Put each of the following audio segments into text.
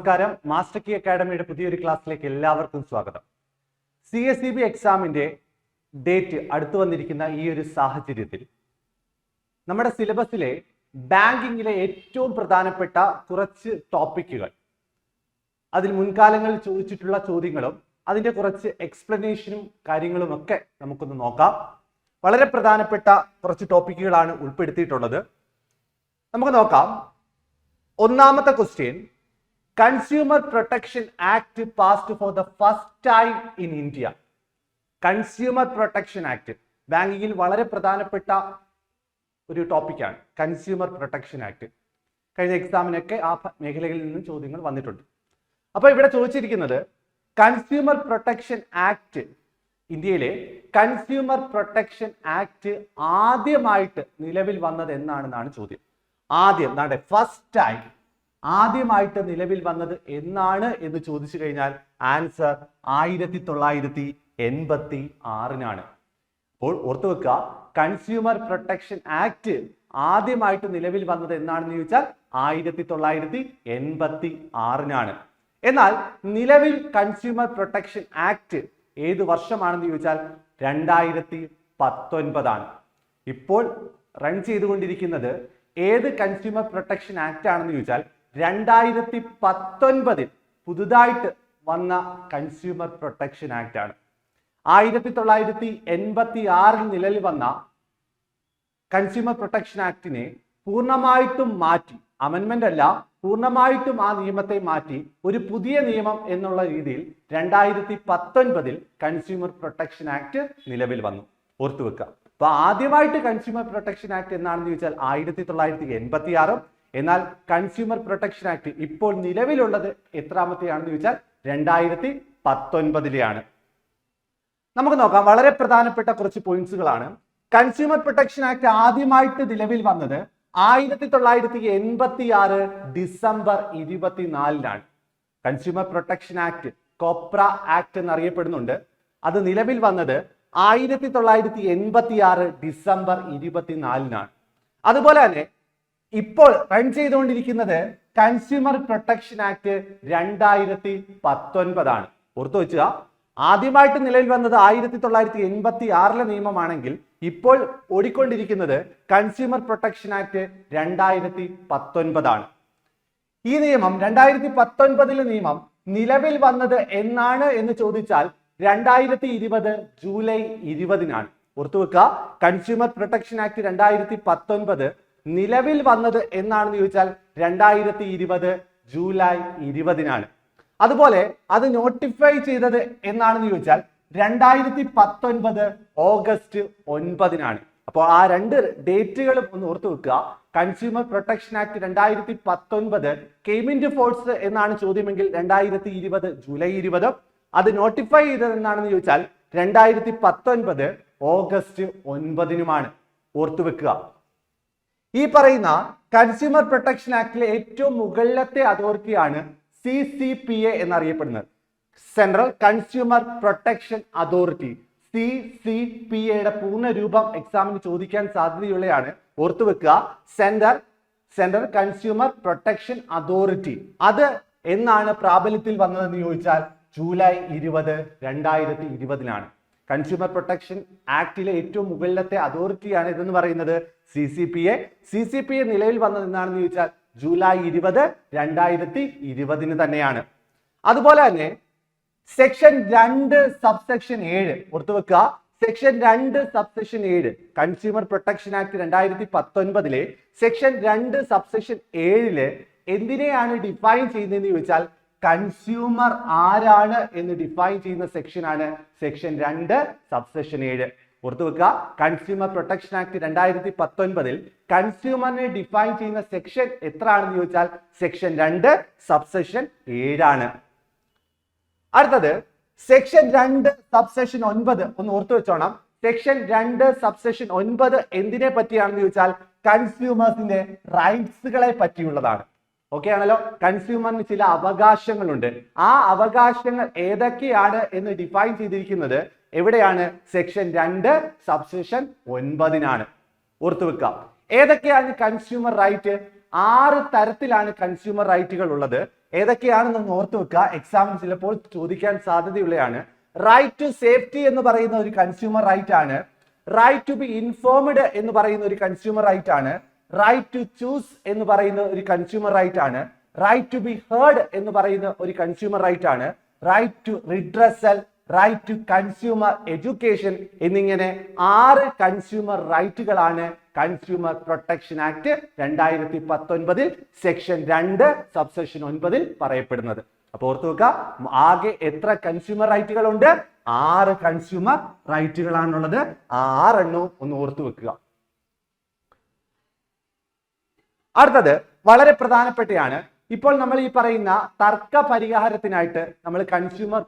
നമസ്കാരം. Master key അക്കാഡമിയുടെ പുതിയൊരു ക്ലാസ്സിലേക്ക് എല്ലാവർക്കും സ്വാഗതം. CSEB എക്സാമിന്റെ ഡേറ്റ് അടുത്തു വന്നിരിക്കുന്ന ഈ ഒരു സാഹചര്യത്തിൽ നമ്മുടെ സിലബസിലെ ബാങ്കിങ്ങിലെ ഏറ്റവും പ്രധാനപ്പെട്ട കുറച്ച് ടോപ്പിക്കുകൾ, അതിൽ മുൻകാലങ്ങളിൽ ചോദിച്ചിട്ടുള്ള ചോദ്യങ്ങളും അതിന്റെ കുറച്ച് എക്സ്പ്ലനേഷനും കാര്യങ്ങളും ഒക്കെ നമുക്കൊന്ന് നോക്കാം. വളരെ പ്രധാനപ്പെട്ട കുറച്ച് ടോപ്പിക്കുകളാണ് ഉൾപ്പെടുത്തിയിട്ടുള്ളത്. നമുക്ക് നോക്കാം. ഒന്നാമത്തെ question, consumer protection act passed for the first time in India. Consumer protection act ബാങ്കിങ്ങിൽ വളരെ പ്രധാനപ്പെട്ട ഒരു ടോപ്പിക്കാണ് കൺസ്യൂമർ പ്രൊട്ടക്ഷൻ ആക്ട്. കഴിഞ്ഞ എക്സാമിനൊക്കെ ആ മേഖലകളിൽ നിന്നും ചോദ്യങ്ങൾ വന്നിട്ടുണ്ട്. അപ്പോൾ ഇവിടെ ചോദിച്ചിരിക്കുന്നത് കൺസ്യൂമർ പ്രൊട്ടക്ഷൻ ആക്ട്, ഇന്ത്യയിലെ കൺസ്യൂമർ പ്രൊട്ടക്ഷൻ ആക്ട് ആദ്യമായിട്ട് നിലവിൽ വന്നത് എന്നാണെന്നാണ് ചോദ്യം. ഫസ്റ്റ് ടൈം ആദ്യമായിട്ട് നിലവിൽ വന്നത് എന്നാണ് എന്ന് ചോദിച്ചു കഴിഞ്ഞാൽ ആൻസർ 1986. അപ്പോൾ ഓർത്തു വെക്കുക, കൺസ്യൂമർ പ്രൊട്ടക്ഷൻ ആക്ട് ആദ്യമായിട്ട് നിലവിൽ വന്നത് എന്നാണെന്ന് ചോദിച്ചാൽ 1986. എന്നാൽ നിലവിൽ കൺസ്യൂമർ പ്രൊട്ടക്ഷൻ ആക്ട് ഏത് വർഷമാണെന്ന് ചോദിച്ചാൽ 2019. ഇപ്പോൾ റൺ ചെയ്തുകൊണ്ടിരിക്കുന്നത് ഏത് കൺസ്യൂമർ പ്രൊട്ടക്ഷൻ ആക്ട് ആണെന്ന് ചോദിച്ചാൽ 2019 പുതുതായിട്ട് വന്ന കൺസ്യൂമർ പ്രൊട്ടക്ഷൻ ആക്ട് ആണ്. 1986 നിലവിൽ വന്ന കൺസ്യൂമർ പ്രൊട്ടക്ഷൻ ആക്ടിനെ പൂർണ്ണമായിട്ടും മാറ്റി, അമെൻമെന്റ് അല്ല, പൂർണ്ണമായിട്ടും ആ നിയമത്തെ മാറ്റി ഒരു പുതിയ നിയമം എന്നുള്ള രീതിയിൽ 2019 കൺസ്യൂമർ പ്രൊട്ടക്ഷൻ ആക്ട് നിലവിൽ വന്നു. ഓർത്തു വെക്കുക. അപ്പൊ ആദ്യമായിട്ട് കൺസ്യൂമർ പ്രൊട്ടക്ഷൻ ആക്ട് എന്നാണെന്ന് ചോദിച്ചാൽ 1986. എന്നാൽ കൺസ്യൂമർ പ്രൊട്ടക്ഷൻ ആക്ട് ഇപ്പോൾ നിലവിലുള്ളത് എത്രാമത്തെയാണെന്ന് ചോദിച്ചാൽ 2019. നമുക്ക് നോക്കാം. വളരെ പ്രധാനപ്പെട്ട കുറച്ച് പോയിന്റ്സുകളാണ്. കൺസ്യൂമർ പ്രൊട്ടക്ഷൻ ആക്ട് ആദ്യമായിട്ട് നിലവിൽ വന്നത് 1986 December 24. Consumer protection act COPRA act എന്നറിയപ്പെടുന്നുണ്ട്. അത് നിലവിൽ വന്നത് 1986 ഡിസംബർ 24. അതുപോലെ തന്നെ ഇപ്പോൾ റൺ ചെയ്തുകൊണ്ടിരിക്കുന്നത് കൺസ്യൂമർ പ്രൊട്ടക്ഷൻ ആക്ട് 2019. ഓർത്തു വെച്ചുക, ആദ്യമായിട്ട് നിലവിൽ വന്നത് 1986 നിയമമാണെങ്കിൽ ഇപ്പോൾ ഓടിക്കൊണ്ടിരിക്കുന്നത് കൺസ്യൂമർ പ്രൊട്ടക്ഷൻ ആക്ട് 2019. ഈ നിയമം 2019 നിയമം നിലവിൽ വന്നത് എന്നാണ് എന്ന് ചോദിച്ചാൽ 2020 ജൂലൈ 20. ഓർത്തു വെക്കുക, കൺസ്യൂമർ പ്രൊട്ടക്ഷൻ ആക്ട് 2019 നിലവിൽ വന്നത് എന്നാണെന്ന് ചോദിച്ചാൽ 2020 ജൂലൈ 20. അതുപോലെ അത് നോട്ടിഫൈ ചെയ്തത് എന്നാണെന്ന് ചോദിച്ചാൽ 2019 ഓഗസ്റ്റ് 9. അപ്പോൾ ആ രണ്ട് ഡേറ്റുകളും ഒന്ന് ഓർത്തു വെക്കുക. Consumer protection act 2019 came into force എന്നാണ് ചോദ്യമെങ്കിൽ 2020 ജൂലൈ 20. അത് നോട്ടിഫൈ ചെയ്തത് എന്നാണെന്ന് ചോദിച്ചാൽ 2019 ഓഗസ്റ്റ് 9. ഓർത്തു വെക്കുക. ഈ പറയുന്ന കൺസ്യൂമർ പ്രൊട്ടക്ഷൻ ആക്ടിലെ ഏറ്റവും മുകളിലത്തെ അതോറിറ്റിയാണ് CCPA എന്നറിയപ്പെടുന്നത്. Central consumer protection authority. CCPAയുടെ പൂർണ്ണ രൂപം എക്സാമിന് ചോദിക്കാൻ സാധ്യതയുള്ളതാണ്. ഓർത്തു വെക്കുക, സെൻട്രൽ കൺസ്യൂമർ പ്രൊട്ടക്ഷൻ അതോറിറ്റി. അത് എന്നാണ് പ്രാബല്യത്തിൽ വന്നതെന്ന് ചോദിച്ചാൽ ജൂലൈ 20, 2020. കൺസ്യൂമർ പ്രൊട്ടക്ഷൻ ആക്ടിലെ ഏറ്റവും മുകളിലത്തെ അതോറിറ്റിയാണ് ഇതെന്ന് പറയുന്നത് CCPA നിലവിൽ വന്നത് എന്നാണെന്ന് ചോദിച്ചാൽ ജൂലൈ 20, 2020 തന്നെയാണ്. അതുപോലെ തന്നെ സെക്ഷൻ 2 സബ്സെക്ഷൻ 7 ഓർത്തു വെക്കുക. Section 2 subsection 7 consumer protection act 2019 section 2 subsection 7 എന്തിനെയാണ് ഡിഫൈൻ ചെയ്യുന്നതെന്ന് ചോദിച്ചാൽ കൺസ്യൂമർ ആരാണ് എന്ന് ഡിഫൈൻ ചെയ്യുന്ന സെക്ഷനാണ് സെക്ഷൻ 2 സബ്സെക്ഷൻ 7. ഓർത്തു വെക്കുക, കൺസ്യൂമർ പ്രൊട്ടക്ഷൻ ആക്ട് 2019 കൺസ്യൂമറിനെ ഡിഫൈൻ ചെയ്യുന്ന സെക്ഷൻ എത്ര ആണെന്ന് ചോദിച്ചാൽ സെക്ഷൻ 2 സബ്സെക്ഷൻ 7. അടുത്തത് സെക്ഷൻ 2 സബ്സെക്ഷൻ 9. ഒന്ന് ഓർത്തു വെച്ചോണം. സെക്ഷൻ 2 സബ്സെക്ഷൻ 9 എന്തിനെ പറ്റിയാണെന്ന് ചോദിച്ചാൽ കൺസ്യൂമേഴ്സിന്റെ റൈറ്റ്സുകളെ പറ്റിയുള്ളതാണ്. ഓക്കെ ആണല്ലോ. കൺസ്യൂമറിന് ചില അവകാശങ്ങളുണ്ട്. ആ അവകാശങ്ങൾ ഏതൊക്കെയാണ് എന്ന് ഡിഫൈൻ ചെയ്തിരിക്കുന്നത് എവിടെയാണ്? Section 2 subsection 9. ഓർത്തു വെക്കാം. ഏതൊക്കെയാണ് കൺസ്യൂമർ റൈറ്റ്? 6 തരത്തിലാണ് കൺസ്യൂമർ റൈറ്റുകൾ ഉള്ളത്. ഏതൊക്കെയാണെന്ന് ഓർത്ത് വെക്കുക, എക്സാമിന് ചിലപ്പോൾ ചോദിക്കാൻ സാധ്യതയുള്ളതാണ്. റൈറ്റ് ടു സേഫ്റ്റി എന്ന് പറയുന്ന ഒരു കൺസ്യൂമർ റൈറ്റ് ആണ്. റൈറ്റ് ടു ബി ഇൻഫോംഡ് എന്ന് പറയുന്ന ഒരു കൺസ്യൂമർ റൈറ്റ് ആണ്. റൈറ്റ് ടു ചൂസ് എന്ന് പറയുന്ന ഒരു കൺസ്യൂമർ റൈറ്റ് ആണ്. റൈറ്റ് ടു ബി ഹേർഡ് എന്ന് പറയുന്ന ഒരു കൺസ്യൂമർ റൈറ്റ് ആണ്. Right to redressal, right to consumer education എന്നിങ്ങനെ 6 കൺസ്യൂമർ റൈറ്റുകളാണ് consumer protection act 2019 section 2 subsection 9 പറയപ്പെടുന്നത്. അപ്പൊ ഓർത്തു വെക്കുക, ആകെ എത്ര കൺസ്യൂമർ റൈറ്റുകൾ ഉണ്ട്? 6 കൺസ്യൂമർ റൈറ്റുകളാണുള്ളത്. 6 എണ്ണവും ഒന്ന് ഓർത്തു വെക്കുക. അടുത്തത് വളരെ പ്രധാനപ്പെട്ടതാണ്. ഇപ്പോൾ നമ്മൾ ഈ പറയുന്ന തർക്ക പരിഹാരത്തിനായിട്ട് നമ്മൾ കൺസ്യൂമർ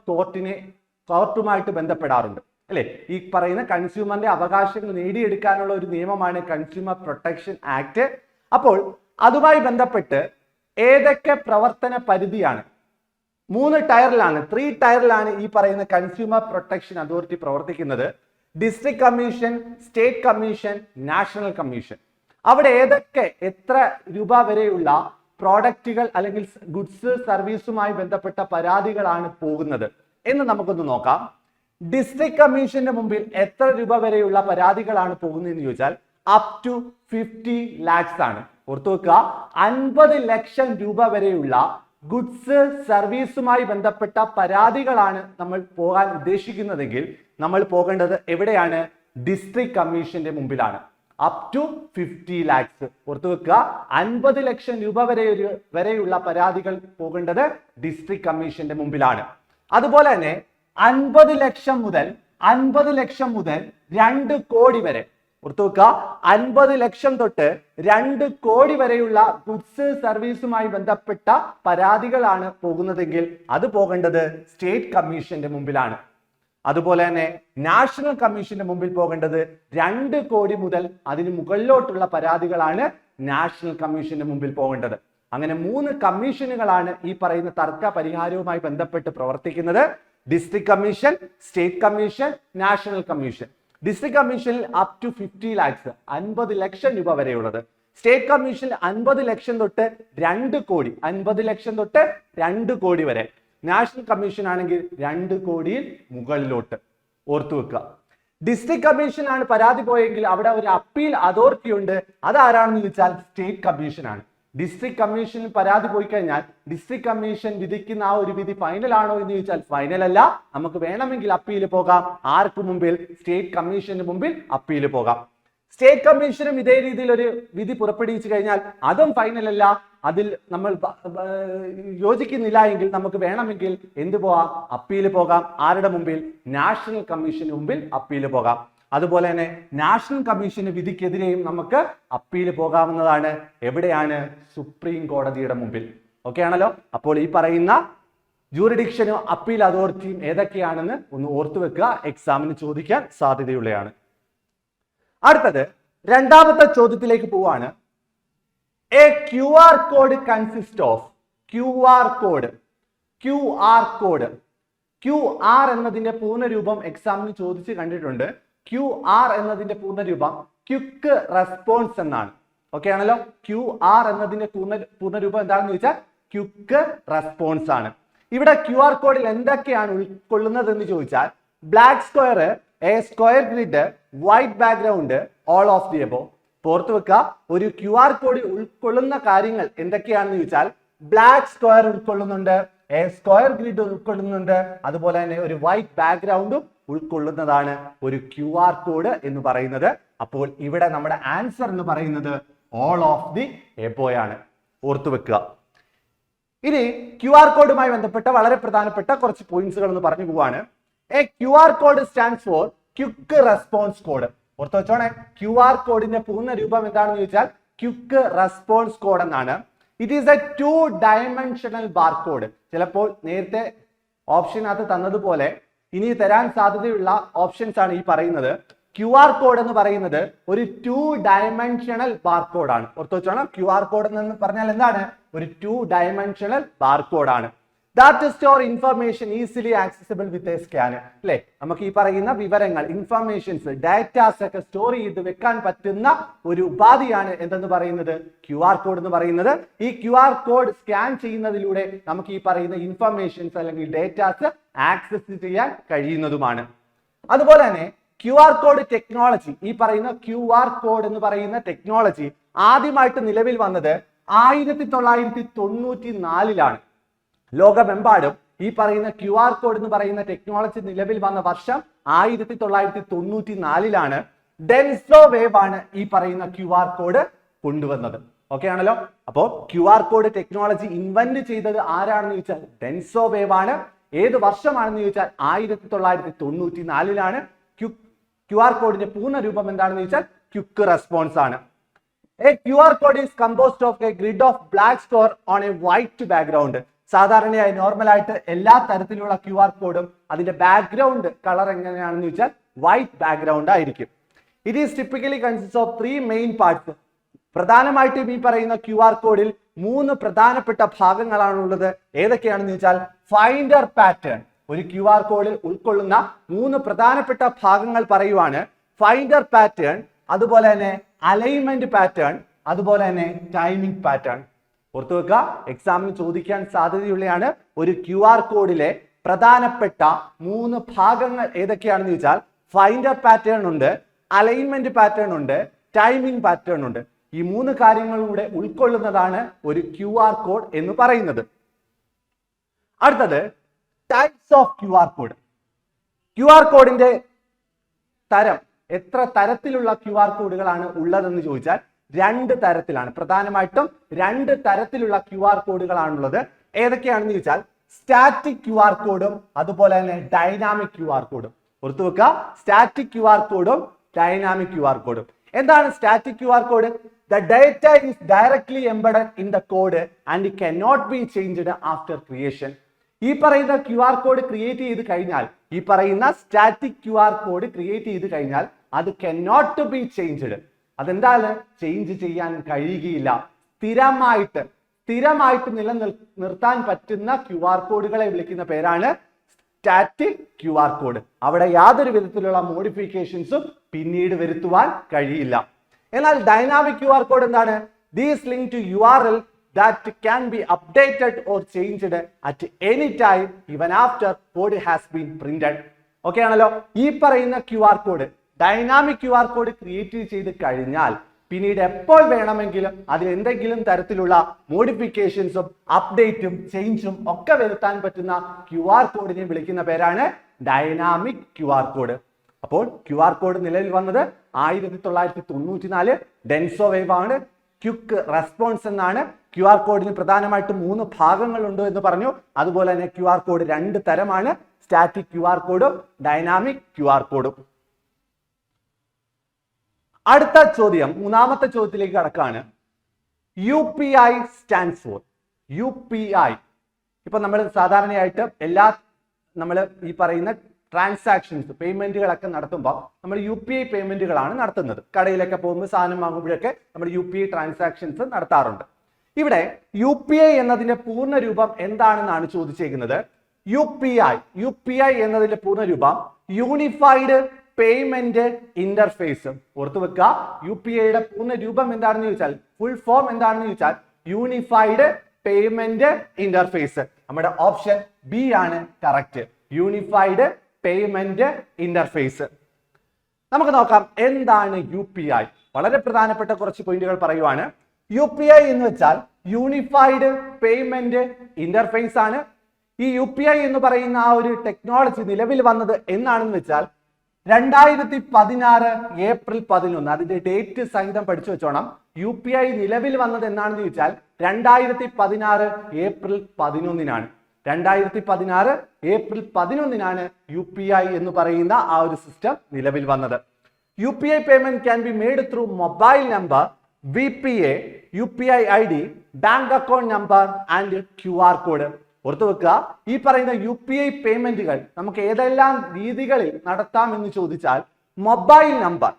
കോർട്ടുമായിട്ട് ബന്ധപ്പെടാറുണ്ട് അല്ലെ? ഈ പറയുന്ന കൺസ്യൂമറിന്റെ അവകാശങ്ങൾ നേടിയെടുക്കാനുള്ള ഒരു നിയമമാണ് കൺസ്യൂമർ പ്രൊട്ടക്ഷൻ ആക്ട്. അപ്പോൾ അതുമായി ബന്ധപ്പെട്ട് ഏതൊക്കെ പ്രവർത്തന പരിധിയാണ്? 3 ടയറിലാണ്, 3 ടയറിലാണ് ഈ പറയുന്ന കൺസ്യൂമർ പ്രൊട്ടക്ഷൻ അതോറിറ്റി പ്രവർത്തിക്കുന്നത്. District commission, state commission, national commission. അവിടെ ഏതൊക്കെ എത്ര രൂപ വരെയുള്ള പ്രോഡക്റ്റുകൾ അല്ലെങ്കിൽ ഗുഡ്സ് സർവീസുമായി ബന്ധപ്പെട്ട പരാതികളാണ് പോകുന്നത് എന്ന് നമുക്കൊന്ന് നോക്കാം. ഡിസ്ട്രിക്ട് കമ്മീഷന്റെ മുമ്പിൽ എത്ര രൂപ വരെയുള്ള പരാതികളാണ് പോകുന്നതെന്ന് ചോദിച്ചാൽ അപ് ടു 50 lakhs ആണ്. ഓർത്തു വെക്കുക, 50 ലക്ഷം രൂപ വരെയുള്ള ഗുഡ്സ് സർവീസുമായി ബന്ധപ്പെട്ട പരാതികളാണ് നമ്മൾ പോകാൻ ഉദ്ദേശിക്കുന്നതെങ്കിൽ നമ്മൾ പോകേണ്ടത് എവിടെയാണ്? ഡിസ്ട്രിക്ട് കമ്മീഷന്റെ മുമ്പിലാണ്. Up to 50 lakhs. ഓർത്തു വെക്കുക, 50 ലക്ഷം രൂപ വരെയുള്ള പരാതികൾ പോകേണ്ടത് ഡിസ്ട്രിക്ട് കമ്മീഷന്റെ മുമ്പിലാണ്. അതുപോലെ തന്നെ 50 ലക്ഷം മുതൽ 2 കോടി വരെ. ഓർത്തു വെക്കുക, 50 ലക്ഷം തൊട്ട് 2 കോടി വരെയുള്ള ഗുഡ്സ് സർവീസുമായി ബന്ധപ്പെട്ട പരാതികളാണ് പോകുന്നതെങ്കിൽ അത് പോകേണ്ടത് സ്റ്റേറ്റ് കമ്മീഷന്റെ മുമ്പിലാണ്. അതുപോലെ തന്നെ നാഷണൽ കമ്മീഷന്റെ മുമ്പിൽ പോകേണ്ടത് 2 കോടി മുതൽ അതിന് മുകളിലോട്ടുള്ള പരാതികളാണ് നാഷണൽ കമ്മീഷന്റെ മുമ്പിൽ പോകേണ്ടത്. അങ്ങനെ 3 കമ്മീഷനുകളാണ് ഈ പറയുന്ന തർക്ക പരിഹാരവുമായി ബന്ധപ്പെട്ട് പ്രവർത്തിക്കുന്നത്. District commission, state commission, national commission. District കമ്മീഷനിൽ അപ് ടു 50 lakhs, 50 ലക്ഷം രൂപ വരെയുള്ളത്. സ്റ്റേറ്റ് കമ്മീഷനിൽ 50 ലക്ഷം തൊട്ട് 2 കോടി, 50 ലക്ഷം തൊട്ട് 2 കോടി വരെ. നാഷണൽ കമ്മീഷൻ ആണെങ്കിൽ 2 കോടിയിൽ മുകളിലോട്ട്. ഓർത്തു വെക്കുക, ഡിസ്ട്രിക്ട് കമ്മീഷനാണ് പരാതി പോയെങ്കിൽ അവിടെ ഒരു അപ്പീൽ അതോറിറ്റി ഉണ്ട്. അതാരാണെന്ന് ചോദിച്ചാൽ സ്റ്റേറ്റ് കമ്മീഷനാണ്. ഡിസ്ട്രിക്ട് കമ്മീഷനിൽ പരാതി പോയി കഴിഞ്ഞാൽ ഡിസ്ട്രിക്ട് കമ്മീഷൻ വിധിക്കുന്ന ആ ഒരു വിധി ഫൈനൽ ആണോ എന്ന് ചോദിച്ചാൽ ഫൈനൽ അല്ല. നമുക്ക് വേണമെങ്കിൽ അപ്പീൽ പോകാം. ആർക്ക് മുമ്പിൽ? സ്റ്റേറ്റ് കമ്മീഷന് മുമ്പിൽ അപ്പീൽ പോകാം. സ്റ്റേറ്റ് കമ്മീഷനും ഇതേ രീതിയിൽ ഒരു വിധി പുറപ്പെടുവിച്ചു കഴിഞ്ഞാൽ അതും ഫൈനൽ അല്ല. അതിൽ നമ്മൾ യോജിക്കുന്നില്ല എങ്കിൽ നമുക്ക് വേണമെങ്കിൽ എന്ത് പോകാം? അപ്പീൽ പോകാം. ആരുടെ മുമ്പിൽ? നാഷണൽ കമ്മീഷന് മുമ്പിൽ അപ്പീൽ പോകാം. അതുപോലെ തന്നെ നാഷണൽ കമ്മീഷന് വിധിക്കെതിരെയും നമുക്ക് അപ്പീൽ പോകാവുന്നതാണ്. എവിടെയാണ്? സുപ്രീം കോടതിയുടെ മുമ്പിൽ. ഓക്കെ ആണല്ലോ? അപ്പോൾ ഈ പറയുന്ന ജൂറിഡിക്ഷനും അപ്പീൽ അതോറിറ്റിയും ഏതൊക്കെയാണെന്ന് ഒന്ന് ഓർത്തു വെക്കുക. എക്സാമിന് ചോദിക്കാൻ സാധ്യതയുള്ളതാണ്. അടുത്തത് രണ്ടാമത്തെ ചോദ്യത്തിലേക്ക് പോവാണ്. A QR code consists of QR code. QR എന്നതിന്റെ പൂർണ്ണരൂപം എക്സാമിന് ചോദിച്ച് കണ്ടിട്ടുണ്ട്. QR എന്നതിന്റെ പൂർണ്ണരൂപം ക്വിക്ക് റെസ്പോൺസ് എന്നാണ്. ഓക്കെ ആണല്ലോ? QR എന്നതിന്റെ പൂർണ്ണരൂപം എന്താണെന്ന് ചോദിച്ചാൽ ക്വിക്ക് റെസ്പോൺസ് ആണ്. ഇവിടെ QR കോഡിൽ എന്തൊക്കെയാണ് ഉൾക്കൊള്ളുന്നത് എന്ന് ചോദിച്ചാൽ black square, a square grid, white background, all of the above. ഓർത്തു വെക്കുക, ഒരു QR കോഡ് ഉൾക്കൊള്ളുന്ന കാര്യങ്ങൾ എന്തൊക്കെയാണെന്ന് ചോദിച്ചാൽ ബ്ലാക്ക് സ്ക്വയർ ഉൾക്കൊള്ളുന്നുണ്ട്, എ സ്ക്വയർ ഗ്രിഡ് ഉൾക്കൊള്ളുന്നുണ്ട്, അതുപോലെ തന്നെ ഒരു വൈറ്റ് ബാക്ക്ഗ്രൗണ്ടും ഉൾക്കൊള്ളുന്നതാണ് ഒരു QR കോഡ് എന്ന് പറയുന്നത്. അപ്പോൾ ഇവിടെ നമ്മുടെ ആൻസർ എന്ന് പറയുന്നത് ഓൾ ഓഫ് ദി എബോവ് ആണ്. ഓർത്തു വെക്കുക. ഇനി QR കോഡുമായി ബന്ധപ്പെട്ട വളരെ പ്രധാനപ്പെട്ട കുറച്ച് പോയിന്റ്സുകൾ ഒന്ന് പറഞ്ഞു പോവാണ്. A QR code stands for quick response code. ഓർത്ത് വെച്ചോണേ, QR കോഡിന്റെ പൂർണ്ണ രൂപം എന്താണെന്ന് ചോദിച്ചാൽ ക്വിക്ക് റെസ്പോൺസ് കോഡ് എന്നാണ്. It is A 2-dimensional barcode. ചിലപ്പോൾ നേരത്തെ ഓപ്ഷനകത്ത് തന്നതുപോലെ ഇനി തരാൻ സാധ്യതയുള്ള ഓപ്ഷൻസ് ആണ് ഈ പറയുന്നത്. QR കോഡ് എന്ന് പറയുന്നത് ഒരു 2-dimensional ബാർകോഡ് ആണ്. ഓർത്ത് വെച്ചോണം, QR കോഡ് എന്ന് പറഞ്ഞാൽ എന്താണ്? ഒരു 2-dimensional ബാർകോഡ് ആണ്. that store information easily accessible with a scanner. അല്ലെ, നമുക്ക് ഈ പറയുന്ന വിവരങ്ങൾ, ഇൻഫർമേഷൻസ്, ഡാറ്റാസ് ഒക്കെ സ്റ്റോർ ചെയ്ത് വെക്കാൻ പറ്റുന്ന ഒരു ഉപാധിയാണ് എന്തെന്ന് പറയുന്നത്, QR കോഡ് എന്ന് പറയുന്നത്. ഈ QR കോഡ് സ്കാൻ ചെയ്യുന്നതിലൂടെ നമുക്ക് ഈ പറയുന്ന ഇൻഫർമേഷൻസ് അല്ലെങ്കിൽ ഡാറ്റാസ് ആക്സസ് ചെയ്യാൻ കഴിയുന്നതുമാണ്. അതുപോലെ തന്നെ QR കോഡ് ടെക്നോളജി, ഈ പറയുന്ന QR കോഡ് എന്ന് പറയുന്ന ടെക്നോളജി ആദ്യമായിട്ട് നിലവിൽ വന്നത് 1994 ലോകമെമ്പാടും ഈ പറയുന്ന QR കോഡ് എന്ന് പറയുന്ന ടെക്നോളജി നിലവിൽ വന്ന വർഷം 1994 ഡെൻസോ വേവ് ആണ് ഈ പറയുന്ന QR കോഡ് കൊണ്ടുവന്നത്. ഓക്കെ ആണല്ലോ. അപ്പോൾ QR കോഡ് ടെക്നോളജി ഇൻവെന്റ് ചെയ്തത് ആരാണെന്ന് ചോദിച്ചാൽ ഡെൻസോ വേവ് ആണ്. ഏത് വർഷമാണെന്ന് ചോദിച്ചാൽ 1994. QR കോഡിന്റെ പൂർണ്ണ രൂപം എന്താണെന്ന് ചോദിച്ചാൽ ക്വിക്ക് റെസ്പോൺസ് ആണ്. A QR code is composed of a grid of black square on a white background. സാധാരണയായി നോർമൽ ആയിട്ട് എല്ലാ തരത്തിലുള്ള QR കോഡും അതിന്റെ ബാക്ക്ഗ്രൗണ്ട് കളർ എങ്ങനെയാണെന്ന് ചോദിച്ചാൽ വൈറ്റ് ബാക്ക്ഗ്രൗണ്ട് ആയിരിക്കും. It is typically consist of 3 main parts. പ്രധാനമായിട്ടും ഈ പറയുന്ന QR കോഡിൽ 3 പ്രധാനപ്പെട്ട ഭാഗങ്ങളാണുള്ളത്. ഏതൊക്കെയാണെന്ന് ചോദിച്ചാൽ ഫൈൻഡർ പാറ്റേൺ, ഒരു QR കോഡിൽ ഉൾക്കൊള്ളുന്ന 3 പ്രധാനപ്പെട്ട ഭാഗങ്ങൾ പറയുവാണ്. ഫൈൻഡർ പാറ്റേൺ, അതുപോലെ തന്നെ അലൈൻമെന്റ് പാറ്റേൺ, അതുപോലെ തന്നെ ടൈമിംഗ് പാറ്റേൺ. ഓർത്തു വെക്കുക, എക്സാമിന് ചോദിക്കാൻ സാധ്യതയുള്ളതാണ്. ഒരു QR കോഡിലെ പ്രധാനപ്പെട്ട 3 ഭാഗങ്ങൾ ഏതൊക്കെയാണെന്ന് ചോദിച്ചാൽ ഫൈൻഡർ പാറ്റേൺ ഉണ്ട്, അലൈൻമെന്റ് പാറ്റേൺ ഉണ്ട്, ടൈമിംഗ് പാറ്റേൺ ഉണ്ട്. ഈ 3 കാര്യങ്ങളും കൂടെ ഉൾക്കൊള്ളുന്നതാണ് ഒരു QR കോഡ് എന്ന് പറയുന്നത്. അടുത്തത് types of QR code. QR കോഡിന്റെ തരം, എത്ര തരത്തിലുള്ള QR കോഡുകളാണ് ഉള്ളതെന്ന് ചോദിച്ചാൽ 2 തരത്തിലാണ്. പ്രധാനമായിട്ടും 2 തരത്തിലുള്ള QR കോഡുകളാണുള്ളത്. ഏതൊക്കെയാണെന്ന് ചോദിച്ചാൽ സ്റ്റാറ്റിക് QR കോഡും അതുപോലെ തന്നെ ഡൈനാമിക് QR കോഡും. ഓർത്തു വെക്കുക, സ്റ്റാറ്റിക് QR കോഡും ഡൈനാമിക് QR കോഡും. എന്താണ് static QR code? The data is directly embedded in the code and it cannot be changed after creation. ഈ പറയുന്ന QR കോഡ് ക്രിയേറ്റ് ചെയ്ത് കഴിഞ്ഞാൽ, ഈ പറയുന്ന സ്റ്റാറ്റിക് QR കോഡ് ക്രിയേറ്റ് ചെയ്ത് കഴിഞ്ഞാൽ അത് cannot be changed. അതെന്താണ്? ചേഞ്ച് ചെയ്യാൻ കഴിയുകയില്ല. സ്ഥിരമായിട്ട് നിലനിർത്താൻ പറ്റുന്ന QR കോഡുകളെ വിളിക്കുന്ന പേരാണ് സ്റ്റാറ്റിക് QR കോഡ്. അവിടെ യാതൊരു വിധത്തിലുള്ള മോഡിഫിക്കേഷൻസും പിന്നീട് വരുത്തുവാൻ കഴിയില്ല. എന്നാൽ ഡൈനാമിക് QR കോഡ് എന്താണ്? These link to URL that can be updated or changed at any time even after code has been printed. Okay ആണല്ലോ. ഈ പറയുന്ന QR code, dynamic QR code create ചെയ്ത് കഴിഞ്ഞാൽ പിന്നീട് എപ്പോൾ വേണമെങ്കിലും അതിൽ എന്തെങ്കിലും തരത്തിലുള്ള മോഡിഫിക്കേഷൻസും അപ്ഡേറ്റും ചേഞ്ചും ഒക്കെ വരുത്താൻ പറ്റുന്ന QR കോഡിനെ വിളിക്കുന്ന പേരാണ് ഡൈനാമിക് QR കോഡ്. അപ്പോൾ QR കോഡ് നിലവിൽ വന്നത് 1994 ഡെൻസോ വേവ് ആണ്. ക്വിക്ക് റെസ്പോൺസ് എന്നാണ്. QR കോഡിന് പ്രധാനമായിട്ടും 3 ഭാഗങ്ങളുണ്ട് എന്ന് പറഞ്ഞു. അതുപോലെ തന്നെ QR കോഡ് 2 തരമാണ്, സ്റ്റാറ്റിക് QR കോഡും ഡൈനാമിക് QR കോഡും. അടുത്ത ചോദ്യം, 3ാമത്തെ ചോദ്യത്തിലേക്ക് കടക്കാണ്. UPI stands for. UPI ഇപ്പൊ നമ്മൾ സാധാരണയായിട്ട് നമ്മൾ ഈ പറയുന്ന ട്രാൻസാക്ഷൻസ്, പേയ്മെന്റുകളൊക്കെ നടത്തുമ്പോൾ നമ്മൾ UPI പേയ്മെന്റുകളാണ് നടത്തുന്നത്. കടയിലൊക്കെ പോകുമ്പോൾ സാധനം വാങ്ങുമ്പോഴൊക്കെ നമ്മൾ UPI ട്രാൻസാക്ഷൻസ് നടത്താറുണ്ട്. ഇവിടെ UPI എന്നതിന്റെ പൂർണ്ണ രൂപം എന്താണെന്നാണ് ചോദിച്ചേക്കുന്നത്. UPI എന്നതിന്റെ പൂർണ്ണ രൂപം യൂണിഫൈഡ് പേയ്മെന്റ് ഇന്റർഫേസ്. ഓർത്തു വെക്കുക, UPIയുടെ പൂർണ്ണ രൂപം എന്താണെന്ന് ചോദിച്ചാൽ, ഫുൾ ഫോം എന്താണെന്ന് ചോദിച്ചാൽ യൂണിഫൈഡ് പേയ്മെന്റ് ഇന്റർഫേസ്. നമ്മുടെ ഓപ്ഷൻ ബി ആണ് കറക്റ്റ്, യൂണിഫൈഡ് പേയ്മെന്റ് ഇന്റർഫേസ്. നമുക്ക് നോക്കാം എന്താണ് UPI. വളരെ പ്രധാനപ്പെട്ട കുറച്ച് പോയിന്റുകൾ പറയുവാണ്. UPI എന്ന് വെച്ചാൽ യൂണിഫൈഡ് പേയ്മെന്റ് ഇന്റർഫേസ് ആണ്. ഈ UPI എന്ന് പറയുന്ന ആ ഒരു ടെക്നോളജി നിലവിൽ വന്നത് എന്നാണെന്ന് വെച്ചാൽ 2016 ഏപ്രിൽ 11. അതിന്റെ ഡേറ്റ് സഹിതം പഠിച്ചു വെച്ചോണം. UPI നിലവിൽ വന്നത് എന്നാണെന്ന് ചോദിച്ചാൽ 2016 ഏപ്രിൽ 11. 2016 ഏപ്രിൽ 11 UPI എന്ന് പറയുന്ന ആ ഒരു സിസ്റ്റം നിലവിൽ വന്നത്. UPI payment can be made through mobile number, VPA, UPI ID, bank account number and QR code. ഓർത്തു വെക്കുക, ഈ പറയുന്ന UPI പേയ്മെന്റുകൾ നമുക്ക് ഏതെല്ലാം രീതികളിൽ നടത്താം എന്ന് ചോദിച്ചാൽ, മൊബൈൽ നമ്പർ,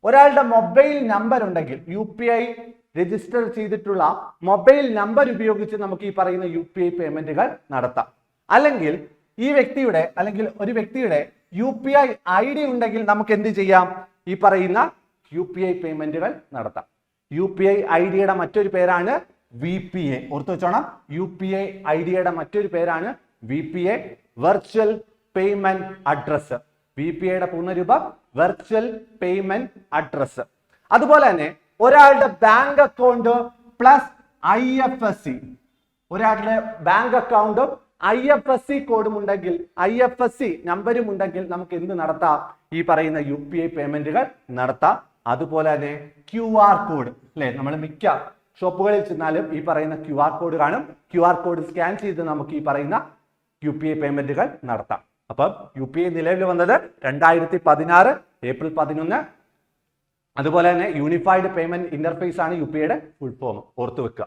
ഒരാളുടെ മൊബൈൽ നമ്പർ ഉണ്ടെങ്കിൽ UPI രജിസ്റ്റർ ചെയ്തിട്ടുള്ള മൊബൈൽ നമ്പർ ഉപയോഗിച്ച് നമുക്ക് ഈ പറയുന്ന UPI പേയ്മെന്റുകൾ നടത്താം. അല്ലെങ്കിൽ ഒരു വ്യക്തിയുടെ UPI ID ഉണ്ടെങ്കിൽ നമുക്ക് എന്ത് ചെയ്യാം? ഈ പറയുന്ന UPI പേയ്മെന്റുകൾ നടത്താം. UPI IDയുടെ മറ്റൊരു പേരാണ് VPA. ഓർത്തു വെച്ചോണം, UPI IDയുടെ മറ്റൊരു പേരാണ് VPA, വെർച്വൽ പേയ്മെന്റ് അഡ്രസ്. VPAയുടെ പൂർണ്ണരൂപം വെർച്വൽ പേയ്മെന്റ് അഡ്രസ്. അതുപോലെ തന്നെ ഒരാളുടെ ബാങ്ക് അക്കൗണ്ട് പ്ലസ് IFSC, ഒരാളുടെ ബാങ്ക് അക്കൗണ്ടും IFSC കോഡും ഉണ്ടെങ്കിൽ, IFSC നമ്പരും ഉണ്ടെങ്കിൽ നമുക്ക് എന്ത് നടത്താം? ഈ പറയുന്ന UPI പേയ്മെന്റുകൾ നടത്താം. അതുപോലെ തന്നെ QR കോഡ്, അല്ലെ, നമ്മൾ മിക്ക ഷോപ്പുകളിൽ ചെന്നാലും ഈ പറയുന്ന QR കോഡ് കാണും. QR കോഡ് സ്കാൻ ചെയ്ത് നമുക്ക് ഈ പറയുന്ന UPI പേയ്മെന്റുകൾ നടത്താം. അപ്പം UPI നിലവിൽ വന്നത് 2016 ഏപ്രിൽ 11. അതുപോലെ തന്നെ യൂണിഫൈഡ് പേയ്മെന്റ് ഇന്റർഫേസ് ആണ് UPIയുടെ ഫുൾ ഫോം, ഓർത്തു വെക്കുക.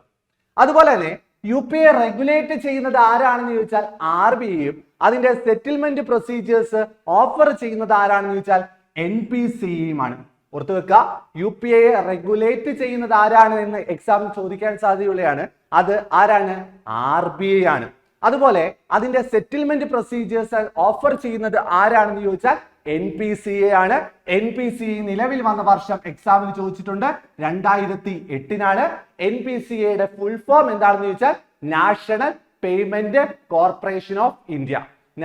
അതുപോലെ തന്നെ UPI റെഗുലേറ്റ് ചെയ്യുന്നത് ആരാണെന്ന് ചോദിച്ചാൽ RBIയും അതിന്റെ സെറ്റിൽമെന്റ് പ്രൊസീജിയേഴ്സ് ഓഫർ ചെയ്യുന്നത് ആരാണെന്ന് ചോദിച്ചാൽ NPCയുമാണ്. ഓർത്തു വെക്കുക, UPI റെഗുലേറ്റ് ചെയ്യുന്നത് ആരാണ് എന്ന് എക്സാമിൽ ചോദിക്കാൻ സാധ്യതയുള്ളതാണ്. അത് ആരാണ്? RBI ആണ്. അതുപോലെ അതിന്റെ സെറ്റിൽമെന്റ് പ്രൊസീജിയേഴ്സ് ഓഫർ ചെയ്യുന്നത് ആരാണെന്ന് ചോദിച്ചാൽ NPCA ആണ്. NPCA നിലവിൽ വന്ന വർഷം എക്സാമിന് ചോദിച്ചിട്ടുണ്ട്, 2008 NPCAയുടെ ഫുൾ ഫോം എന്താണെന്ന് ചോദിച്ചാൽ national payment corporation of India.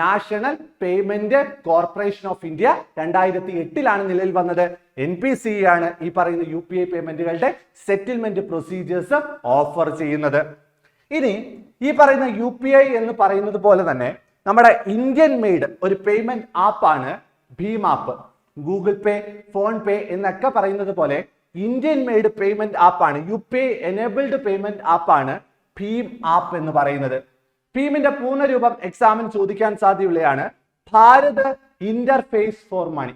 National payment corporation of India 2008 നിലവിൽ വന്നത്. NPCA ആണ് ഈ പറയുന്ന UPI പേയ്മെന്റുകളുടെ സെറ്റിൽമെന്റ് പ്രൊസീജിയേഴ്സ് ഓഫർ ചെയ്യുന്നത്. ഇനി ഈ പറയുന്ന UPI എന്ന് പറയുന്നത് പോലെ തന്നെ നമ്മുടെ ഇന്ത്യൻ മെയ്ഡ് ഒരു പേയ്മെന്റ് ആപ്പാണ് ഭീം app. Google Pay, PhonePe എന്നൊക്കെ പറയുന്നത് പോലെ ഇന്ത്യൻ മെയ്ഡ് പേയ്മെന്റ് ആപ്പാണ്, UPI എനേബിൾഡ് പേയ്മെന്റ് ആപ്പാണ് ഭീം ആപ്പ് എന്ന് പറയുന്നത്. ഭീമിന്റെ പൂർണ്ണരൂപം എക്സാമിന് ചോദിക്കാൻ സാധ്യതയുള്ളതാണ്. Bharat interface for money.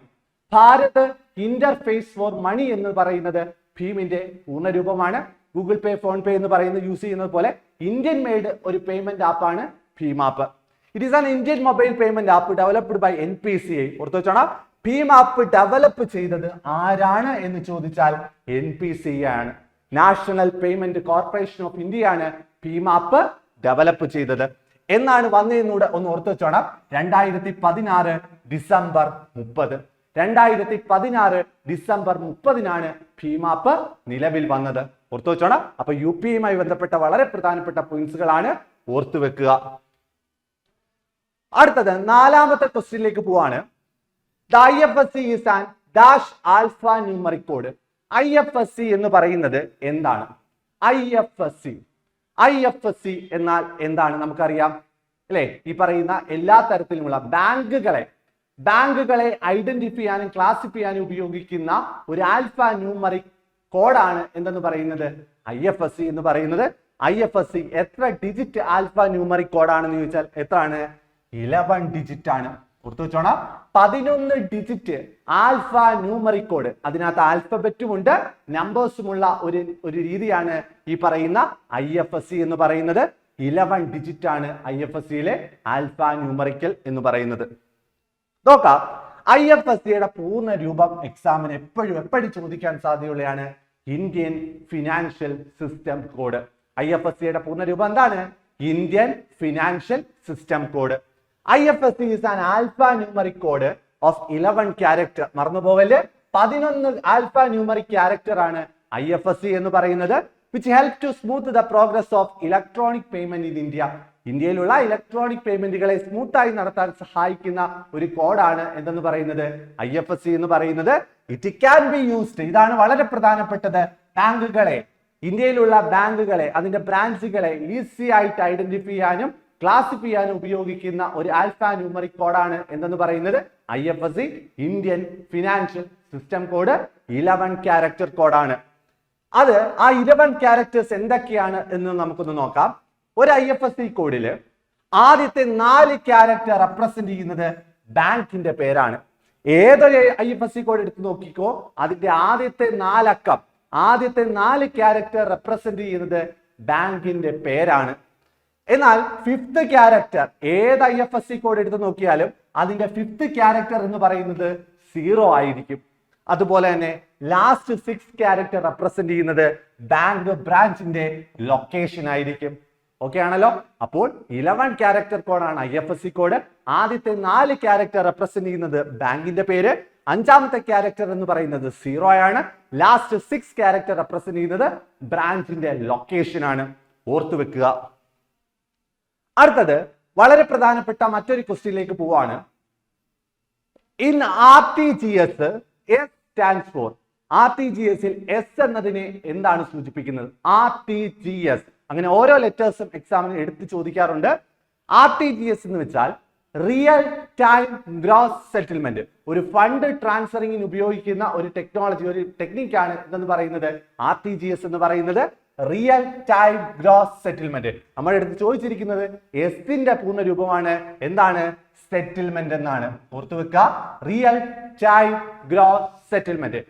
Bharat interface for money എന്ന് പറയുന്നത് ഭീമിന്റെ പൂർണ്ണരൂപമാണ്. ഗൂഗിൾ പേ, ഫോൺ പേ എന്ന് പറയുന്നത് യൂസ് ചെയ്യുന്നത് പോലെ ഇന്ത്യൻ മെയ്ഡ് ഒരു പേയ്മെന്റ് ആപ്പാണ് ഭീം app. It is an Indian mobile payment app developed by NPCA. ഓർത്തു വെച്ചോണം, ഭീം ആപ്പ് ഡെവലപ്പ് ചെയ്തത് ആരാണ് എന്ന് ചോദിച്ചാൽ NPCA ആണ്. National payment corporation of India ആണ് ഭീം ആപ്പ് ഡെവലപ്പ് ചെയ്തത്. എന്നാണ് വന്നതെന്നൂടെ ഒന്ന് ഓർത്തു വെച്ചോണം. 2016 ഡിസംബർ 30. 2016 ഡിസംബർ 30 ഭീം ആപ്പ് നിലവിൽ വന്നത്. ഓർത്തു വെച്ചോണം. അപ്പൊ UPIയുമായി ബന്ധപ്പെട്ട വളരെ പ്രധാനപ്പെട്ട പോയിന്റ്സുകളാണ് ഓർത്തു വെക്കുക. അടുത്തത് 4ാമത്തെ ക്വസ്റ്റ്യനിലേക്ക് പോവാണ്. The IFSC is an dash alpha numeric code. IFSC എന്ന് പറയുന്നത് എന്താണ്? IFSC എന്നാൽ എന്താണ് നമുക്കറിയാം, അല്ലെ? ഈ പറയുന്ന എല്ലാ തരത്തിലുമുള്ള ബാങ്കുകളെ ഐഡന്റിഫൈ ചെയ്യാനും ക്ലാസിഫൈ ചെയ്യാനും ഉപയോഗിക്കുന്ന ഒരു ആൽഫ ന്യൂമറിക് കോഡാണ് എന്തെന്ന് പറയുന്നത്? IFSC എന്ന് പറയുന്നത്. IFSC എത്ര ഡിജിറ്റ് ആൽഫ ന്യൂമറിക് കോഡാണെന്ന് ചോദിച്ചാൽ എത്രയാണ്? 11 ഡിജിറ്റ് ആണ്. ഓർത്തു വെച്ചോണം, 11 ഡിജിറ്റ് ആൽഫ ന്യൂമറിക് കോഡ്. അതിനകത്ത് ആൽഫബറ്റും ഉണ്ട്, നമ്പേഴ്സുമുള്ള ഒരു രീതിയാണ് ഈ പറയുന്ന IFSC എന്ന് പറയുന്നത്. 11 ഡിജിറ്റ് ആണ് IFSCയിലെ ആൽഫ ന്യൂമറിക്കൽ എന്ന് പറയുന്നത്. നോക്കാം, IFSCയുടെ പൂർണ്ണ രൂപം എക്സാമിന് എപ്പോഴും ചോദിക്കാൻ സാധ്യതയുള്ളതാണ്. Indian financial system code. IFSCയുടെ പൂർണ്ണ രൂപം എന്താണ്? Indian financial system code. IFSC is an alphanumeric code of 11 character. മറന്നുപോകല്, 11 ആൽഫാ ന്യൂമറിക് ക്യാരക്ടർ ആണ് IFSC എന്ന് പറയുന്നത്. which help to smooth the progress of electronic payment in India. ഇന്ത്യയിലുള്ള ഇലക്ട്രോണിക് പേയ്മെന്റുകളെ സ്മൂത്ത് ആയി നടത്താൻ സഹായിക്കുന്ന ഒരു കോഡാണ് എന്തെന്ന് പറയുന്നത്? IFSC എന്ന് പറയുന്നത്. ഇറ്റ് ക്യാൻ ബി യൂസ്ഡ്, ഇതാണ് വളരെ പ്രധാനപ്പെട്ടത്, ബാങ്കുകളെ, ഇന്ത്യയിലുള്ള ബാങ്കുകളെ, അതിന്റെ ബ്രാഞ്ചുകളെ ഈസി ആയിട്ട് ഐഡന്റിഫൈ ചെയ്യാനും ക്ലാസിഫൈ ചെയ്യാനും ഉപയോഗിക്കുന്ന ഒരു ആൽഫാ ന്യൂമറിക് കോഡാണ് എന്തെന്ന് പറയുന്നത്? IFSC, Indian financial system code. 11 character കോഡാണ് അത്. ആ 11 ക്യാരക്ടേഴ്സ് എന്തൊക്കെയാണ് എന്ന് നമുക്കൊന്ന് നോക്കാം. ഒരു IFSC കോഡില് ആദ്യത്തെ 4 ക്യാരക്ടർ റെപ്രസെന്റ് ചെയ്യുന്നത് ബാങ്കിന്റെ പേരാണ്. ഏതൊരു IFSC കോഡ് എടുത്ത് നോക്കിക്കോ, അതിന്റെ ആദ്യത്തെ 4 അക്കം, ആദ്യത്തെ 4 ക്യാരക്ടർ റെപ്രസെന്റ് ചെയ്യുന്നത് ബാങ്കിന്റെ പേരാണ്. എന്നാൽ 5th ക്യാരക്ടർ ഏത് IFSC കോഡ് എടുത്ത് നോക്കിയാലും അതിന്റെ 5th ക്യാരക്ടർ എന്ന് പറയുന്നത് 0 ആയിരിക്കും. അതുപോലെ തന്നെ ലാസ്റ്റ് 6 ക്യാരക്ടർ റെപ്രസെന്റ് ചെയ്യുന്നത് ബാങ്ക് ബ്രാഞ്ചിന്റെ ലൊക്കേഷൻ ആയിരിക്കും. ഓക്കെ ആണല്ലോ. അപ്പോൾ 11 ക്യാരക്ടർ കോഡാണ് IFSC കോഡ്. ആദ്യത്തെ 4 ക്യാരക്ടർ റെപ്രസെന്റ് ചെയ്യുന്നത് ബാങ്കിന്റെ പേര്, 5ാമത്തെ ക്യാരക്ടർ എന്ന് പറയുന്നത് 0 ആണ്, ലാസ്റ്റ് 6 ക്യാരക്ടർ റെപ്രസെന്റ് ചെയ്യുന്നത് ബ്രാഞ്ചിന്റെ ലൊക്കേഷൻ ആണ്. ഓർത്തു വെക്കുക. അടുത്തത് വളരെ പ്രധാനപ്പെട്ട മറ്റൊരു ക്വസ്റ്റ്യനിലേക്ക് പോവാണ്. In RTGS S stands for. RTGSൽ S എന്നതിനെ എന്താണ് സൂചിപ്പിക്കുന്നത്? RTGS അങ്ങനെ ഓരോ ലെറ്റേഴ്സും എക്സാമിന് എടുത്ത് ചോദിക്കാറുണ്ട്. RTGS എന്ന് വെച്ചാൽ റിയൽ ടൈം ഗ്രോസ് സെറ്റിൽമെന്റ്. ഒരു ഫണ്ട് ട്രാൻസ്ഫറിങ്ങിന് ഉപയോഗിക്കുന്ന ഒരു ടെക്നോളജി, ഒരു ടെക്നിക്കാണ് എന്ന് പറയുന്നത് RTGS എന്ന് പറയുന്നത് റിയൽ ടൈം ഗ്രോസ് സെറ്റിൽമെന്റ്. നമ്മുടെ അടുത്ത് ചോദിച്ചിരിക്കുന്നത് എസിന്റെ പൂർണ്ണ രൂപമാണ്. എന്താണ്? സെറ്റിൽമെന്റ് എന്നാണ്. ഓർത്തു വെക്കുക. Real time gross settlement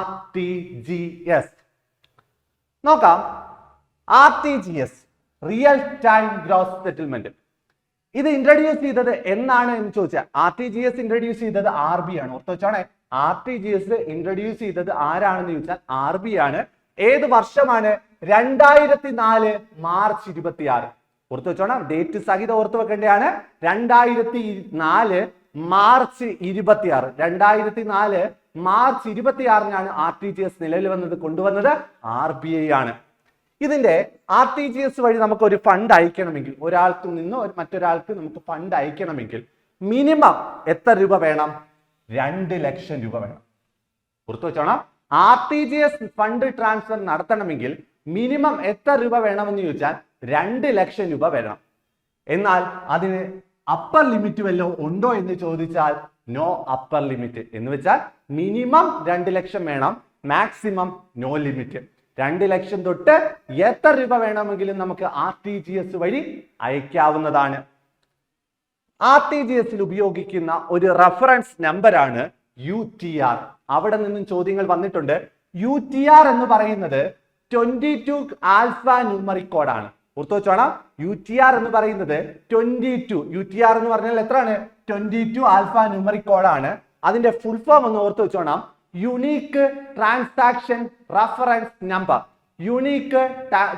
RTGS. നോക്കാം. RTGS real time gross settlement ഇത് ഇൻട്രൊഡ്യൂസ് ചെയ്തത് എന്നാണ് എന്ന് ചോദിച്ചാൽ RTGS ഇൻട്രൊഡ്യൂസ് ചെയ്തത് RB ആണ്. ഓർത്ത് വെച്ചോണേ. RTGS ഇൻട്രൊഡ്യൂസ് ചെയ്തത് ആരാണെന്ന് ചോദിച്ചാൽ RB ആണ്. ഏത് വർഷമാണ്? 2004 മാർച്ച് 26. ഓർത്ത് വെച്ചോണം. ഡേറ്റ് സഹിതം ഓർത്ത് വെക്കേണ്ടതാണ്. 2004 മാർച്ച് 26. 2004 മാർച്ച് 26-നാണ് RTGS നിലവിൽ വന്നത്. കൊണ്ടുവന്നത് RBI ആണ്. ഇതിന്റെ RTGS വഴി നമുക്ക് ഒരു ഫണ്ട് അയക്കണമെങ്കിൽ, ഒരാൾക്ക് നിന്ന് മറ്റൊരാൾക്ക് നമുക്ക് ഫണ്ട് അയക്കണമെങ്കിൽ മിനിമം എത്ര രൂപ വേണം? 2 ലക്ഷം രൂപ വേണം. ഓർത്തു വെച്ചോണം. RTGS ഫണ്ട് ട്രാൻസ്ഫർ നടത്തണമെങ്കിൽ മിനിമം എത്ര രൂപ വേണമെന്ന് ചോദിച്ചാൽ 2 ലക്ഷം രൂപ വേണം. എന്നാൽ അതിന് അപ്പർ ലിമിറ്റ് വല്ലതും ഉണ്ടോ എന്ന് ചോദിച്ചാൽ നോ അപ്പർ ലിമിറ്റ്. എന്ന് വെച്ചാൽ മിനിമം 2 ലക്ഷം വേണം, മാക്സിമം നോ ലിമിറ്റ്. 2 ലക്ഷം തൊട്ട് എത്ര രൂപ വേണമെങ്കിലും നമുക്ക് RTGS വഴി അയക്കാവുന്നതാണ്. RTGSൽ ഉപയോഗിക്കുന്ന ഒരു റഫറൻസ് നമ്പറാണ് UTR. അവിടെ നിന്നും ചോദ്യങ്ങൾ വന്നിട്ടുണ്ട്. UTR എന്ന് പറയുന്നത് 22 ആൽഫ ന്യൂമറിക് കോഡാണ്. ഓർത്തു വെച്ചോണം. UTR എന്ന് പറയുന്നത് 22. UTR എന്ന് പറഞ്ഞാൽ എത്രയാണ്? 22 ആൽഫ ന്യൂമറിക് കോഡാണ്. അതിന്റെ ഫുൾ ഫോം ഒന്ന് ഓർത്തു വെച്ചോണം. Unique transaction reference number. Unique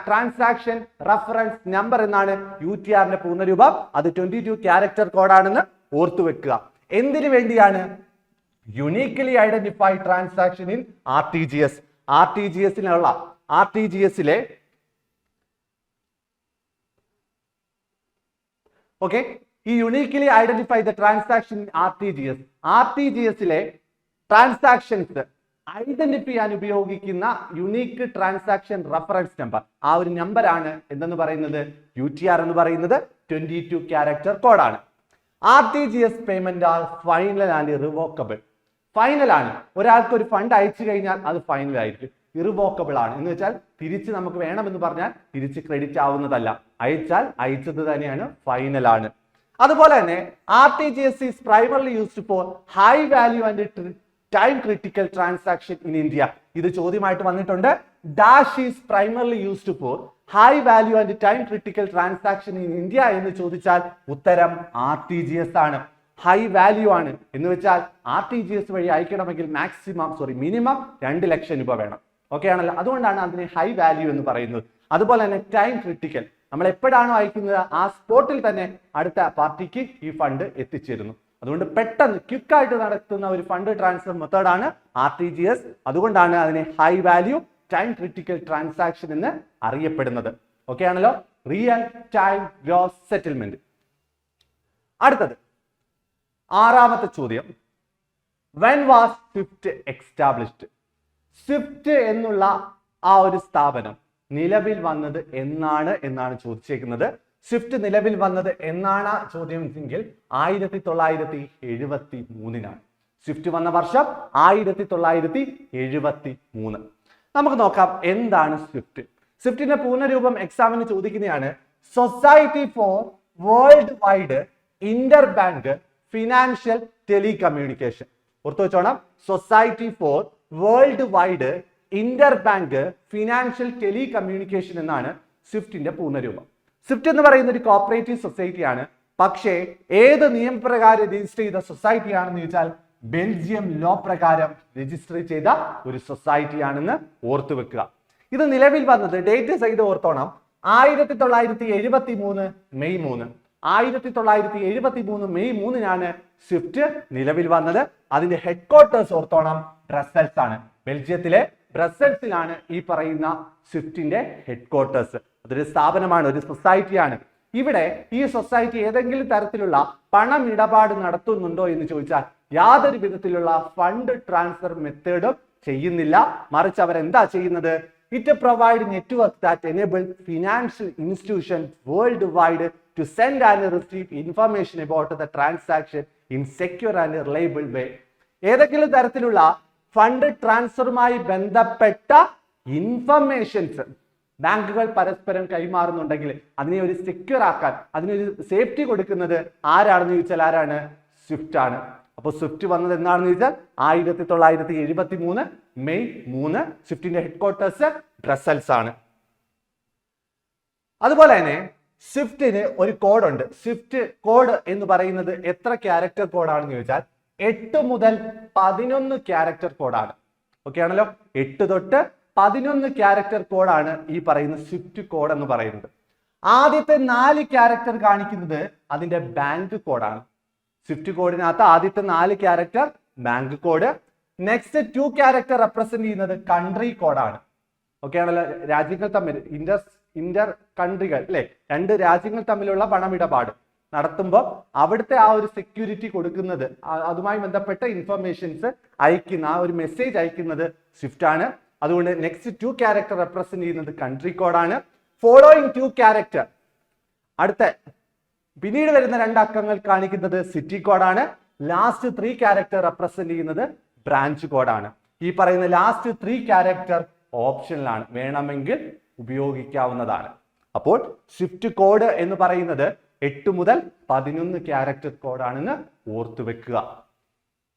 transaction reference number എന്നാണ് UTRന്റെ പൂർണ്ണരൂപം. അത് 22 ക്യാരക്ടർ കോഡാണെന്ന് ഓർത്തു വെക്കുക. എന്തിനു വേണ്ടിയാണ്? Uniquely identified transaction in RTGS. RTGSലെ ഓക്കെ, ഈ uniquely identify the transaction in RTGSലെ ട്രാൻസാക്ഷൻസ് ഐഡന്റിഫൈ ചെയ്യാൻ ഉപയോഗിക്കുന്ന യുണീക്ക് ട്രാൻസാക്ഷൻ റഫറൻസ് നമ്പർ. ആ ഒരു നമ്പറാണ് എന്തെന്ന് പറയുന്നത്? UTR എന്ന് പറയുന്നത് 22 ക്യാരക്ടർ കോഡാണ്. RTGS payment are final and irrevocable. Final ആണ്. ഒരാൾക്ക് ഒരു ഫണ്ട് അയച്ചു കഴിഞ്ഞാൽ അത് ഫൈനൽ ആയിരിക്കും. ഇറിവോക്കബിൾ ആണ്. എന്ന് വെച്ചാൽ തിരിച്ച് നമുക്ക് വേണമെന്ന് പറഞ്ഞാൽ തിരിച്ച് ക്രെഡിറ്റ് ആവുന്നതല്ല. അയച്ചാൽ അയച്ചത് തന്നെയാണ്, ഫൈനൽ ആണ്. അതുപോലെ തന്നെ RTGS is primarily used for high value and time critical transaction in India. ഇത് ചോദ്യമായിട്ട് വന്നിട്ടുണ്ട്. Dash is primarily used for high value and time critical transaction in India എന്ന് ചോദിച്ചാൽ ഉത്തരം RTGS ആണ്. ഹൈ വാല്യൂ ആണ് എന്ന് വെച്ചാൽ RTGS വഴി അയക്കണമെങ്കിൽ മിനിമം 2 ലക്ഷം രൂപ വേണം. ഓക്കെ ആണല്ലോ. അതുകൊണ്ടാണ് അതിനെ ഹൈ വാല്യൂ എന്ന് പറയുന്നത്. അതുപോലെ തന്നെ ടൈം ക്രിട്ടിക്കൽ. നമ്മൾ എപ്പോഴാണോ അയക്കുന്നത് ആ സ്പോട്ടിൽ തന്നെ അടുത്ത പാർട്ടിക്ക് ഈ ഫണ്ട് എത്തിച്ചേരുന്നു. അതുകൊണ്ട് പെട്ടെന്ന് ക്വിക്കായിട്ട് നടത്തുന്ന ഒരു ഫണ്ട് ട്രാൻസ്ഫർ മെത്തേഡാണ് RTGS. അതുകൊണ്ടാണ് അതിനെ high value time critical transaction എന്ന് അറിയപ്പെടുന്നത്. ഓക്കെ ആണല്ലോ. Real time gross settlement. അടുത്തത് 6ാമത്തെ ചോദ്യം. When was Swift established? Swift എന്നുള്ള ആ ഒരു സ്ഥാപനം നിലവിൽ വന്നത് എന്നാണ് ചോദിച്ചേക്കുന്നത്. സ്വിഫ്റ്റ് നിലവിൽ വന്നത് എന്നാണ് ചോദ്യം എങ്കിൽ 1973-നാണ്. സ്വിഫ്റ്റ് വന്ന വർഷം 1973. നമുക്ക് നോക്കാം എന്താണ് സ്വിഫ്റ്റ്. സ്വിഫ്റ്റിന്റെ പൂർണ്ണരൂപം എക്സാമിന് ചോദിക്കുന്നതാണ്. Society for worldwide interbank financial telecommunication. ഓർത്തു വെച്ചോണം. Society for worldwide interbank financial telecommunication എന്നാണ് സ്വിഫ്റ്റിന്റെ പൂർണ്ണരൂപം. സ്വിഫ്റ്റ് എന്ന് പറയുന്ന ഒരു കോപ്പറേറ്റീവ് സൊസൈറ്റിയാണ്. പക്ഷേ ഏത് നിയമപ്രകാരം രജിസ്റ്റർ ചെയ്ത സൊസൈറ്റി ആണെന്ന് ചോദിച്ചാൽ ബെൽജിയം ലോ പ്രകാരം രജിസ്റ്റർ ചെയ്ത ഒരു സൊസൈറ്റി ആണെന്ന് ഓർത്തു വെക്കുക. ഇത് നിലവിൽ വന്നത് ഡേറ്റ് സഹിതം ഓർത്തോണം 1973 മെയ് 3. 1973 മെയ് 3 സ്വിഫ്റ്റ് നിലവിൽ വന്നത്. അതിന്റെ ഹെഡ്ക്വാർട്ടേഴ്സ് ഓർത്തോണം ബ്രസൽസ് ആണ്. ബെൽജിയത്തിലെ ബ്രസൽസിലാണ് ഈ പറയുന്ന സ്വിഫ്റ്റിന്റെ ഹെഡ്ക്വാർട്ടേഴ്സ്. അതൊരു സ്ഥാപനമാണ്, ഒരു സൊസൈറ്റിയാണ്. ഇവിടെ ഈ സൊസൈറ്റി ഏതെങ്കിലും തരത്തിലുള്ള പണമിടപാട് നടത്തുന്നുണ്ടോ എന്ന് ചോദിച്ചാൽ യാതൊരു വിധത്തിലുള്ള ഫണ്ട് ട്രാൻസ്ഫർ മെത്തേഡും ചെയ്യുന്നില്ല. മറിച്ച് അവരെന്താ ചെയ്യുന്നത്? It provide network that enable financial institutions world wide to send and receive information about the transaction in secure and reliable way. ഏതെങ്കിലും തരത്തിലുള്ള ഫണ്ട് ട്രാൻസ്ഫറുമായി ബന്ധപ്പെട്ട ഇൻഫർമേഷൻസ് ബാങ്കുകൾ പരസ്പരം കൈമാറുന്നുണ്ടെങ്കിൽ അതിനെ ഒരു സെക്യൂർ ആക്കാൻ, അതിനൊരു സേഫ്റ്റി കൊടുക്കുന്നത് ആരാണെന്ന് ചോദിച്ചാൽ ആരാണ്? സ്വിഫ്റ്റ് ആണ്. അപ്പോൾ സ്വിഫ്റ്റ് വന്നത് എന്താണെന്ന് ചോദിച്ചാൽ 1973 മെയ് 3. സ്വിഫ്റ്റിന്റെ ഹെഡ്ക്വാർട്ടേഴ്സ് ബ്രസൽസ് ആണ്. അതുപോലെ തന്നെ സ്വിഫ്റ്റിന് ഒരു കോഡ് ഉണ്ട്. സ്വിഫ്റ്റ് കോഡ് എന്ന് പറയുന്നത് എത്ര ക്യാരക്ടർ കോഡാണെന്ന് ചോദിച്ചാൽ 8 മുതൽ 11 ക്യാരക്ടർ കോഡാണ്. ഓക്കെ ആണല്ലോ? 8 തൊട്ട് 11 ക്യാരക്ടർ കോഡാണ് ഈ പറയുന്ന സ്വിഫ്റ്റ് കോഡ് എന്ന് പറയുന്നത്. ആദ്യത്തെ 4 ക്യാരക്ടർ കാണിക്കുന്നത് അതിന്റെ ബാങ്ക് കോഡാണ്. സ്വിഫ്റ്റ് കോഡിനകത്ത് ആദ്യത്തെ 4 character bank code. Next 2 character represent ചെയ്യുന്നത് കൺട്രി കോഡാണ്. ഓക്കെ ആണല്ലോ? രാജ്യങ്ങൾ തമ്മിൽ ഇന്റർ കൺട്രികൾ അല്ലെ, 2 രാജ്യങ്ങൾ തമ്മിലുള്ള പണമിടപാട് നടത്തുമ്പോൾ അവിടുത്തെ ആ ഒരു സെക്യൂരിറ്റി കൊടുക്കുന്നത്, അതുമായി ബന്ധപ്പെട്ട ഇൻഫർമേഷൻസ് അയക്കുന്ന, ആ ഒരു മെസ്സേജ് അയക്കുന്നത് സ്വിഫ്റ്റ് ആണ്. അതുകൊണ്ട് നെക്സ്റ്റ് 2 ക്യാരക്ടർ റെപ്രസെന്റ് ചെയ്യുന്നത് കൺട്രി കോഡാണ്. ഫോളോയിങ് 2 ക്യാരക്ടർ, അടുത്ത പിന്നീട് വരുന്ന 2 അക്കങ്ങൾ കാണിക്കുന്നത് സിറ്റി കോഡാണ്. ലാസ്റ്റ് 3 ക്യാരക്ടർ റെപ്രസെന്റ് ചെയ്യുന്നത് ബ്രാഞ്ച് കോഡാണ്. ഈ പറയുന്ന ലാസ്റ്റ് 3 ക്യാരക്ടർ ഓപ്ഷനിലാണ്, വേണമെങ്കിൽ ഉപയോഗിക്കാവുന്നതാണ്. അപ്പോൾ സ്വിഫ്റ്റ് കോഡ് എന്ന് പറയുന്നത് 8 മുതൽ 11 ക്യാരക്ടർ കോഡാണെന്ന് ഓർത്തു വെക്കുക.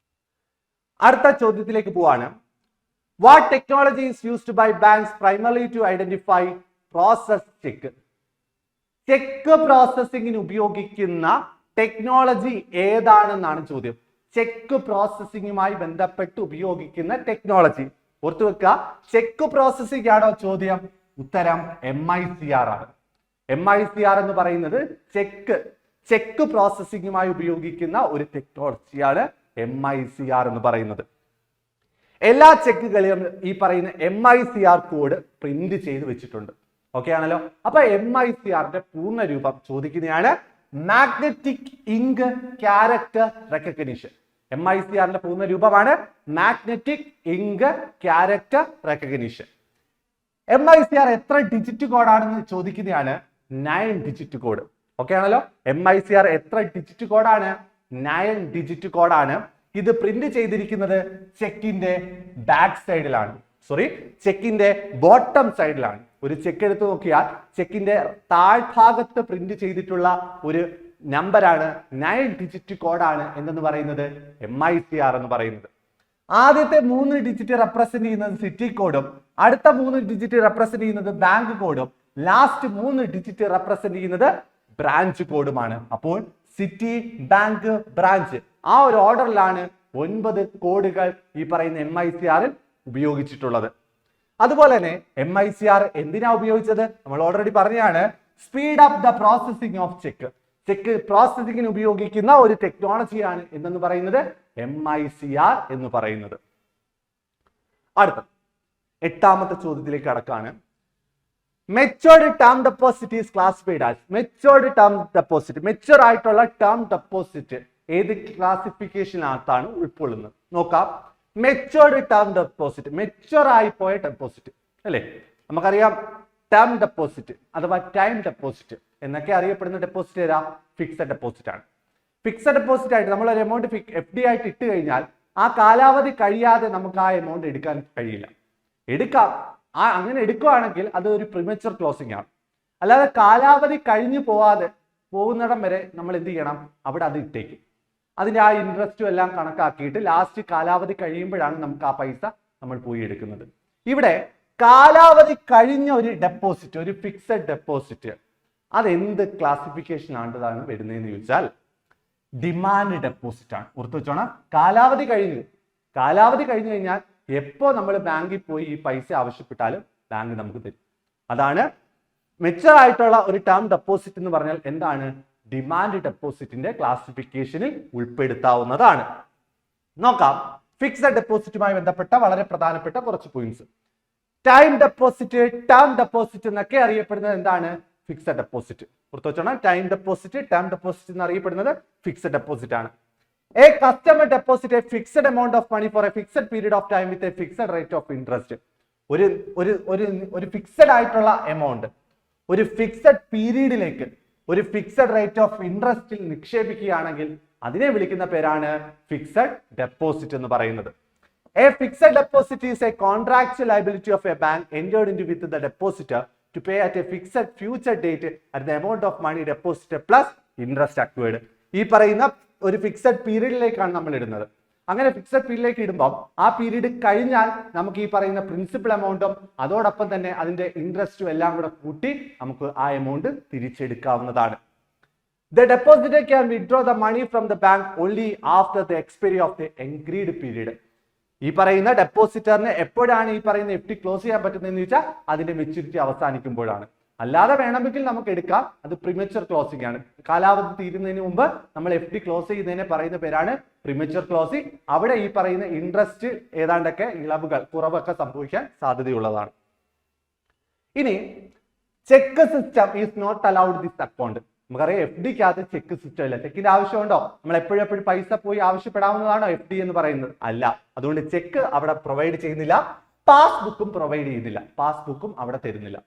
അടുത്ത ചോദ്യത്തിലേക്ക് പോവാണ്. What technology is used by banks primarily to identify process cheque? Cheque പ്രോസസ്സിംഗിന് ഉപയോഗിക്കുന്ന ടെക്നോളജി ഏതാണെന്നാണ് ചോദ്യം. ചെക്ക് പ്രോസസ്സിംഗുമായി ബന്ധപ്പെട്ട് ഉപയോഗിക്കുന്ന ടെക്നോളജി ഓർത്തു വെക്കുക. ചെക്ക് പ്രോസസ്സിംഗ് ആണോ ചോദ്യം? ഉത്തരം MICR ആണ്. MICR എന്ന് പറയുന്നത് ചെക്ക് പ്രോസസ്സിംഗുമായി ഉപയോഗിക്കുന്ന ഒരു ടെക്നോളജിയാണ് MICR എന്ന് പറയുന്നത്. എല്ലാ ചെക്കുകളിലും ഈ പറയുന്ന MICR കോഡ് പ്രിന്റ് ചെയ്ത് വെച്ചിട്ടുണ്ട്. ഓക്കെ ആണല്ലോ? അപ്പൊ MICRന്റെ പൂർണ്ണ രൂപം ചോദിക്കുന്നതാണ് മാഗ്നറ്റിക് ഇങ്ക് ക്യാരക്ടർ റെക്കഗ്നിഷൻ. MICRന്റെ പൂർണ്ണ രൂപമാണ് magnetic ink character recognition. MICR എത്ര ഡിജിറ്റ് കോഡാണെന്ന് ചോദിക്കുന്നതാണ് 9 ഡിജിറ്റ് കോഡ്. ഓക്കെ ആണല്ലോ? MICR എത്ര ഡിജിറ്റ് കോഡാണ്? 9 ഡിജിറ്റ് കോഡാണ്. ഇത് പ്രിന്റ് ചെയ്തിരിക്കുന്നത് ചെക്കിന്റെ ബാക്ക് സൈഡിലാണ്, ചെക്കിന്റെ ബോട്ടം സൈഡിലാണ്. ഒരു ചെക്ക് എടുത്ത് നോക്കിയാൽ ചെക്കിന്റെ താഴ്ഭാഗത്ത് പ്രിന്റ് ചെയ്തിട്ടുള്ള ഒരു നമ്പറാണ് 9 ഡിജിറ്റ് കോഡാണ് എന്തെന്ന് പറയുന്നത് MICR എന്ന് പറയുന്നത്. ആദ്യത്തെ 3 ഡിജിറ്റ് റെപ്രസെന്റ് ചെയ്യുന്നത് സിറ്റി കോഡും അടുത്ത 3 ഡിജിറ്റ് റെപ്രസെന്റ് ചെയ്യുന്നത് ബാങ്ക് കോഡും ലാസ്റ്റ് 3 ഡിജിറ്റ് റെപ്രസെന്റ് ചെയ്യുന്നത് ബ്രാഞ്ച് കോഡുമാണ്. അപ്പോൾ സിറ്റി, ബാങ്ക്, ബ്രാഞ്ച് ആ ഒരു ഓർഡറിലാണ് 9 കോഡുകൾ ഈ പറയുന്ന MICRൽ ഉപയോഗിച്ചിട്ടുള്ളത്. അതുപോലെ തന്നെ MICR എന്തിനാ ഉപയോഗിച്ചത്? നമ്മൾ ഓൾറെഡി പറഞ്ഞാണ്, speed up the processing of cheque. Cheque പ്രോസസിംഗിന് ഉപയോഗിക്കുന്ന ഒരു ടെക്നോളജിയാണ് എന്തെന്ന് പറയുന്നത് MICR എന്ന് പറയുന്നത്. അടുത്ത 8ാമത്തെ ചോദ്യത്തിലേക്ക് കടക്കാണ്. Matured term deposit is classified as. Matured term deposit, mature ആയിട്ടുള്ള ടേം ഡെപ്പോസിറ്റ് ഏത് ക്ലാസിഫിക്കേഷനകത്താണ് ഉൾക്കൊള്ളുന്നത് നോക്കാം. മെച്ചുവർഡ് ടേം ഡെപ്പോസിറ്റ്, മെച്ചുവർ ആയി പോയ ഡെപ്പോസിറ്റ് അല്ലേ? നമുക്കറിയാം ടേം ഡെപ്പോസിറ്റ് അഥവാ ടൈം ഡെപ്പോസിറ്റ് എന്നൊക്കെ അറിയപ്പെടുന്ന ഡെപ്പോസിറ്റ് ഏതാ? ഫിക്സഡ് ഡെപ്പോസിറ്റ് ആണ്. ഫിക്സഡ് ഡെപ്പോസിറ്റ് ആയിട്ട് നമ്മൾ ഒരു എമൗണ്ട് FD ആയിട്ട് ഇട്ട് കഴിഞ്ഞാൽ ആ കാലാവധി കഴിയാതെ നമുക്ക് ആ എമൗണ്ട് എടുക്കാൻ കഴിയില്ല. എടുക്കാം, അങ്ങനെ എടുക്കുകയാണെങ്കിൽ അത് ഒരു പ്രിമച്വർ ക്ലോസിംഗ് ആണ്. അല്ലാതെ കാലാവധി കഴിഞ്ഞു പോകുന്നിടം വരെ നമ്മൾ എന്ത് ചെയ്യണം? അവിടെ അത് ഇട്ടേക്കും. അതിന്റെ ആ ഇൻട്രസ്റ്റും എല്ലാം കണക്കാക്കിയിട്ട് ലാസ്റ്റ് കാലാവധി കഴിയുമ്പോഴാണ് നമുക്ക് ആ പൈസ നമ്മൾ പോയി എടുക്കുന്നത്. ഇവിടെ കാലാവധി കഴിഞ്ഞ ഒരു ഡെപ്പോസിറ്റ്, ഒരു ഫിക്സഡ് ഡെപ്പോസിറ്റ്, അതെന്ത് ക്ലാസിഫിക്കേഷൻ ആണ്ടതാണ് വരുന്നതെന്ന് ചോദിച്ചാൽ ഡിമാൻഡ് ഡെപ്പോസിറ്റ് ആണ്. ഓർത്ത് വെച്ചോണം, കാലാവധി കഴിഞ്ഞു കഴിഞ്ഞാൽ എപ്പോ നമ്മൾ ബാങ്കിൽ പോയി ഈ പൈസ ആവശ്യപ്പെട്ടാലും ബാങ്ക് നമുക്ക് തരും. അതാണ് മെച്ചർ ആയിട്ടുള്ള ഒരു ടേം ഡെപ്പോസിറ്റ് എന്ന് പറഞ്ഞാൽ എന്താണ്? ഡിമാൻഡ് ഡെപ്പോസിറ്റിന്റെ ക്ലാസിഫിക്കേഷനിൽ ഉൾപ്പെടുത്താവുന്നതാണ്. നോക്കാം ഫിക്സഡ് ഡെപ്പോസിറ്റുമായി ബന്ധപ്പെട്ട വളരെ പ്രധാനപ്പെട്ട കുറച്ച് points. Time deposit, term deposit എന്നൊക്കെ അറിയപ്പെടുന്നത് എന്താണ്? Fixed deposit. ഓർത്ത് വെച്ചോണം, ടൈം ഡെപ്പോസിറ്റ്, ടേം ഡെപ്പോസിറ്റ് എന്ന് അറിയപ്പെടുന്നത് ഫിക്സഡ് ഡെപ്പോസിറ്റ് ആണ്. A customer deposit a fixed amount of money for a fixed period of time with a fixed rate of interest. ഒരു fixed ആയിട്ടുള്ള എമൗണ്ട് ഒരു ഫിക്സഡ് പീരീഡിലേക്ക് ഒരു ഫിക്സഡ് റേറ്റ് ഓഫ് ഇൻട്രസ്റ്റിൽ നിക്ഷേപിക്കുകയാണെങ്കിൽ അതിനെ വിളിക്കുന്ന പേരാണ് ഫിക്സഡ് ഡെപ്പോസിറ്റ് എന്ന് പറയുന്നത്. A fixed deposit is a contractual liability of a bank entered into with the depositor to pay at a fixed future date at the amount of money deposited plus interest accrued. ഈ പറയുന്ന ഒരു fixed പീരീഡിലേക്കാണ് നമ്മൾ ഇടുന്നത്. അങ്ങനെ fixed പീരീഡിലേക്ക് ഇടുമ്പോൾ ആ period കഴിഞ്ഞാൽ നമുക്ക് ഈ പറയുന്ന പ്രിൻസിപ്പൽ എമൗണ്ടും അതോടൊപ്പം തന്നെ അതിന്റെ ഇൻട്രസ്റ്റും എല്ലാം കൂടെ കൂട്ടി നമുക്ക് ആ amount തിരിച്ചെടുക്കാവുന്നതാണ്. The depositor can withdraw the money from the bank only after the expiry of the agreed period. ഈ പറയുന്ന ഡെപ്പോസിറ്ററിന് എപ്പോഴാണ് ഈ പറയുന്ന FD ക്ലോസ് ചെയ്യാൻ പറ്റുന്നതെന്ന് ചോദിച്ചാൽ അതിന്റെ മെച്യൂരിറ്റി അവസാനിക്കുമ്പോഴാണ്. അല്ലാതെ വേണമെങ്കിൽ നമുക്ക് എടുക്കാം, അത് പ്രിമച്വർ ക്ലോസിംഗ് ആണ്. കാലാവധി തീരുന്നതിന് മുമ്പ് നമ്മൾ FD ക്ലോസ് ചെയ്യുന്നതിനെ പറയുന്ന പേരാണ് പ്രിമച്വർ ക്ലോസിംഗ്. അവിടെ ഈ പറയുന്ന ഇൻട്രസ്റ്റ് ഏതാണ്ടൊക്കെ കുറവൊക്കെ സംഭവിക്കാൻ സാധ്യതയുള്ളതാണ്. ഇനി cheque system is not allowed this account. നമുക്കറിയാം FDക്കകത്ത് ചെക്ക് സിസ്റ്റം ഇല്ല. ചെക്കിന്റെ ആവശ്യമുണ്ടോ? നമ്മൾ എപ്പോഴും പൈസ പോയി ആവശ്യപ്പെടാവുന്നതാണോ FD എന്ന് പറയുന്നത്? അല്ല. അതുകൊണ്ട് ചെക്ക് അവിടെ പ്രൊവൈഡ് ചെയ്യുന്നില്ല, പാസ്ബുക്കും പ്രൊവൈഡ് ചെയ്യുന്നില്ല, പാസ്ബുക്കും അവിടെ തരുന്നില്ല.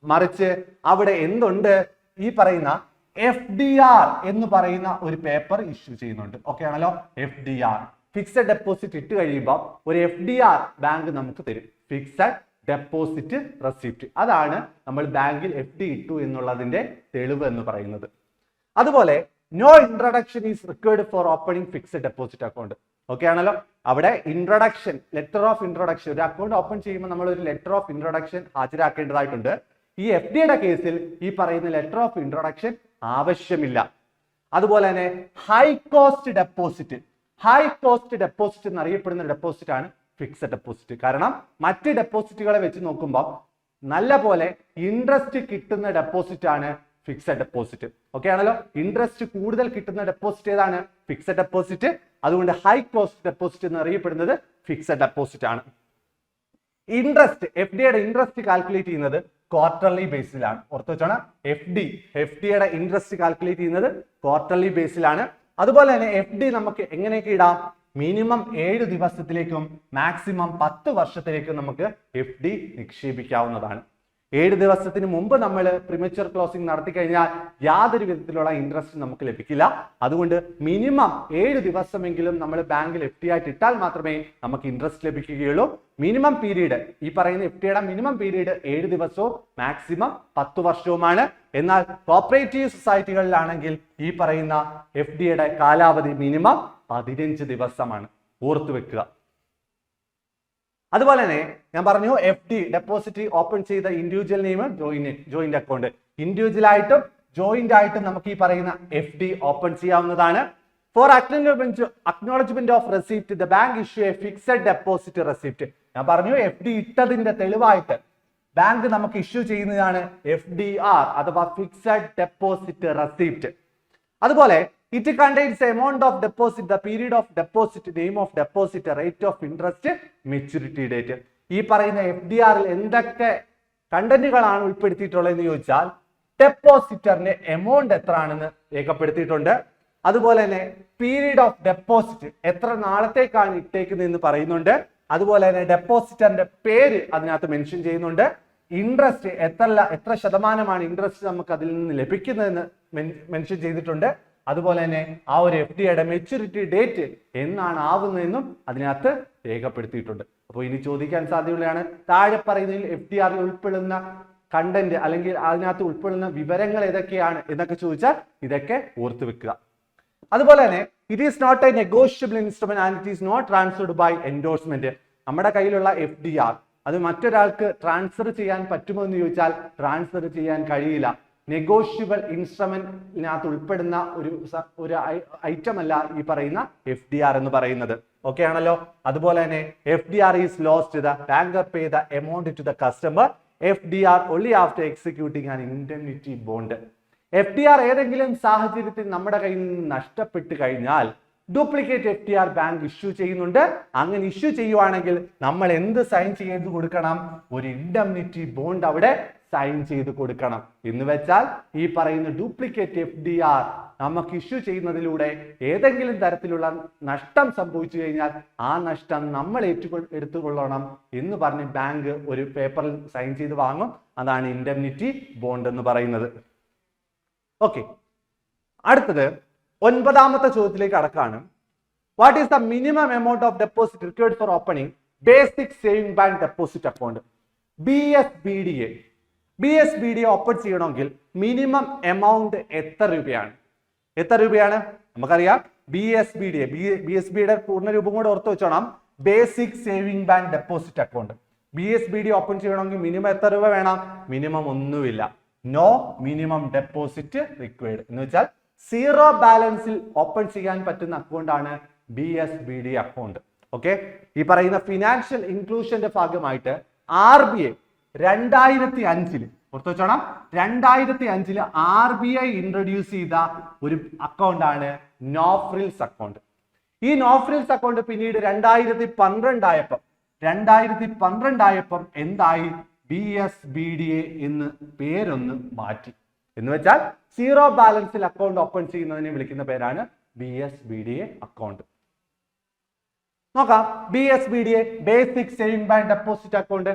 മറിച്ച് അവിടെ എന്തുണ്ട്? ഈ പറയുന്ന FDR എന്ന് പറയുന്ന ഒരു പേപ്പർ ഇഷ്യൂ ചെയ്യുന്നുണ്ട്. ഓക്കെ ആണല്ലോ? FDR ഫിക്സഡ് ഡെപ്പോസിറ്റ് ഇട്ട് കഴിയുമ്പോൾ ഒരു FDR ബാങ്ക് നമുക്ക് തരും, ഫിക്സഡ് ഡെപ്പോസിറ്റ് റെസിപ്റ്റ്. അതാണ് നമ്മൾ ബാങ്കിൽ FD ഇട്ടു എന്നുള്ളതിന്റെ തെളിവ് എന്ന് പറയുന്നത്. അതുപോലെ no introduction is required for opening fixed deposit account. Okay ആണല്ലോ? അവിടെ ഇൻട്രൊഡക്ഷൻ, ലെറ്റർ ഓഫ് ഇൻട്രൊഡക്ഷൻ, ഒരു അക്കൗണ്ട് ഓപ്പൺ ചെയ്യുമ്പോൾ നമ്മൾ ഒരു ലെറ്റർ ഓഫ് ഇൻട്രൊഡക്ഷൻ ഹാജരാക്കേണ്ടതായിട്ടുണ്ട്. ഈ FDയുടെ കേസിൽ ഈ പറയുന്ന ലെറ്റർ ഓഫ് ഇൻട്രൊഡക്ഷൻ ആവശ്യമില്ല. അതുപോലെ തന്നെ high cost deposit, high cost deposit എന്നറിയപ്പെടുന്ന ഡെപ്പോസിറ്റ് ആണ് ഫിക്സഡ് ഡെപ്പോസിറ്റ്. കാരണം മറ്റ് ഡെപ്പോസിറ്റുകളെ വെച്ച് നോക്കുമ്പോൾ നല്ല പോലെ ഇൻട്രസ്റ്റ് കിട്ടുന്ന ഡെപ്പോസിറ്റ് ആണ് ഫിക്സഡ് ഡെപ്പോസിറ്റ്. ഓക്കെ ആണല്ലോ? ഇൻട്രസ്റ്റ് കൂടുതൽ കിട്ടുന്ന ഡെപ്പോസിറ്റ് ഏതാണ്? Fixed deposit. അതുകൊണ്ട് ഹൈ കോസ്റ്റ് ഡെപ്പോസിറ്റ് എന്നറിയപ്പെടുന്നത് ഫിക്സഡ് ഡെപ്പോസിറ്റ് ആണ്. ഇൻട്രസ്റ്റ്, FDയുടെ ഇൻട്രസ്റ്റ് കാൽക്കുലേറ്റ് ചെയ്യുന്നത് ക്വാർട്ടർലി ബേസിലാണ്. ഓർത്ത് വെച്ചോണം, FDയുടെ ഇൻട്രസ്റ്റ് കാൽക്കുലേറ്റ് ചെയ്യുന്നത് ക്വാർട്ടർലി ബേസിലാണ്. അതുപോലെ തന്നെ FD നമുക്ക് എങ്ങനെയൊക്കെ ഇടാം? മിനിമം 7 ദിവസത്തിലേക്കും മാക്സിമം 10 വർഷത്തിലേക്കും നമുക്ക് FD നിക്ഷേപിക്കാവുന്നതാണ്. 7 ദിവസത്തിന് മുമ്പ് നമ്മൾ പ്രിമച്വർ ക്ലോസിംഗ് നടത്തി കഴിഞ്ഞാൽ യാതൊരു വിധത്തിലുള്ള ഇൻട്രസ്റ്റ് നമുക്ക് ലഭിക്കില്ല. അതുകൊണ്ട് മിനിമം 7 ദിവസമെങ്കിലും നമ്മൾ ബാങ്കിൽ FD ആയിട്ട് ഇട്ടാൽ മാത്രമേ നമുക്ക് ഇൻട്രസ്റ്റ് ലഭിക്കുകയുള്ളൂ. മിനിമം പീരീഡ്, ഈ പറയുന്ന FDയുടെ മിനിമം പീരീഡ് 7 ദിവസവും മാക്സിമം 10 വർഷവുമാണ്. എന്നാൽ കോപ്പറേറ്റീവ് സൊസൈറ്റികളിലാണെങ്കിൽ ഈ പറയുന്ന FDയുടെ കാലാവധി മിനിമം 15 ദിവസമാണ്. ഓർത്തു വെക്കുക. അതുപോലെ തന്നെ ഞാൻ പറഞ്ഞു FD ഡെപ്പോസിറ്റ് ഓപ്പൺ ചെയ്ത individual name joint account. Individual ആയിട്ടും ജോയിന്റ് ആയിട്ടും നമുക്ക് ഈ പറയുന്ന FD ഓപ്പൺ ചെയ്യാവുന്നതാണ്. For acknowledgement of receipt the bank issue a fixed deposit receipt. ഞാൻ പറഞ്ഞു FD ഇട്ടതിന്റെ തെളിവായിട്ട് ബാങ്ക് നമുക്ക് ഇഷ്യൂ ചെയ്യുന്നതാണ് FDR അഥവാ ഫിക്സഡ് ഡെപ്പോസിറ്റ് റെസിപ്റ്റ്. അതുപോലെ it contains the amount of deposit, the period of deposit, name of deposit, rate of interest, maturity date. ഈ പറയുന്ന FDRൽ എന്തൊക്കെ കണ്ടന്റുകളാണ് ഉൾപ്പെടുത്തിയിട്ടുള്ളതെന്ന് ചോദിച്ചാൽ ഡെപ്പോസിറ്ററിന്റെ എമൗണ്ട് എത്ര ആണെന്ന് രേഖപ്പെടുത്തിയിട്ടുണ്ട്. അതുപോലെ തന്നെ പീരീഡ് ഓഫ് ഡെപ്പോസിറ്റ്, എത്ര നാളത്തേക്കാണ് ഇട്ടേക്കുന്നതെന്ന് പറയുന്നുണ്ട്. അതുപോലെ തന്നെ ഡെപ്പോസിറ്ററിന്റെ പേര് അതിനകത്ത് മെൻഷൻ ചെയ്യുന്നുണ്ട്. ഇൻട്രസ്റ്റ് എത്ര ശതമാനമാണ് ഇൻട്രസ്റ്റ് നമുക്ക് അതിൽ നിന്ന് ലഭിക്കുന്നതെന്ന് മെൻഷൻ ചെയ്തിട്ടുണ്ട്. അതുപോലെ തന്നെ ആ ഒരു FDയുടെ മെച്യൂരിറ്റി ഡേറ്റ് എന്നാണ് ആവുന്നതെന്നും അതിനകത്ത് രേഖപ്പെടുത്തിയിട്ടുണ്ട്. അപ്പോൾ ഇനി ചോദിക്കാൻ സാധ്യതയുള്ളതാണ്, താഴെ പറയുന്നതിൽ FDRൽ ഉൾപ്പെടുന്ന കണ്ടന്റ് അല്ലെങ്കിൽ അതിനകത്ത് ഉൾപ്പെടുന്ന വിവരങ്ങൾ ഏതൊക്കെയാണ് എന്നൊക്കെ ചോദിച്ചാൽ ഇതൊക്കെ ഓർത്തു വെക്കുക. അതുപോലെ തന്നെ it is not a negotiable instrument and it is not transferred by endorsement. നമ്മുടെ കയ്യിലുള്ള FDR അത് മറ്റൊരാൾക്ക് ട്രാൻസ്ഫർ ചെയ്യാൻ പറ്റുമോ എന്ന് ചോദിച്ചാൽ ട്രാൻസ്ഫർ ചെയ്യാൻ കഴിയില്ല. നെഗോഷ്യബിൾ ഇൻസ്ട്രുമെന്റിനകത്ത് ഉൾപ്പെടുന്ന ഒരു ഐറ്റം അല്ല ഈ പറയുന്ന FDR എന്ന് പറയുന്നത്. ഓക്കെ ആണല്ലോ. അതുപോലെ തന്നെ FDR is lost the banker pay the amount to the customer. FDR only after executing an indemnity bond. FDR ഏതെങ്കിലും സാഹചര്യത്തിൽ നമ്മുടെ കയ്യിൽ നിന്ന് നഷ്ടപ്പെട്ടു കഴിഞ്ഞാൽ ഡ്യൂപ്ലിക്കേറ്റ് FDR ബാങ്ക് ഇഷ്യൂ ചെയ്യുന്നുണ്ട്. അങ്ങനെ ഇഷ്യൂ ചെയ്യുവാണെങ്കിൽ നമ്മൾ എന്ത് സൈൻ ചെയ്ത് കൊടുക്കണം? ഒരു ഇൻഡംനിറ്റി ബോണ്ട് അവിടെ സൈൻ ചെയ്ത് കൊടുക്കണം. എന്ന് വെച്ചാൽ ഈ പറയുന്ന ഡ്യൂപ്ലിക്കേറ്റ് FDR നമുക്ക് ഇഷ്യൂ ചെയ്യുന്നതിലൂടെ ഏതെങ്കിലും തരത്തിലുള്ള നഷ്ടം സംഭവിച്ചു കഴിഞ്ഞാൽ ആ നഷ്ടം നമ്മൾ എടുത്തുകൊള്ളണം എന്ന് പറഞ്ഞ് ബാങ്ക് ഒരു പേപ്പറിൽ സൈൻ ചെയ്ത് വാങ്ങും. അതാണ് ഇൻഡംനിറ്റി ബോണ്ട് എന്ന് പറയുന്നത്. ഓക്കെ, അടുത്തത് 9ാമത്തെ ചോദ്യത്തിലേക്ക് കടക്കാണ്. What is the minimum amount of deposit required for opening basic saving bank deposit account? BSBDA open ചെയ്യണമെങ്കിൽ മിനിമം എമൗണ്ട് എത്ര രൂപയാണ്? നമുക്കറിയാം BSBDയുടെ പൂർണ്ണ രൂപം കൂടെ ഓർത്ത് വെച്ചോണം. Basic saving bank deposit account. BSBD open ചെയ്യണമെങ്കിൽ മിനിമം എത്ര രൂപ വേണം? മിനിമം ഒന്നുമില്ല. നോ മിനിമം ഡെപ്പോസിറ്റ് റിക്വയർഡ് എന്ന് വെച്ചാൽ 0 ബാലൻസിൽ ഓപ്പൺ ചെയ്യാൻ പറ്റുന്ന അക്കൗണ്ട് ആണ് BSBD അക്കൗണ്ട്. ഓക്കെ, ഈ പറയുന്ന ഫിനാൻഷ്യൽ ഇൻക്ലൂഷന്റെ ഭാഗമായിട്ട് RBI 2005 ഓർത്ത് വെച്ചോണം, 2005 RBI ഇൻട്രൊഡ്യൂസ് ചെയ്ത ഒരു അക്കൗണ്ട് ആണ് നോ ഫ്രിൽസ് അക്കൗണ്ട്. ഈ നോ ഫ്രിൽസ് അക്കൗണ്ട് പിന്നീട് 2012 ആയപ്പം എന്തായി? BSBDA എന്ന് പേരൊന്ന് മാറ്റി. എന്ന് വെച്ചാൽ 0 ബാലൻസിൽ അക്കൗണ്ട് ഓപ്പൺ ചെയ്യുന്നതിനെ വിളിക്കുന്ന പേരാണ് BSBDA അക്കൗണ്ട്. നോക്കാം. BSBDA basic saving bank deposit account.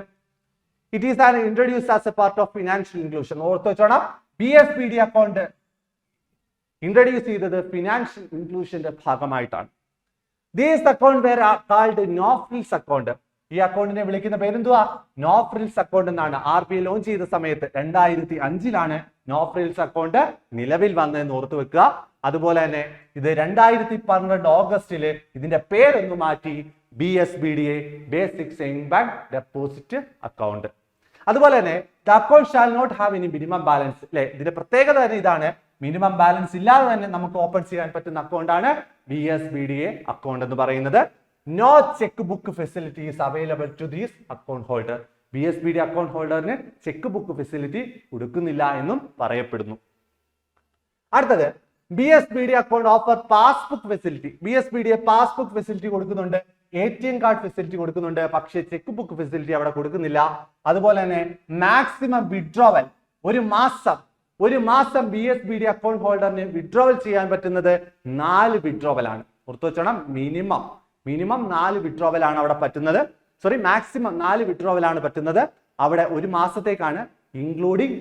It is an introduced as a part of financial inclusion. ഓർത്ത് വെച്ചോണം, BSBD അക്കൗണ്ട് ഇൻട്രൊഡ്യൂസ് ചെയ്തത് ഫിനാൻഷ്യൽ ഇൻക്ലൂഷന്റെ ഭാഗമായിട്ടാണ്. These account were called no frills account. ഈ അക്കൗണ്ടിനെ വിളിക്കുന്ന പേരെന്തുവാ? നോ ഫ്രിൽസ് അക്കൗണ്ട് എന്നാണ്. RBI ലോഞ്ച് ചെയ്ത സമയത്ത് 2005 നോ ഫ്രിൽസ് അക്കൗണ്ട് നിലവിൽ വന്നതെന്ന് ഓർത്തു വെക്കുക. അതുപോലെ തന്നെ ഇത് 2012 ഓഗസ്റ്റില് ഇതിന്റെ പേരൊന്ന് മാറ്റി BSBDA basic saving bank deposit account. അതുപോലെ തന്നെ the account shall not have any minimum balance. അല്ലെ, ഇതിന്റെ പ്രത്യേകത തന്നെ ഇതാണ്. മിനിമം ബാലൻസ് ഇല്ലാതെ തന്നെ നമുക്ക് ഓപ്പൺ ചെയ്യാൻ പറ്റുന്ന അക്കൗണ്ട് ആണ് BSBDA അക്കൗണ്ട് എന്ന് പറയുന്നത്. No cheque book facility is available to these account holder. BSBD account ഹോൾഡറിന് ചെക്ക് ബുക്ക് ഫെസിലിറ്റി കൊടുക്കുന്നില്ല എന്നും പറയപ്പെടുന്നു. അടുത്തത് BSBD account offer passbook facility. BSBDA passbook facility കൊടുക്കുന്നുണ്ട്, ATM കാർഡ് ഫെസിലിറ്റി കൊടുക്കുന്നുണ്ട്, പക്ഷേ ചെക്ക് ബുക്ക് ഫെസിലിറ്റി അവിടെ കൊടുക്കുന്നില്ല. അതുപോലെ തന്നെ മാക്സിമം വിഡ്രോവൽ ഒരു മാസം BSBD അക്കൗണ്ട് ഹോൾഡറിന് വിഡ്രോവൽ ചെയ്യാൻ പറ്റുന്നത് 4 വിഡ്രോവൽ ആണ്. ഓർത്തു വെച്ചോണം, മിനിമം 4 വിഡ്രോവൽ ആണ് അവിടെ പറ്റുന്നത്. മാക്സിമം 4 വിഡ്രോവൽ ആണ് പറ്റുന്നത് അവിടെ ഒരു മാസത്തേക്കാണ്, ഇൻക്ലൂഡിങ്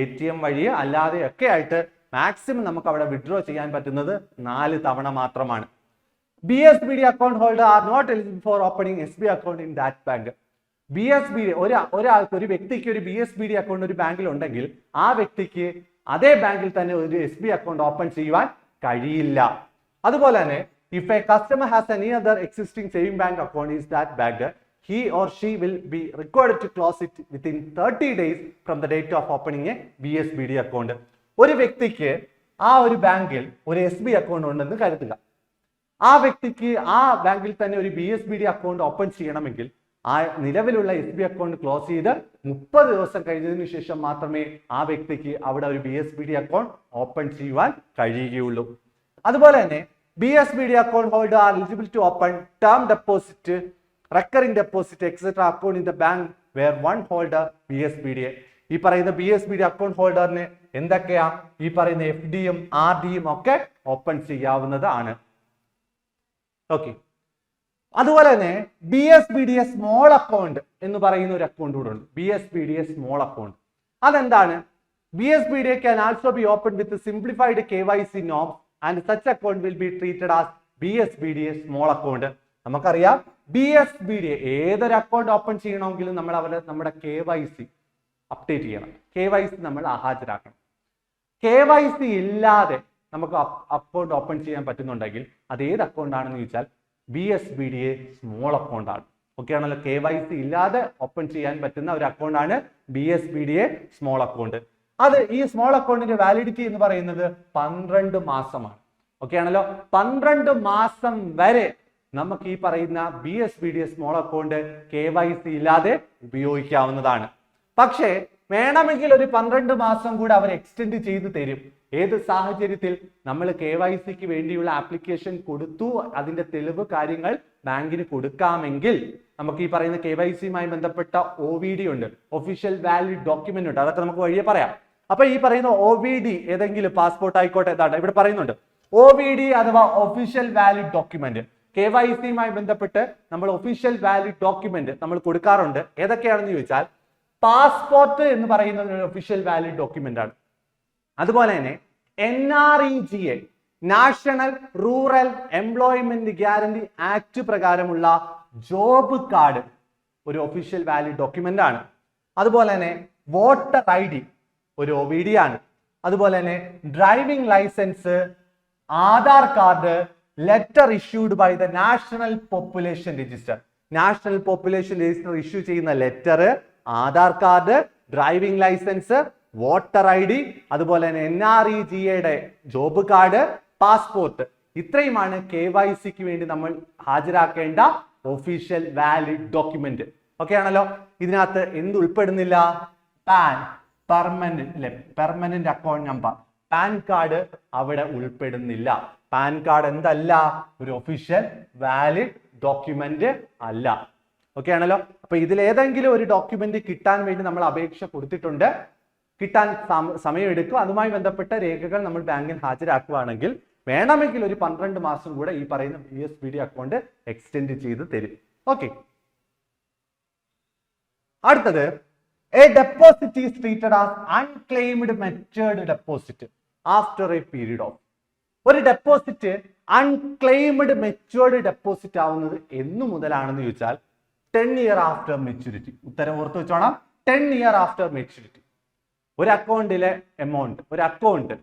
ATM വഴി അല്ലാതെ ഒക്കെ ആയിട്ട് മാക്സിമം നമുക്ക് അവിടെ വിഡ്രോ ചെയ്യാൻ പറ്റുന്നത് 4 തവണ മാത്രമാണ്. BSBD account holder are not eligible for opening SBI account in that bank. BSBD ഒരു വ്യക്തിക്ക് ഒരു BSBD അക്കൗണ്ട് ഒരു ബാങ്കിൽ ഉണ്ടെങ്കിൽ ആ വ്യക്തിക്ക് അതേ ബാങ്കിൽ തന്നെ ഒരു SBI അക്കൗണ്ട് ഓപ്പൺ ചെയ്യുവാൻ കഴിയില്ല. അതുപോലെ തന്നെ if a customer has any other existing saving bank account in that bank, he or she will be required to close it within 30 days from the date of opening a BSBD account. ഒരു വ്യക്തിക്ക് ആ ഒരു ബാങ്കിൽ ഒരു SBI account ഉണ്ടെന്ന് കരുതുക. ആ വ്യക്തിക്ക് ആ ബാങ്കിൽ തന്നെ ഒരു BSBD അക്കൗണ്ട് ഓപ്പൺ ചെയ്യണമെങ്കിൽ ആ നിലവിലുള്ള SBI അക്കൗണ്ട് ക്ലോസ് ചെയ്ത് 30 ദിവസം കഴിഞ്ഞതിന് ശേഷം മാത്രമേ ആ വ്യക്തിക്ക് അവിടെ ഒരു BSBD അക്കൗണ്ട് ഓപ്പൺ ചെയ്യുവാൻ കഴിയുകയുള്ളൂ. അതുപോലെ തന്നെ BSBD account holder are eligible to open term deposit, recurring deposit, etc. account in the bank where one holder BSBD. ഈ പറയുന്ന BSBD അക്കൗണ്ട് ഹോൾഡറിന് എന്തൊക്കെയാ? ഈ പറയുന്ന FDയും RDയും ഒക്കെ ഓപ്പൺ ചെയ്യാവുന്നതാണ്. ഓക്കെ, അതുപോലെ തന്നെ BSBDA സ്മോൾ അക്കൗണ്ട് എന്ന് പറയുന്ന ഒരു അക്കൗണ്ട് കൂടെ ഉണ്ട്. BSBDA സ്മോൾ അക്കൗണ്ട് അതെന്താണ്? BSBDA can also be opened with simplified KYC norms and such account will be treated as BSBDA small account. നമുക്കറിയാം BSBDA ഏതൊരു അക്കൗണ്ട് ഓപ്പൺ ചെയ്യണമെങ്കിലും നമ്മൾ നമ്മുടെ KYC അപ്ഡേറ്റ് ചെയ്യണം. KYC നമ്മൾ ഹാജരാക്കണം. KYC ഇല്ലാതെ നമുക്ക് അക്കൗണ്ട് ഓപ്പൺ ചെയ്യാൻ പറ്റുന്നുണ്ടെങ്കിൽ അത് ഏത് അക്കൗണ്ട് ആണെന്ന് ചോദിച്ചാൽ BSBDA സ്മോൾ അക്കൗണ്ട് ആണ്. ഓക്കെ ആണല്ലോ. KYC ഇല്ലാതെ ഓപ്പൺ ചെയ്യാൻ പറ്റുന്ന ഒരു അക്കൗണ്ട് ആണ് BSBDA സ്മോൾ അക്കൗണ്ട്. അത് ഈ സ്മോൾ അക്കൗണ്ടിന്റെ വാലിഡിറ്റി എന്ന് പറയുന്നത് 12 മാസമാണ്. ഓക്കെ ആണല്ലോ. 12 മാസം വരെ നമുക്ക് ഈ പറയുന്ന BSBDS സ്മോൾ അക്കൗണ്ട് KYC ഇല്ലാതെ ഉപയോഗിക്കാവുന്നതാണ്. പക്ഷേ വേണമെങ്കിൽ ഒരു 12 മാസം കൂടെ അവർ എക്സ്റ്റെൻഡ് ചെയ്ത് തരും. ഏത് സാഹചര്യത്തിൽ നമ്മൾ KYCക്ക് വേണ്ടിയുള്ള ആപ്ലിക്കേഷൻ കൊടുത്തു, അതിന്റെ തെളിവ് കാര്യങ്ങൾ ബാങ്കിന് കൊടുക്കാമെങ്കിൽ നമുക്ക് ഈ പറയുന്ന KYCയുമായി ബന്ധപ്പെട്ട OVD ഉണ്ട്, ഒഫീഷ്യൽ വാലിഡ് ഡോക്യുമെന്റ് ഉണ്ട്, അതൊക്കെ നമുക്ക് വഴിയെ പറയാം. അപ്പൊ ഈ പറയുന്ന OVD ഏതെങ്കിലും പാസ്പോർട്ട് ആയിക്കോട്ടെ, എന്താണ് ഇവിടെ പറയുന്നുണ്ട് OVD അഥവാ ഒഫീഷ്യൽ വാലിഡ് ഡോക്യുമെന്റ്. KYCയുമായി ബന്ധപ്പെട്ട് നമ്മൾ ഒഫീഷ്യൽ വാലിഡ് ഡോക്യുമെന്റ് നമ്മൾ കൊടുക്കാറുണ്ട്. ഏതൊക്കെയാണെന്ന് ചോദിച്ചാൽ പാസ്പോർട്ട് എന്ന് പറയുന്നത് ഒരു ഒഫീഷ്യൽ വാലിഡ് ഡോക്യുമെന്റ് ആണ്. അതുപോലെ തന്നെ NREGA national rural employment guarantee act പ്രകാരമുള്ള ജോബ് കാർഡ് ഒരു ഒഫീഷ്യൽ വാലിഡ് ഡോക്യുമെന്റ് ആണ്. അതുപോലെ തന്നെ വോട്ടർ ID ഒരു OVD ആണ്. അതുപോലെ തന്നെ driving licence, Aadhaar card, letter issued by the national population register. National population register issue ചെയ്യുന്ന letter, Aadhaar card, driving licence, voter ID, അതുപോലെ തന്നെ NREGA ജോബ് കാർഡ്, പാസ്പോർട്ട്. ഇത്രയുമാണ് KYCക്ക് വേണ്ടി നമ്മൾ ഹാജരാക്കേണ്ട ഒഫീഷ്യൽ വാലിഡ് ഡോക്യുമെന്റ്. ഓക്കെ ആണല്ലോ. ഇതിനകത്ത് എന്ത് ഉൾപ്പെടുന്നില്ല? Pan, permanent account number, pan card അവിടെ ഉൾപ്പെടുന്നില്ല. പാൻ കാർഡ് എന്തല്ല? ഒരു ഒഫീഷ്യൽ വാലിഡ് ഡോക്യുമെന്റ് അല്ല. ഓക്കെ ആണല്ലോ. അപ്പൊ ഇതിലേതെങ്കിലും ഒരു ഡോക്യുമെന്റ് കിട്ടാൻ വേണ്ടി നമ്മൾ അപേക്ഷ കൊടുത്തിട്ടുണ്ട്, കിട്ടാൻ സമയമെടുക്കും. അതുമായി ബന്ധപ്പെട്ട രേഖകൾ നമ്മൾ ബാങ്കിൽ ഹാജരാക്കുകയാണെങ്കിൽ വേണമെങ്കിൽ ഒരു 12 മാസം കൂടെ ഈ പറയുന്ന BSBD അക്കൗണ്ട് എക്സ്റ്റെൻഡ് ചെയ്ത് തരും. ഓക്കെ. അടുത്തത്, a deposit is treated as unclaimed matured deposit after a period of. ഒരു ഡെപ്പോസിറ്റ് അൺക്ലെയിംഡ് മെച്ചുവേർഡ് ഡെപ്പോസിറ്റ് ആവുന്നത് എന്നു മുതലാണെന്ന് ചോദിച്ചാൽ 10 years after maturity. ഉത്തരം ഓർത്ത് വെച്ചോണം, 10 years after maturity. ഒരു അക്കൗണ്ടിലെ എമൗണ്ട്, ഒരു അക്കൗണ്ട്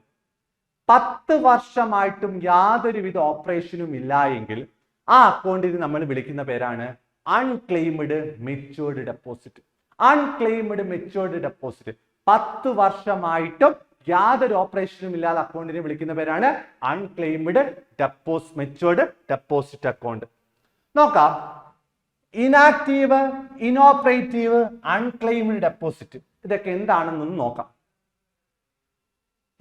10 വർഷമായിട്ടും യാതൊരുവിധ ഓപ്പറേഷനും ഇല്ല എങ്കിൽ ആ അക്കൗണ്ടിന് നമ്മൾ വിളിക്കുന്ന പേരാണ് unclaimed matured deposit. Unclaimed matured deposit 10 വർഷമായിട്ടും യാതൊരു ഓപ്പറേഷനും ഇല്ലാതെ അക്കൗണ്ടിനെ വിളിക്കുന്ന പേരാണ് അൺക്ലെയിംഡ് മെച്ചുവേർഡ് ഡെപ്പോസിറ്റ് അക്കൗണ്ട്. നോക്കാം, ഇനാക്റ്റീവ്, ഇനോപ്പറേറ്റീവ്, അൺക്ലെയിംഡ് ഡെപ്പോസിറ്റ് ഇതൊക്കെ എന്താണെന്നൊന്ന് നോക്കാം.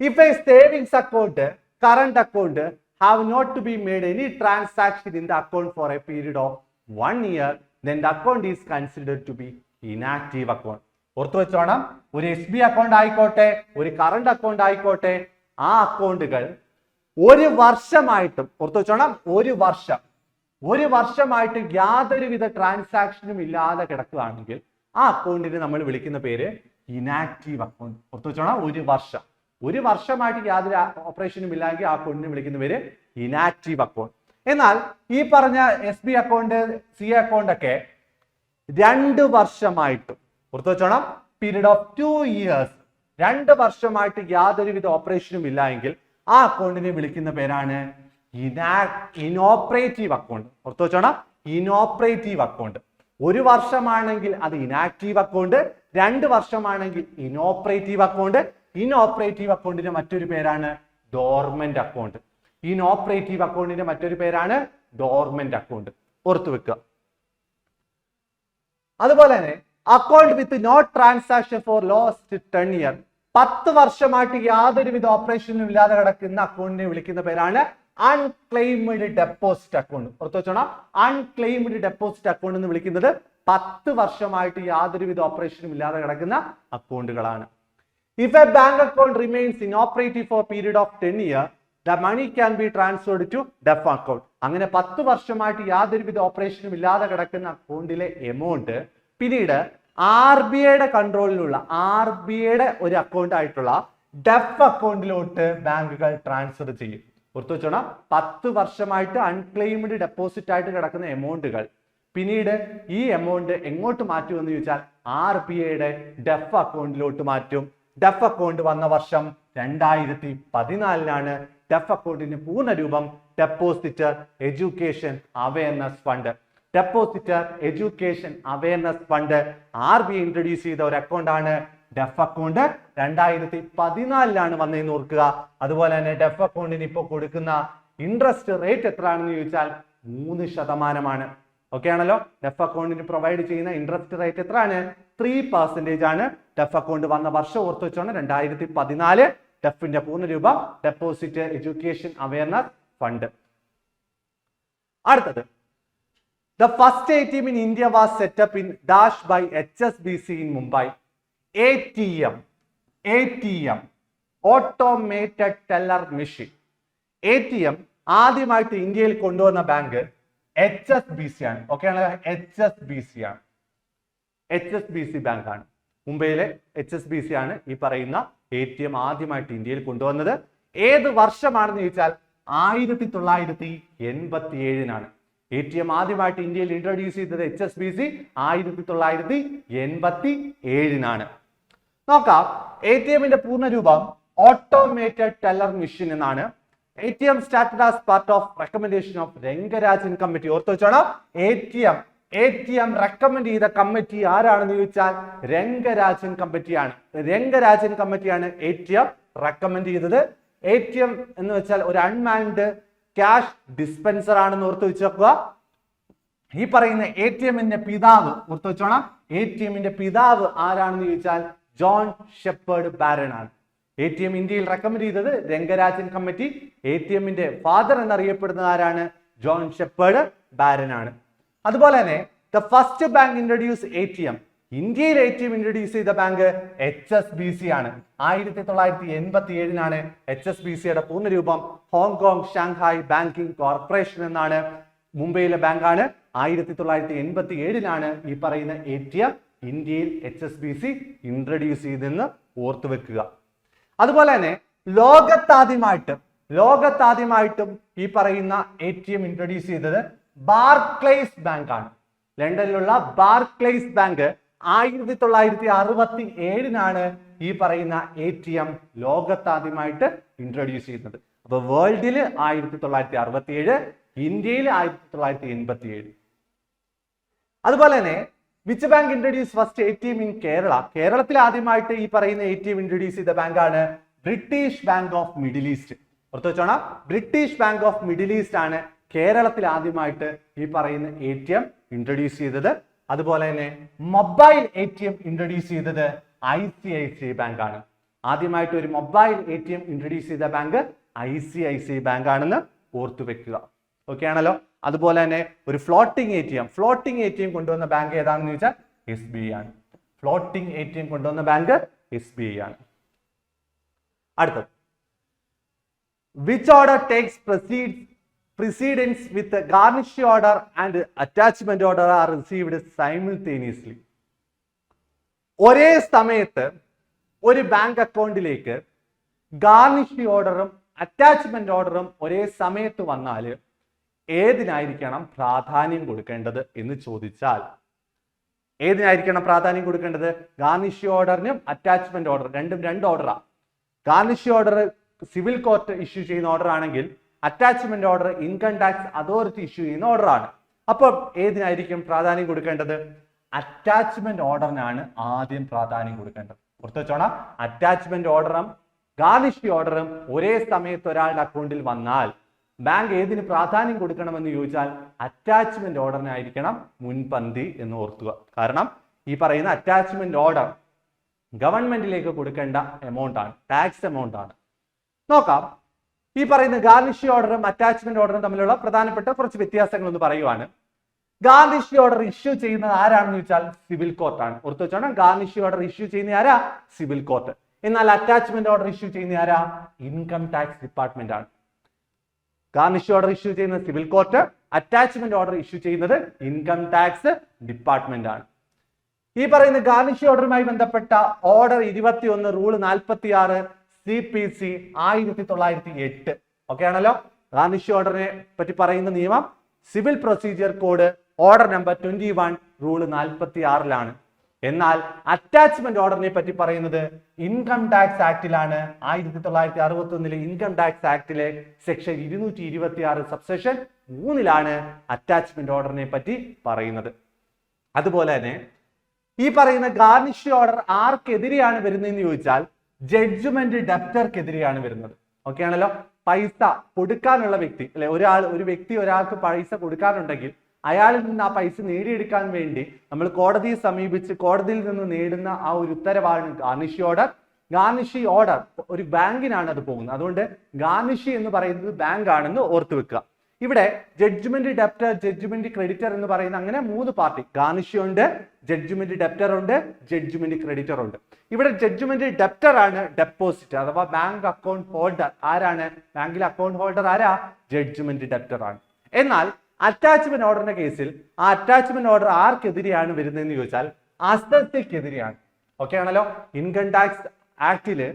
If a savings account, current account have not to be made any transaction in the account for a period of 1 year, then the account is considered to be inactive account. ഓർത്തു വെച്ചോണം, ഒരു SB account ആയിക്കോട്ടെ, ഒരു current account ആയിക്കോട്ടെ, ആ അക്കൗണ്ടുകൾ ഒരു വർഷമായിട്ടും, ഓർത്തു വെച്ചോണം, ഒരു വർഷമായിട്ട് യാതൊരുവിധ ട്രാൻസാക്ഷനും ഇല്ലാതെ കിടക്കുകയാണെങ്കിൽ ആ അക്കൗണ്ടിന് നമ്മൾ വിളിക്കുന്ന പേര് ഇനാക്റ്റീവ് അക്കൗണ്ട്. ഓർത്തു വെച്ചോണം, ഒരു വർഷമായിട്ട് യാതൊരു ഓപ്പറേഷനും ഇല്ലെങ്കിൽ ആ അക്കൗണ്ടിനെ വിളിക്കുന്ന പേര് ഇനാക്റ്റീവ് അക്കൗണ്ട്. എന്നാൽ ഈ പറഞ്ഞ SB അക്കൗണ്ട്, CA അക്കൗണ്ട് ഒക്കെ 2 വർഷമായിട്ടും, ഓർത്തു വെച്ചോണം, പീരീഡ് ഓഫ് 2 years, 2 വർഷമായിട്ട് യാതൊരുവിധ ഓപ്പറേഷനും ഇല്ല എങ്കിൽ ആ അക്കൗണ്ടിനെ വിളിക്കുന്ന പേരാണ് ഇനോപ്പറേറ്റീവ് അക്കൗണ്ട്. ഓർത്തു വെച്ചോണം, ഇനോപ്പറേറ്റീവ് അക്കൗണ്ട്. 1 വർഷമാണെങ്കിൽ അത് ഇനാക്റ്റീവ് അക്കൗണ്ട്, 2 വർഷമാണെങ്കിൽ ഇനോപ്പറേറ്റീവ് അക്കൗണ്ട്. ഇനോപ്പറേറ്റീവ് അക്കൗണ്ടിന്റെ മറ്റൊരു പേരാണ് ഡോർമെന്റ് അക്കൗണ്ട്. ഇനോപ്പറേറ്റീവ് അക്കൗണ്ടിന്റെ മറ്റൊരു പേരാണ് ഡോർമെന്റ് അക്കൗണ്ട്. ഓർത്തു വെക്കുക. അതുപോലെ തന്നെ account with no transaction for lost 10 years, 10 വർഷമായിട്ട് യാതൊരുവിധ ഓപ്പറേഷനും ഇല്ലാതെ കിടക്കുന്ന അക്കൗണ്ടിനെ വിളിക്കുന്ന പേരാണ് അൺക്ലെയിംഡ് ഡെപ്പോസിറ്റ് അക്കൗണ്ട്. ഓർത്തു വെച്ചോണം, അൺക്ലെയിംഡ് ഡെപ്പോസിറ്റ് അക്കൗണ്ട് എന്ന് വിളിക്കുന്നത് 10 വർഷമായിട്ട് യാതൊരുവിധ ഓപ്പറേഷനും ഇല്ലാതെ കിടക്കുന്ന അക്കൗണ്ടുകളാണ്. If a bank account remains inoperative for a period of 10 years, the money can be transferred to DEF account. അങ്ങനെ 10 വർഷമായിട്ട് യാതൊരുവിധ ഓപ്പറേഷനും ഇല്ലാതെ കിടക്കുന്ന അക്കൗണ്ടിലെ എമൗണ്ട് പിന്നീട് RBIയുടെ കൺട്രോളിലുള്ള, RBIയുടെ ഒരു അക്കൗണ്ട് ആയിട്ടുള്ള ഡെഫ് അക്കൗണ്ടിലോട്ട് ബാങ്കുകൾ ട്രാൻസ്ഫർ ചെയ്യും. ഓർത്തു വെച്ചോണം, 10 വർഷമായിട്ട് അൺക്ലെയിംഡ് ഡെപ്പോസിറ്റ് ആയിട്ട് കിടക്കുന്ന എമൗണ്ടുകൾ പിന്നീട് ഈ എമൗണ്ട് എങ്ങോട്ട് മാറ്റുമെന്ന് ചോദിച്ചാൽ RBIയുടെ ഡെഫ് അക്കൗണ്ടിലോട്ട് മാറ്റും. ഡെഫ് അക്കൗണ്ട് വന്ന വർഷം 2014 ഡെഫ് അക്കൗണ്ടിന്റെ പൂർണ്ണരൂപം depositor education awareness fund. Depositor education awareness fund RBI introduce ചെയ്ത ഒരു അക്കൗണ്ട് ആണ് ഡെഫ് അക്കൗണ്ട് 2014 വന്നതെന്ന് ഓർക്കുക. അതുപോലെ തന്നെ ഡെഫ് അക്കൗണ്ടിന് ഇപ്പോൾ കൊടുക്കുന്ന ഇൻട്രസ്റ്റ് റേറ്റ് എത്രയാണെന്ന് ചോദിച്ചാൽ 3%. ഓക്കെ ആണല്ലോ. ഡെഫ് അക്കൗണ്ടിന് പ്രൊവൈഡ് ചെയ്യുന്ന ഇൻട്രസ്റ്റ് റേറ്റ് എത്രയാണ്? 3% ആണ്. ഡെഫ് അക്കൗണ്ട് വന്ന വർഷം ഓർത്ത് വെച്ചോണം 2014. ഡെഫിന്റെ പൂർണ്ണരൂപം ഡെപ്പോസിറ്റ് എഡ്യൂക്കേഷൻ അവയർനെസ് ഫണ്ട്. അടുത്തത്, the first ATM in India was set up in dash by HSBC in Mumbai. ATM automated teller machine. ATM ആദ്യമായിട്ട് ഇന്ത്യയിൽ കൊണ്ടുവന്ന ബാങ്ക് HSBC ആണ്. ഓക്കെ ആണ്, HSBC ആണ്. HSBC ബാങ്ക് ആണ്. മുംബൈയിലെ HSBC ആണ് ഈ പറയുന്ന ATM ആദ്യമായിട്ട് ഇന്ത്യയിൽ കൊണ്ടുവന്നത്. ഏത് വർഷമാണെന്ന് ചോദിച്ചാൽ 1987 ATM ആദ്യമായിട്ട് ഇന്ത്യയിൽ ഇൻട്രൊഡ്യൂസ് ചെയ്തത് HSBC 1987 നോക്കാം. ATMന്റെ പൂർണ്ണരൂപം ഓട്ടോമേറ്റഡ് ടെല്ലർ മെഷീൻ എന്നാണ്. ATM started as part of recommendation of Rangarajan committee. ഓർത്ത് വെച്ചോണം, ATM റെക്കമെൻഡ് ചെയ്ത കമ്മിറ്റി ആരാണെന്ന് ചോദിച്ചാൽ രംഗരാജൻ കമ്മിറ്റിയാണ്. രംഗരാജൻ കമ്മിറ്റിയാണ് ATM റെക്കമെൻഡ് ചെയ്തത്. ATM എന്ന് വെച്ചാൽ ഒരു അൺമാൻഡ് ക്യാഷ് ഡിസ്പെൻസർ ആണെന്ന് ഓർത്ത് വെച്ചേക്കുക. ഈ പറയുന്ന ATMന്റെ പിതാവ് ഓർത്ത് വെച്ചോണം, ATMന്റെ പിതാവ് ആരാണെന്ന് ചോദിച്ചാൽ ജോൺ ഷെപ്പേർഡ് ബാരൺ ആണ്. ATM ഇന്ത്യയിൽ റെക്കമെൻഡ് ചെയ്തത് രംഗരാജൻ കമ്മിറ്റി. ATMന്റെ ഫാദർ എന്നറിയപ്പെടുന്നത് ആരാണ്? ജോൺ ഷെപ്പേർഡ് ബാരൺ ആണ്. അതുപോലെ തന്നെ the first bank introduce ATM, ഇന്ത്യയിൽ ATM ഇൻട്രൊഡ്യൂസ് ചെയ്ത ബാങ്ക് HSBC ആണ്. 1987 HSBCയുടെ പൂർണ്ണരൂപം ഹോങ്കോങ് ഷാങ്ഹായ് ബാങ്കിംഗ് കോർപ്പറേഷൻ എന്നാണ്. മുംബൈയിലെ ബാങ്കാണ്. 1987 ഈ പറയുന്ന ATM ഇന്ത്യയിൽ HSBC ഇൻട്രൊഡ്യൂസ് ചെയ്തെന്ന് ഓർത്തു വെക്കുക. അതുപോലെ തന്നെ ലോകത്താദ്യമായിട്ടും ഈ പറയുന്ന ATM ഇൻട്രൊഡ്യൂസ് ചെയ്തത് ബാർക്ലേസ് ബാങ്ക് ആണ്. ലണ്ടനിലുള്ള ബാർക്ലേസ് ബാങ്ക് 1967 ഈ പറയുന്ന ATM ലോകത്താദ്യമായിട്ട് ഇൻട്രൊഡ്യൂസ് ചെയ്യുന്നത്. അപ്പൊ വേൾഡിൽ 1967, ഇന്ത്യയിൽ 1987. അതുപോലെ തന്നെ which bank introduce first ATM in Kerala? കേരളത്തിൽ ആദ്യമായിട്ട് ഈ പറയുന്ന ATM ഇൻട്രൊഡ്യൂസ് ചെയ്ത ബാങ്കാണ് British Bank of Middle East. ഓർത്ത് വെച്ചോണം, British Bank of Middle East ആണ് കേരളത്തിൽ ആദ്യമായിട്ട് ഈ പറയുന്ന ATM ഇൻട്രൊഡ്യൂസ് ചെയ്തത്. അതുപോലെ തന്നെ മൊബൈൽ ATM ഇൻട്രൊഡ്യൂസ് ചെയ്തത് ICICI ബാങ്ക് ആണ്. ആദ്യമായിട്ട് ഒരു മൊബൈൽ ATM ഇൻട്രൊഡ്യൂസ് ചെയ്ത ബാങ്ക് ICICI ബാങ്ക് ആണെന്ന് ഓർത്തു വെക്കുക. ഓക്കെ ആണല്ലോ. അതുപോലെ തന്നെ ഒരു ഫ്ലോട്ടിംഗ് ATM കൊണ്ടുവന്ന ബാങ്ക് ഏതാണെന്ന് ചോദിച്ചാൽ SBI ആണ്. ഫ്ലോട്ടിംഗ് ATM കൊണ്ടുവന്ന ബാങ്ക് SBI ആണ്. അടുത്തത്, which order takes precedence with the garnish order and attachment order are received simultaneously. ഒരേ സമയത്ത് ഒരു ബാങ്ക് അക്കൗണ്ടിലേക്ക് ഗാർണിഷ് ഓർഡറും അറ്റാച്ച്മെന്റ് ഓർഡറും ഒരേ സമയത്ത് വന്നാൽ ഏതിനായിരിക്കണം പ്രാധാന്യം കൊടുക്കേണ്ടത് എന്ന് ചോദിച്ചാൽ, ഏതിനായിരിക്കണം പ്രാധാന്യം കൊടുക്കേണ്ടത്? ഗാർണിഷ് ഓർഡറിനും അറ്റാച്ച്മെന്റ് ഓർഡർ രണ്ടും രണ്ട് ഓർഡറാണ്. Garnish order civil court issue ചെയ്യുന്ന ഓർഡർ ആണെങ്കിൽ attachment order income tax authority issue ചെയ്യുന്ന ഓർഡർ ആണ്. അപ്പോൾ ഏതിനായിരിക്കും പ്രാധാന്യം കൊടുക്കേണ്ടത്? അറ്റാച്ച്മെന്റ് ഓർഡറിനാണ് ആദ്യം പ്രാധാന്യം കൊടുക്കേണ്ടത്. ഓർത്ത് വെച്ചോണം, അറ്റാച്ച്മെന്റ് ഓർഡറും ഗാർണിഷ് ഓർഡറും ഒരേ സമയത്ത് ഒരാളുടെ അക്കൗണ്ടിൽ വന്നാൽ ബാങ്ക് ഏതിന് പ്രാധാന്യം കൊടുക്കണമെന്ന് ചോദിച്ചാൽ അറ്റാച്ച്മെന്റ് ഓർഡറിനായിരിക്കണം മുൻപന്തി എന്ന് ഓർക്കുക. കാരണം ഈ പറയുന്ന അറ്റാച്ച്മെന്റ് ഓർഡർ ഗവൺമെന്റിലേക്ക് കൊടുക്കേണ്ട എമൗണ്ട് ആണ്, ടാക്സ് എമൗണ്ട് ആണ്. നോക്കാം, ഈ പറയുന്ന ഗാർണിഷ് ഓർഡറും അറ്റാച്ച്മെന്റ് ഓർഡറും തമ്മിലുള്ള പ്രധാനപ്പെട്ട കുറച്ച് വ്യത്യാസങ്ങൾ ഒന്ന് പറയുവാണ്. ഗാർണിഷ് ഓർഡർ ഇഷ്യൂ ചെയ്യുന്നത് ആരാണെന്ന് ചോദിച്ചാൽ സിവിൽ കോർട്ടാണ്. ഓർത്ത് വെച്ചോണം, ഗാർണിഷ് ഓർഡർ ഇഷ്യൂ ചെയ്യുന്ന ആരാ? Civil court. എന്നാൽ അറ്റാച്ച്മെന്റ് ഓർഡർ ഇഷ്യൂ ചെയ്യുന്ന ആരാ? ഇൻകം ടാക്സ് ഡിപ്പാർട്ട്മെന്റ് ആണ്. ഗാർണിഷ് ഓർഡർ ഇഷ്യൂ ചെയ്യുന്നത് civil court, attachment order issue ചെയ്യുന്നത് ഇൻകം ടാക്സ് ഡിപ്പാർട്ട്മെന്റ് ആണ്. ഈ പറയുന്ന ഗാർണിഷ് ഓർഡറുമായി ബന്ധപ്പെട്ട ഓർഡർ 21 റൂൾ 46 CPC 1908 ഓക്കെ ആണല്ലോ. ഗാർണിഷ് ഓർഡറിനെ പറ്റി പറയുന്ന നിയമം civil procedure code order number 21 rule 46 എന്നാൽ അറ്റാച്ച്മെന്റ് ഓർഡറിനെ പറ്റി പറയുന്നത് ഇൻകം ടാക്സ് ആക്ടിലാണ്. 1961 ഇൻകം ടാക്സ് ആക്ടിലെ സെക്ഷൻ 226 സബ്സെക്ഷൻ 3 അറ്റാച്ച്മെന്റ് ഓർഡറിനെ പറ്റി പറയുന്നത്. അതുപോലെ തന്നെ ഈ പറയുന്ന ഗാർണിഷ് ഓർഡർ ആർക്കെതിരെയാണ് വരുന്നതെന്ന് ചോദിച്ചാൽ ജഡ്ജ്മെന്റ് ഡെപ്റ്റർക്കെതിരെയാണ് വരുന്നത്. ഓക്കെ ആണല്ലോ. പൈസ കൊടുക്കാനുള്ള വ്യക്തി അല്ലെ, ഒരു വ്യക്തി ഒരാൾക്ക് പൈസ കൊടുക്കാനുണ്ടെങ്കിൽ അയാളിൽ നിന്ന് ആ പൈസ നേടിയെടുക്കാൻ വേണ്ടി നമ്മൾ കോടതിയെ സമീപിച്ച് കോടതിയിൽ നിന്ന് നേടുന്ന ആ ഒരു ഉത്തരവാണ് ഗാർണിഷ് ഓർഡർ. ഗാർണിഷ് ഓർഡർ ഒരു ബാങ്കിനാണ് അത് പോകുന്നത്. അതുകൊണ്ട് ഗാർണിഷ് എന്ന് പറയുന്നത് ബാങ്ക് ആണെന്ന് ഓർത്തു വെക്കുക. ഇവിടെ ജഡ്ജ്മെന്റ് ഡെപ്റ്റർ, ജഡ്ജ്മെന്റ് ക്രെഡിറ്റർ എന്ന് പറയുന്ന അങ്ങനെ 3 പാർട്ടി, ഗാർണിഷ് ഉണ്ട്, ജഡ്ജ്മെന്റ് ഡെപ്റ്റർ ഉണ്ട്, ജഡ്ജ്മെന്റ് ക്രെഡിറ്റർ ഉണ്ട്. ഇവിടെ ജഡ്ജ്മെന്റ് ഡെപ്റ്റർ ആണ് ഡെപ്പോസിറ്റ് അഥവാ ബാങ്ക് അക്കൗണ്ട് ഹോൾഡർ. ആരാണ് ബാങ്കിലെ അക്കൗണ്ട് ഹോൾഡർ? ആരാ? ജഡ്ജ്മെന്റ് ഡെപ്റ്റർ ആണ്. എന്നാൽ അറ്റാച്ച്മെന്റ് ഓർഡറിന്റെ കേസിൽ ആ അറ്റാച്ച്മെന്റ് ഓർഡർ ആർക്കെതിരെയാണ് വരുന്നതെന്ന് ചോദിച്ചാൽ അസറ്റിക്കെതിരെയാണ്. ഓക്കെ ആണല്ലോ. ഇൻകം ടാക്സ് ആക്ടില്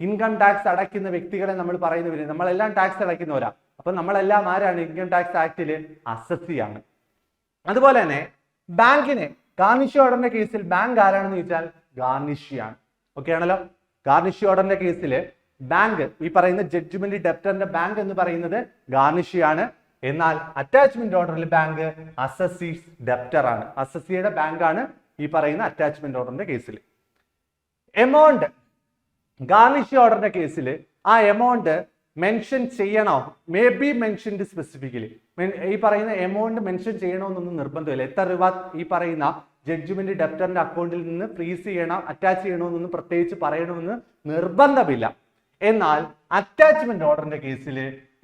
ഇൻകം ടാക്സ് അടയ്ക്കുന്ന വ്യക്തികളെ നമ്മൾ പറയുന്നവര്, നമ്മളെല്ലാം ടാക്സ് അടയ്ക്കുന്നവരാ. അപ്പൊ നമ്മളെല്ലാം ആരാണ്? ഇൻകം ടാക്സ് ആക്ടില് അസസിയാണ്. അതുപോലെ തന്നെ ബാങ്കിനെ ഗാർണിഷ് ഓർഡറിന്റെ കേസിൽ ബാങ്ക് ആരാണെന്ന് ചോദിച്ചാൽ ഗാർണിഷിയാണ്. ഓക്കെ ആണല്ലോ. ഗാർണിഷ് ഓർഡറിന്റെ കേസിൽ ബാങ്ക്, ഈ പറയുന്ന ജഡ്ജ്മെന്റ് ഡെപ്റ്ററിന്റെ ബാങ്ക് എന്ന് പറയുന്നത് ഗാർണിഷിയാണ്. എന്നാൽ അറ്റാച്ച്മെന്റ് ഓർഡറിൽ ബാങ്ക് അസസീസ് ഡെപ്റ്റർ ആണ്. അസസിയുടെ ബാങ്ക് ആണ് ഈ പറയുന്ന അറ്റാച്ച്മെന്റ് ഓർഡറിന്റെ കേസിൽ. എമൗണ്ട് ഗാർണിഷ് ഓർഡറിന്റെ കേസിൽ ആ എമൗണ്ട് മെൻഷൻ ചെയ്യണോ? May be mentioned specifically. ഈ പറയുന്ന എമൗണ്ട് മെൻഷൻ ചെയ്യണമെന്നൊന്നും നിർബന്ധമില്ല. എത്ര രൂപ ഈ പറയുന്ന ജഡ്ജ്മെന്റ് ഡെപ്റ്ററിന്റെ അക്കൗണ്ടിൽ നിന്ന് ഫ്രീസ് ചെയ്യണം, അറ്റാച്ച് ചെയ്യണമെന്നൊന്നും പ്രത്യേകിച്ച് പറയണമെന്ന് നിർബന്ധമില്ല. എന്നാൽ അറ്റാച്ച്മെന്റ് ഓർഡറിന്റെ കേസിൽ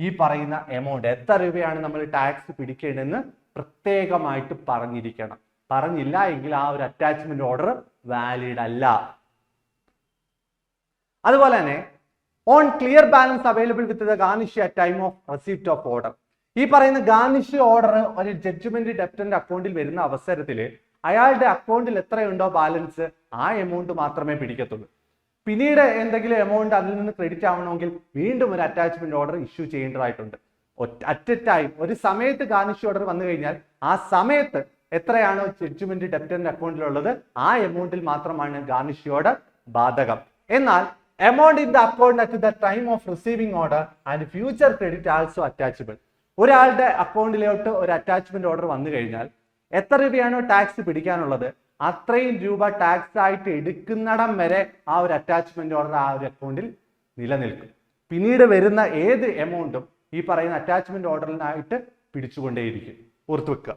ഈ പറയുന്ന എമൗണ്ട് എത്ര രൂപയാണ് നമ്മൾ ടാക്സ് പിടിക്കേണ്ടതെന്ന് പ്രത്യേകമായിട്ട് പറഞ്ഞിരിക്കണം. പറഞ്ഞില്ല എങ്കിൽ ആ ഒരു അറ്റാച്ച്മെന്റ് ഓർഡർ വാലിഡ് അല്ല. അതുപോലെ തന്നെ on clear balance available with the garnish at time of receipt of order. ഈ പറയുന്ന ഗാർണിഷ് ഓർഡർ ഒരു ജഡ്ജ്മെന്റ് ഡെപ്റ്ററിന്റെ അക്കൗണ്ടിൽ വരുന്ന അവസരത്തിൽ അയാളുടെ അക്കൗണ്ടിൽ എത്രയുണ്ടോ ബാലൻസ് ആ എമൗണ്ട് മാത്രമേ പിടിക്കത്തുള്ളൂ. പിന്നീട് എന്തെങ്കിലും എമൗണ്ട് അതിൽ നിന്ന് ക്രെഡിറ്റ് ആവണമെങ്കിൽ വീണ്ടും ഒരു അറ്റാച്ച്മെന്റ് ഓർഡർ ഇഷ്യൂ ചെയ്യേണ്ടതായിട്ടുണ്ട്. അറ്റ് എ ടൈം ഒരു സമയത്ത് ഗാർണിഷ് ഓർഡർ വന്നു കഴിഞ്ഞാൽ ആ സമയത്ത് എത്രയാണോ ജഡ്ജ്മെന്റ് ഡെപ്റ്ററിന്റെ അക്കൗണ്ടിലുള്ളത് ആ എമൗണ്ടിൽ മാത്രമാണ് ഗാർണിഷ് ഓർഡർ ബാധകം. എന്നാൽ amount in the account at the time of receiving order and future credit also attachable. ഒരാളുടെ അക്കൗണ്ടിലോട്ട് ഒരു അറ്റാച്ച്മെന്റ് ഓർഡർ വന്നു കഴിഞ്ഞാൽ എത്ര രൂപയാണോ ടാക്സ് പിടിക്കാനുള്ളത് അത്രയും രൂപ ടാക്സ് ആയിട്ട് എടുക്കുന്നിടം വരെ ആ ഒരു അറ്റാച്ച്മെന്റ് ഓർഡർ ആ ഒരു അക്കൗണ്ടിൽ നിലനിൽക്കും. പിന്നീട് വരുന്ന ഏത് എമൗണ്ടും ഈ പറയുന്ന അറ്റാച്ച്മെന്റ് ഓർഡറിനായിട്ട് പിടിച്ചുകൊണ്ടേയിരിക്കും. ഓർത്തു വെക്കുക.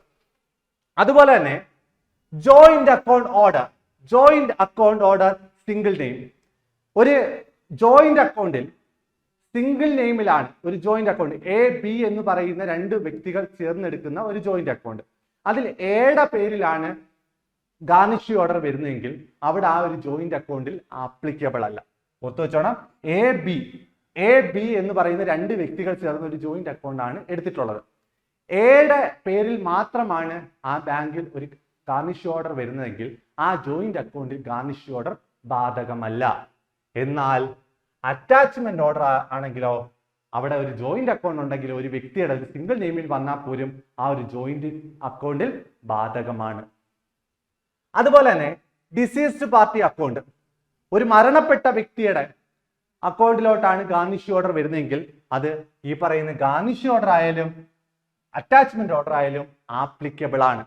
അതുപോലെ തന്നെ joint account order single name. ഒരു ജോയിന്റ് അക്കൗണ്ടിൽ സിംഗിൾ നെയിമിലാണ് ഒരു ജോയിന്റ് അക്കൗണ്ട്, എ ബി എന്ന് പറയുന്ന 2 വ്യക്തികൾ ചേർന്നെടുക്കുന്ന ഒരു ജോയിന്റ് അക്കൗണ്ട്. അതിൽ എയുടെ പേരിലാണ് ഗാർണിഷ് ഓർഡർ വരുന്നതെങ്കിൽ അവിടെ ആ ഒരു ജോയിന്റ് അക്കൗണ്ടിൽ ആപ്ലിക്കബിൾ അല്ല. ഓർത്തു വെച്ചോണം. എ ബി എന്ന് പറയുന്ന 2 വ്യക്തികൾ ചേർന്ന ഒരു ജോയിന്റ് അക്കൗണ്ട് ആണ് എടുത്തിട്ടുള്ളത്. എയുടെ പേരിൽ മാത്രമാണ് ആ ബാങ്കിൽ ഒരു ഗാർണിഷ് ഓർഡർ വരുന്നതെങ്കിൽ ആ ജോയിന്റ് അക്കൗണ്ടിൽ ഗാർണിഷ് ഓർഡർ ബാധകമല്ല. എന്നാൽ അറ്റാച്ച്മെന്റ് ഓർഡർ ആണെങ്കിലോ അവിടെ ഒരു ജോയിന്റ് അക്കൗണ്ട് ഉണ്ടെങ്കിൽ ഒരു വ്യക്തിയുടെ സിംഗിൾ നെയിമിൽ വന്നാൽ പോലും ആ ഒരു ജോയിന്റ് അക്കൗണ്ടിൽ ബാധകമാണ്. അതുപോലെ തന്നെ ഡിസീസ്ഡ് പാർട്ടി അക്കൗണ്ട്, ഒരു മരണപ്പെട്ട വ്യക്തിയുടെ അക്കൗണ്ടിലോട്ടാണ് ഗാർണിഷ് ഓർഡർ വരുന്നതെങ്കിൽ അത് ഈ പറയുന്ന ഗാർണിഷ് ഓർഡർ ആയാലും അറ്റാച്ച്മെന്റ് ഓർഡർ ആയാലും ആപ്ലിക്കബിൾ ആണ്.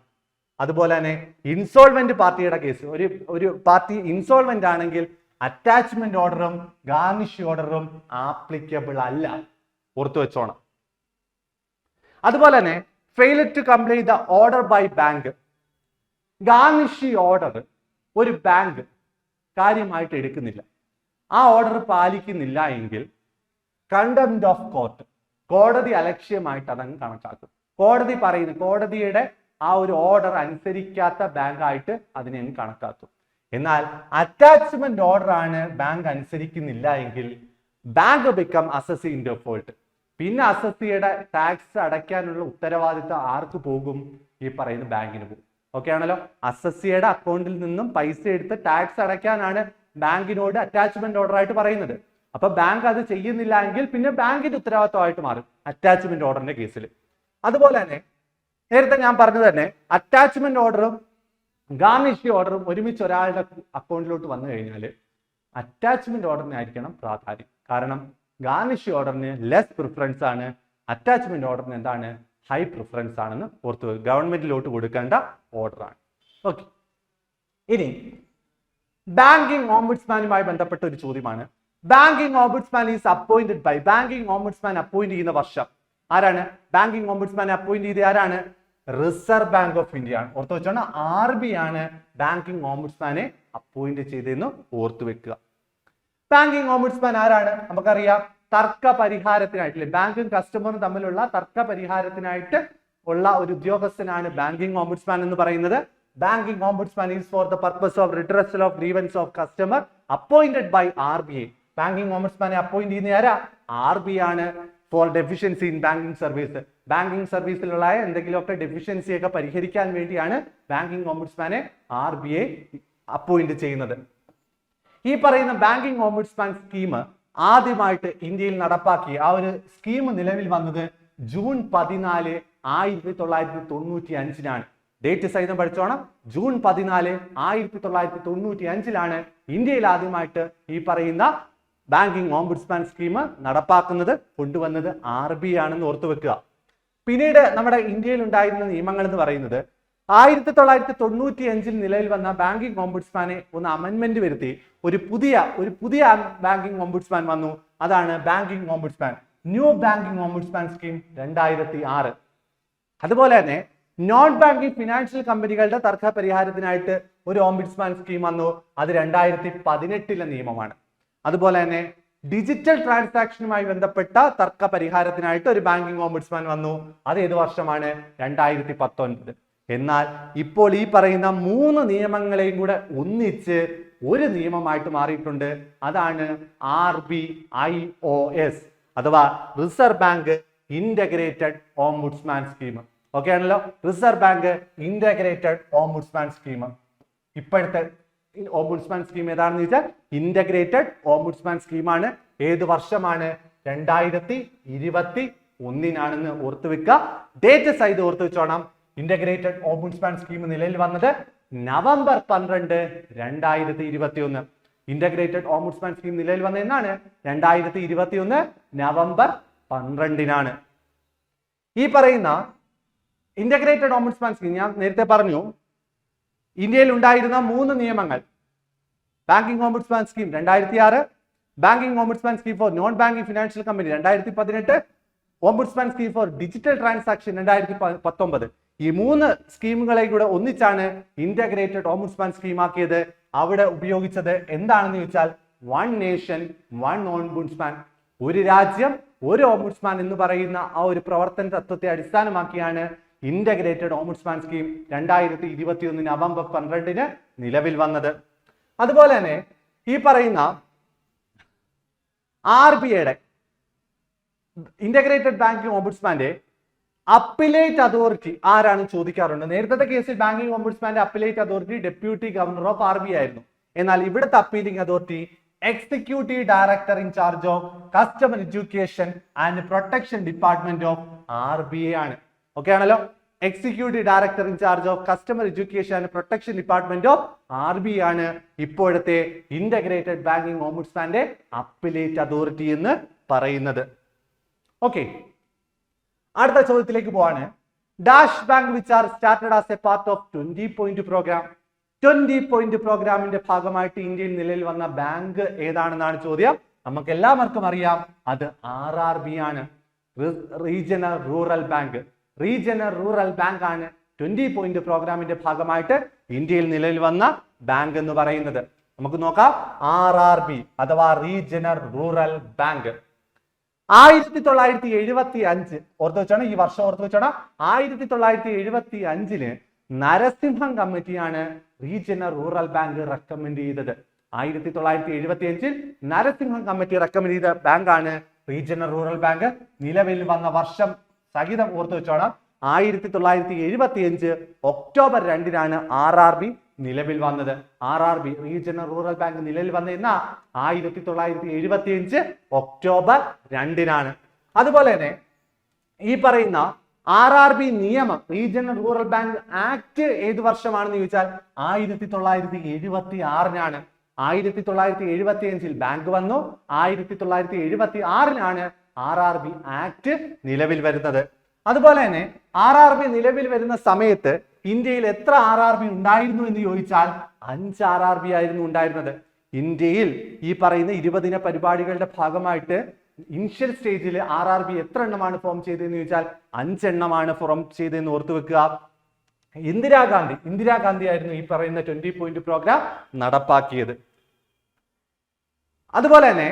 അതുപോലെ തന്നെ ഇൻസോൾവെന്റ് പാർട്ടിയുടെ കേസ്, ഒരു പാർട്ടി ഇൻസോൾവെന്റ് ആണെങ്കിൽ അറ്റാച്ച്മെന്റ് ഓർഡറും ഗാർണിഷ് ഓർഡറും ആപ്ലിക്കബിൾ അല്ല. ഓർത്തു വെച്ചോണം. അതുപോലെ തന്നെ failure to complete the order by bank. Garnish order ഒരു ബാങ്ക് കാര്യമായിട്ട് എടുക്കുന്നില്ല, ആ ഓർഡർ പാലിക്കുന്നില്ല എങ്കിൽ കണ്ടംപ്റ്റ് ഓഫ് കോർട്ട്, കോടതി അലക്ഷ്യമായിട്ട് അതങ്ങ് കണക്കാക്കും. കോടതിയുടെ ആ ഒരു ഓർഡർ അനുസരിക്കാത്ത ബാങ്ക് ആയിട്ട് അതിനെ അങ്ങ് കണക്കാക്കും. എന്നാൽ അറ്റാച്ച്മെന്റ് ഓർഡർ ആണ് ബാങ്ക് അനുസരിക്കുന്നില്ല എങ്കിൽ ബാങ്ക് ബിക്കം അസസി ഇൻ ഡെഫോൾട്ട്. പിന്നെ അസസിയുടെ ടാക്സ് അടയ്ക്കാനുള്ള ഉത്തരവാദിത്തം ആർക്ക് പോകും? ഈ പറയുന്ന ബാങ്കിന് പോകും. ഓക്കെ ആണല്ലോ. അസസിയുടെ അക്കൗണ്ടിൽ നിന്നും പൈസ എടുത്ത് ടാക്സ് അടയ്ക്കാനാണ് ബാങ്കിനോട് അറ്റാച്ച്മെന്റ് ഓർഡർ ആയിട്ട് പറയുന്നത്. അപ്പൊ ബാങ്ക് അത് ചെയ്യുന്നില്ല എങ്കിൽ പിന്നെ ബാങ്കിന്റെ ഉത്തരവാദിത്തമായിട്ട് മാറും അറ്റാച്ച്മെന്റ് ഓർഡറിന്റെ കേസിൽ. അതുപോലെ തന്നെ നേരത്തെ ഞാൻ പറഞ്ഞത് തന്നെ അറ്റാച്ച്മെന്റ് ഓർഡറും ഗാർണിഷ് ഓർഡറും ഒരുമിച്ച് ഒരാളുടെ അക്കൗണ്ടിലോട്ട് വന്നു കഴിഞ്ഞാൽ അറ്റാച്ച്മെന്റ് ഓർഡറിനായിരിക്കണം പ്രാധാന്യം. കാരണം ഗാർണിഷ് ഓർഡറിന് ലെസ് പ്രിഫറൻസ് ആണ്, അറ്റാച്ച്മെന്റ് ഓർഡറിന് എന്താണ് ഹൈ പ്രിഫറൻസ് ആണെന്ന് ഓർത്ത് ഗവൺമെന്റിലോട്ട് കൊടുക്കേണ്ട ഓർഡറാണ്. ഓക്കെ. ഇനി ബാങ്കിങ് ഓംബുഡ്സ്മാനുമായി ബന്ധപ്പെട്ട ഒരു ചോദ്യമാണ്. Banking ombudsman is appointed by, banking ombudsman appoint ചെയ്യുന്ന വർഷം ആരാണ്? ബാങ്കിങ് ഓംബുഡ്സ്മാനെ അപ്പോയിന്റ് ചെയ്ത ആരാണ്? റിസർവ് ബാങ്ക് ഓഫ് ഇന്ത്യ ആണ്. ഓർത്തു വെച്ചോണം, RBI ആണ് ബാങ്കിങ് ഓംബുഡ്സ്മാനെ അപ്പോയിന്റ് ചെയ്തെന്ന് ഓർത്തു വെക്കുക. ബാങ്കിങ് ഓംബുഡ്സ്മാൻ ആരാണ്? നമുക്കറിയാം, തർക്ക പരിഹാരത്തിനായിട്ടില്ലേ, ബാങ്കും കസ്റ്റമറും തമ്മിലുള്ള തർക്ക പരിഹാരത്തിനായിട്ട് ഉള്ള ഒരു ഉദ്യോഗസ്ഥനാണ് ബാങ്കിങ് ഓംബുഡ്സ്മാൻ എന്ന് പറയുന്നത്. Banking ombudsman is for the purpose of redressal of grievance of customer appointed by RBI. Banking ഓംബുഡ്സ്മാനെ അപ്പോയിന്റ് ചെയ്യുന്ന ആരാ? RBI ആണ്. For deficiency in banking service, banking സർവീസിലുള്ള എന്തെങ്കിലുമൊക്കെ ഡെഫിഷ്യൻസി ഒക്കെ പരിഹരിക്കാൻ വേണ്ടിയാണ് ബാങ്കിങ് ഓംബുഡ്സ്മാനെ RBI അപ്പോയിന്റ് ചെയ്യുന്നത്. ഈ പറയുന്ന ബാങ്കിങ് ഓംബുഡ്സ്മാൻ സ്കീം ആദ്യമായിട്ട് ഇന്ത്യയിൽ നടപ്പാക്കി ആ ഒരു സ്കീം നിലവിൽ വന്നത് ജൂൺ 14, 1995 ഡേറ്റ് സഹിതം പഠിച്ചോണം. ജൂൺ 14, 1995 ഇന്ത്യയിൽ ആദ്യമായിട്ട് ഈ പറയുന്ന ബാങ്കിങ് ഓംബുഡ്സ്മാൻ സ്കീം നടപ്പാക്കുന്നത്, കൊണ്ടുവന്നത് RBI ആണെന്ന് ഓർത്തു വെക്കുക. പിന്നീട് നമ്മുടെ ഇന്ത്യയിൽ ഉണ്ടായിരുന്ന നിയമങ്ങൾ എന്ന് പറയുന്നത് 1995 നിലവിൽ വന്ന ബാങ്കിങ് ഓംബുഡ്സ്മാനെ ഒന്ന് അമെൻമെന്റ് വരുത്തി ഒരു പുതിയ ബാങ്കിങ് ഓംബുഡ്സ്മാൻ വന്നു. അതാണ് banking ombudsman, new banking ombudsman scheme 2006. അതുപോലെ തന്നെ നോൺ ബാങ്കിങ് ഫിനാൻഷ്യൽ കമ്പനികളുടെ തർക്ക പരിഹാരത്തിനായിട്ട് ഒരു ഓംബുഡ്സ്മാൻ സ്കീം വന്നു. അത് 2018 നിയമമാണ്. അതുപോലെ തന്നെ ഡിജിറ്റൽ ട്രാൻസാക്ഷനുമായി ബന്ധപ്പെട്ട തർക്ക പരിഹാരത്തിനായിട്ട് ഒരു ബാങ്കിങ് ഓംബുഡ്സ്മാൻ വന്നു. അത് ഏത് വർഷമാണ്? 2019. എന്നാൽ ഇപ്പോൾ ഈ പറയുന്ന 3 നിയമങ്ങളെയും കൂടെ ഒന്നിച്ച് ഒരു നിയമമായിട്ട് മാറിയിട്ടുണ്ട്. അതാണ് RBIOS അഥവാ reserve bank integrated ombudsman scheme. Okay ആണല്ലോ, reserve bank integrated ombudsman scheme. ഇപ്പോഴത്തെ ഓംബുഡ്സ്മാൻ സ്കീം ഏതാണെന്ന് ചോദിച്ചാൽ ഇന്റഗ്രേറ്റഡ് ഓംബുഡ്സ്മാൻ സ്കീമാണ്. ഏത് വർഷമാണ്? 2021 ഓർത്തു വെക്കുക. ഡേറ്റ് സൈഡ് ഓർത്തു വെച്ചോണം. ഇന്റഗ്രേറ്റഡ് ഓംബുഡ്സ്മാൻ സ്കീം നിലവിൽ വന്നത് നവംബർ 12, 2021. ഇന്റഗ്രേറ്റഡ് ഓംബുഡ്സ്മാൻ സ്കീം നിലവിൽ വന്ന എന്നാണ്? 2021 നവംബർ 12. ഈ പറയുന്ന ഇന്റഗ്രേറ്റഡ് ഓംബുഡ്സ്മാൻ സ്കീം ഞാൻ നേരത്തെ പറഞ്ഞു, ഇന്ത്യയിൽ ഉണ്ടായിരുന്ന 3 നിയമങ്ങൾ. Banking ombudsman scheme 2006, banking ombudsman scheme for non banking financial company 2018, ombudsman scheme for digital transaction 2019. ഈ 3 സ്കീമുകളെ കൂടെ ഒന്നിച്ചാണ് ഇന്റഗ്രേറ്റഡ് ഓംബുഡ്സ്മാൻ സ്കീം ആക്കിയത്. അവിടെ ഉപയോഗിച്ചത് എന്താണെന്ന് ചോദിച്ചാൽ വൺ നേഷൻ വൺ ഓംബുഡ്സ്മാൻ, ഒരു രാജ്യം ഒരു ഓംബുഡ്സ്മാൻ എന്ന് പറയുന്ന ആ ഒരു പ്രവർത്തന തത്വത്തെ അടിസ്ഥാനമാക്കിയാണ് ഇന്റഗ്രേറ്റഡ് ഓംബുഡ്സ്മാൻ സ്കീം 2021 നവംബർ 12 നിലവിൽ വന്നത്. അതുപോലെ തന്നെ ഈ പറയുന്ന RBIയുടെ ഇന്റഗ്രേറ്റഡ് ബാങ്കിങ് ഓംബുഡ്സ്മാന്റെ അപ്പിലേറ്റ് അതോറിറ്റി ആരാണ് ചോദിക്കാറുണ്ട്. നേരത്തെ കേസിൽ ബാങ്കിങ് ഓംബുഡ്സ്മാന്റെ appellate authority deputy governor of RBI ആയിരുന്നു. എന്നാൽ ഇവിടുത്തെ appealing authority executive director in charge of customer education and protection department of RBI ആണ്. ഓക്കെ ആണല്ലോ, executive director in charge of customer education and protection department of RBI ആണ് ഇപ്പോഴത്തെ integrated banking ഓംബുഡ്സ്മാന്റെ appellate authority എന്ന് പറയുന്നത്. Okay, അടുത്ത ചോദ്യത്തിലേക്ക് പോവാണ്. Dash bank which are started as a part of 20 point program. 20 point പ്രോഗ്രാമിന്റെ ഭാഗമായിട്ട് ഇന്ത്യയിൽ നിലവിൽ വന്ന ബാങ്ക് ഏതാണെന്നാണ് ചോദ്യം. നമുക്ക് എല്ലാവർക്കും അറിയാം, അത് RRB ആണ്, regional rural bank. Regional rural bank ആണ് 20 പോയിന്റ് പ്രോഗ്രാമിന്റെ ഭാഗമായിട്ട് ഇന്ത്യയിൽ നിലവിൽ വന്ന ബാങ്ക് എന്ന് പറയുന്നത്. നമുക്ക് നോക്കാം, RRB അഥവാ റീജിയണൽ റൂറൽ ബാങ്ക് 1975 ഓർത്തു വെച്ചാണ്, ഈ വർഷം ഓർത്തു വെച്ചാണ്. 1975 നരസിംഹം കമ്മിറ്റിയാണ് റീജിയണൽ റൂറൽ ബാങ്ക് റെക്കമെൻഡ് ചെയ്തത്. 1975 നരസിംഹം കമ്മിറ്റി റെക്കമെൻഡ് ചെയ്ത ബാങ്കാണ് റീജിയണൽ റൂറൽ ബാങ്ക്. നിലവിൽ വന്ന വർഷം സഹിതം ഓർത്തു വെച്ചോണം. 1975 ഒക്ടോബർ 2 RRB നിലവിൽ വന്നത്. RRB റീജിയണൽ റൂറൽ ബാങ്ക് നിലവിൽ വന്ന 1975 ഒക്ടോബർ 2. അതുപോലെ തന്നെ ഈ പറയുന്ന RRB നിയമം, റീജിയണൽ റൂറൽ ബാങ്ക് ആക്ട് ഏത് വർഷമാണെന്ന് ചോദിച്ചാൽ 1976. 1975 ബാങ്ക് വന്നു, 1976 RRB ആക്ട് നിലവിൽ വരുന്നത്. അതുപോലെ തന്നെ RRB നിലവിൽ വരുന്ന സമയത്ത് ഇന്ത്യയിൽ എത്ര RRB ഉണ്ടായിരുന്നു എന്ന് ചോദിച്ചാൽ 5 RRB ആയിരുന്നു ഉണ്ടായിരുന്നത്. ഇന്ത്യയിൽ ഈ പറയുന്ന 20 ദിന പരിപാടികളുടെ ഭാഗമായിട്ട് ഇനിഷ്യൽ സ്റ്റേജിൽ RRB എത്ര എണ്ണമാണ് ഫോം ചെയ്തതെന്ന് ചോദിച്ചാൽ 5 എണ്ണമാണ് ഫോം ചെയ്തതെന്ന് ഓർത്തു വെക്കുക. ഇന്ദിരാഗാന്ധി ആയിരുന്നു ഈ പറയുന്ന 20 പോയിന്റ് പ്രോഗ്രാം നടപ്പാക്കിയത്. അതുപോലെ തന്നെ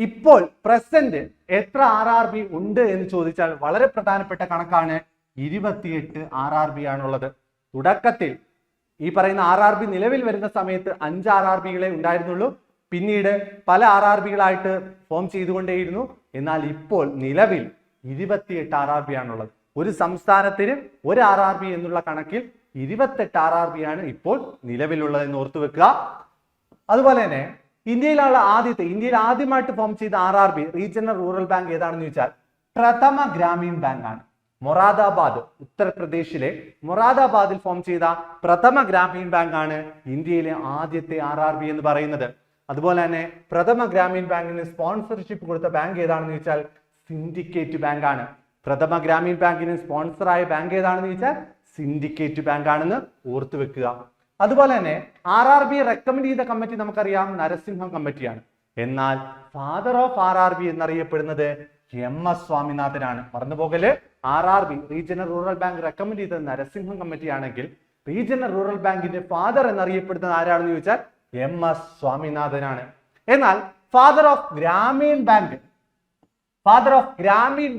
ഇപ്പോൾ പ്രസന്റ് എത്ര RRB ഉണ്ട് എന്ന് ചോദിച്ചാൽ വളരെ പ്രധാനപ്പെട്ട കണക്കാണ്. 28 RRB ആണുള്ളത്. തുടക്കത്തിൽ ഈ പറയുന്ന RRB നിലവിൽ വരുന്ന സമയത്ത് 5 RRBകളെ ഉണ്ടായിരുന്നുള്ളൂ. പിന്നീട് പല RRBകളായിട്ട് ഫോം ചെയ്തുകൊണ്ടേയിരുന്നു. എന്നാൽ ഇപ്പോൾ നിലവിൽ 28 RRB ആണുള്ളത്. ഒരു സംസ്ഥാനത്തിന് ഒരു RRB എന്നുള്ള കണക്കിൽ 28 RRB ആണ് ഇപ്പോൾ നിലവിലുള്ളത് എന്ന് ഓർത്തു വെക്കുക. അതുപോലെ തന്നെ ഇന്ത്യയിൽ ആദ്യമായിട്ട് ഫോം ചെയ്ത RRB റീജിയണൽ റൂറൽ ബാങ്ക് ഏതാണെന്ന് ചോദിച്ചാൽ പ്രഥമ ഗ്രാമീൺ ബാങ്ക് ആണ്. മൊറാദാബാദ്, ഉത്തർപ്രദേശിലെ മൊറാദാബാദിൽ ഫോം ചെയ്ത പ്രഥമ ഗ്രാമീൺ ബാങ്ക് ആണ് ഇന്ത്യയിലെ ആദ്യത്തെ RRB എന്ന് പറയുന്നത്. അതുപോലെ തന്നെ പ്രഥമ ഗ്രാമീൺ ബാങ്കിന് സ്പോൺസർഷിപ്പ് കൊടുത്ത ബാങ്ക് ഏതാണെന്ന് ചോദിച്ചാൽ സിൻഡിക്കേറ്റ് ബാങ്ക് ആണ്. പ്രഥമ ഗ്രാമീൺ ബാങ്കിന് സ്പോൺസറായ ബാങ്ക് ഏതാണെന്ന് ചോദിച്ചാൽ സിൻഡിക്കേറ്റ് ബാങ്ക് ആണെന്ന് ഓർത്തു വെക്കുക. അതുപോലെ തന്നെ RRB റെക്കമെൻഡ് ചെയ്ത കമ്മിറ്റി നമുക്കറിയാം നരസിംഹം കമ്മിറ്റിയാണ്. എന്നാൽ ഫാദർ ഓഫ് RRB എന്നറിയപ്പെടുന്നത് MS സ്വാമിനാഥനാണ്. മറന്നുപോകല്, RRB regional rural bank recommend ചെയ്തത് നരസിംഹം കമ്മിറ്റി ആണെങ്കിൽ റീജിയണൽ റൂറൽ ബാങ്കിന്റെ ഫാദർ എന്നറിയപ്പെടുന്നത് ആരാണെന്ന് ചോദിച്ചാൽ MS സ്വാമിനാഥനാണ്. എന്നാൽ ഫാദർ ഓഫ് ഗ്രാമീൺ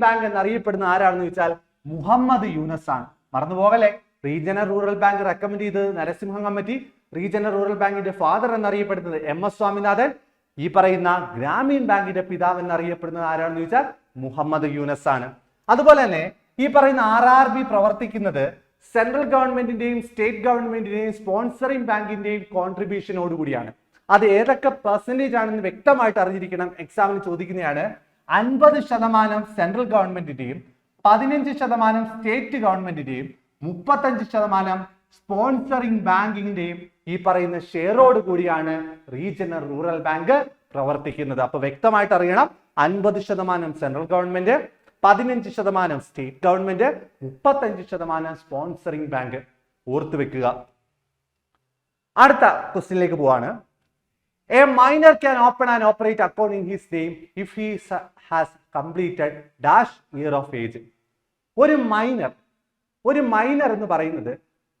ബാങ്ക് എന്നറിയപ്പെടുന്ന ആരാണെന്ന് ചോദിച്ചാൽ മുഹമ്മദ് യൂനസ് ആണ്. മറന്നുപോകലെ, റീജിയണൽ റൂറൽ ബാങ്ക് റെക്കമെൻഡ് ചെയ്തത് നരസിംഹം കമ്മിറ്റി, റീജിയണൽ റൂറൽ ബാങ്കിന്റെ ഫാദർ എന്നറിയപ്പെടുന്നത് MS സ്വാമിനാഥൻ, ഈ പറയുന്ന ഗ്രാമീൺ ബാങ്കിന്റെ പിതാവ് എന്നറിയപ്പെടുന്നത് ആരാണെന്ന് ചോദിച്ചാൽ മുഹമ്മദ് യൂനസ് ആണ്. അതുപോലെ തന്നെ ഈ പറയുന്ന RRB പ്രവർത്തിക്കുന്നത് സെൻട്രൽ ഗവൺമെന്റിന്റെയും സ്റ്റേറ്റ് ഗവൺമെന്റിന്റെയും സ്പോൺസറിംഗ് ബാങ്കിന്റെയും കോൺട്രിബ്യൂഷനോട് കൂടിയാണ്. അത് ഏതൊക്കെ പെർസെന്റേജ് ആണെന്ന് വ്യക്തമായിട്ട് അറിഞ്ഞിരിക്കണം. എക്സാമിന് ചോദിക്കുന്നതാണ്. 50% സെൻട്രൽ ഗവൺമെന്റിന്റെയും 15% സ്റ്റേറ്റ് ഗവൺമെന്റിന്റെയും 35% സ്പോൺസറിംഗ് ബാങ്കിന്റെയും ഈ പറയുന്ന ഷെയറോട് കൂടിയാണ് റീജിയണൽ റൂറൽ ബാങ്ക് പ്രവർത്തിക്കുന്നത്. അപ്പൊ വ്യക്തമായിട്ട് അറിയണം, 50% central government, 15% state government, 35% sponsoring bank. ഓർത്തു വെക്കുക. അടുത്ത ക്വസ്റ്റ്യനിലേക്ക് പോവാണ്. A minor can open and operate account in his name if he has completed dash year of age. ഒരു മൈനർ എന്ന് പറയുന്നത്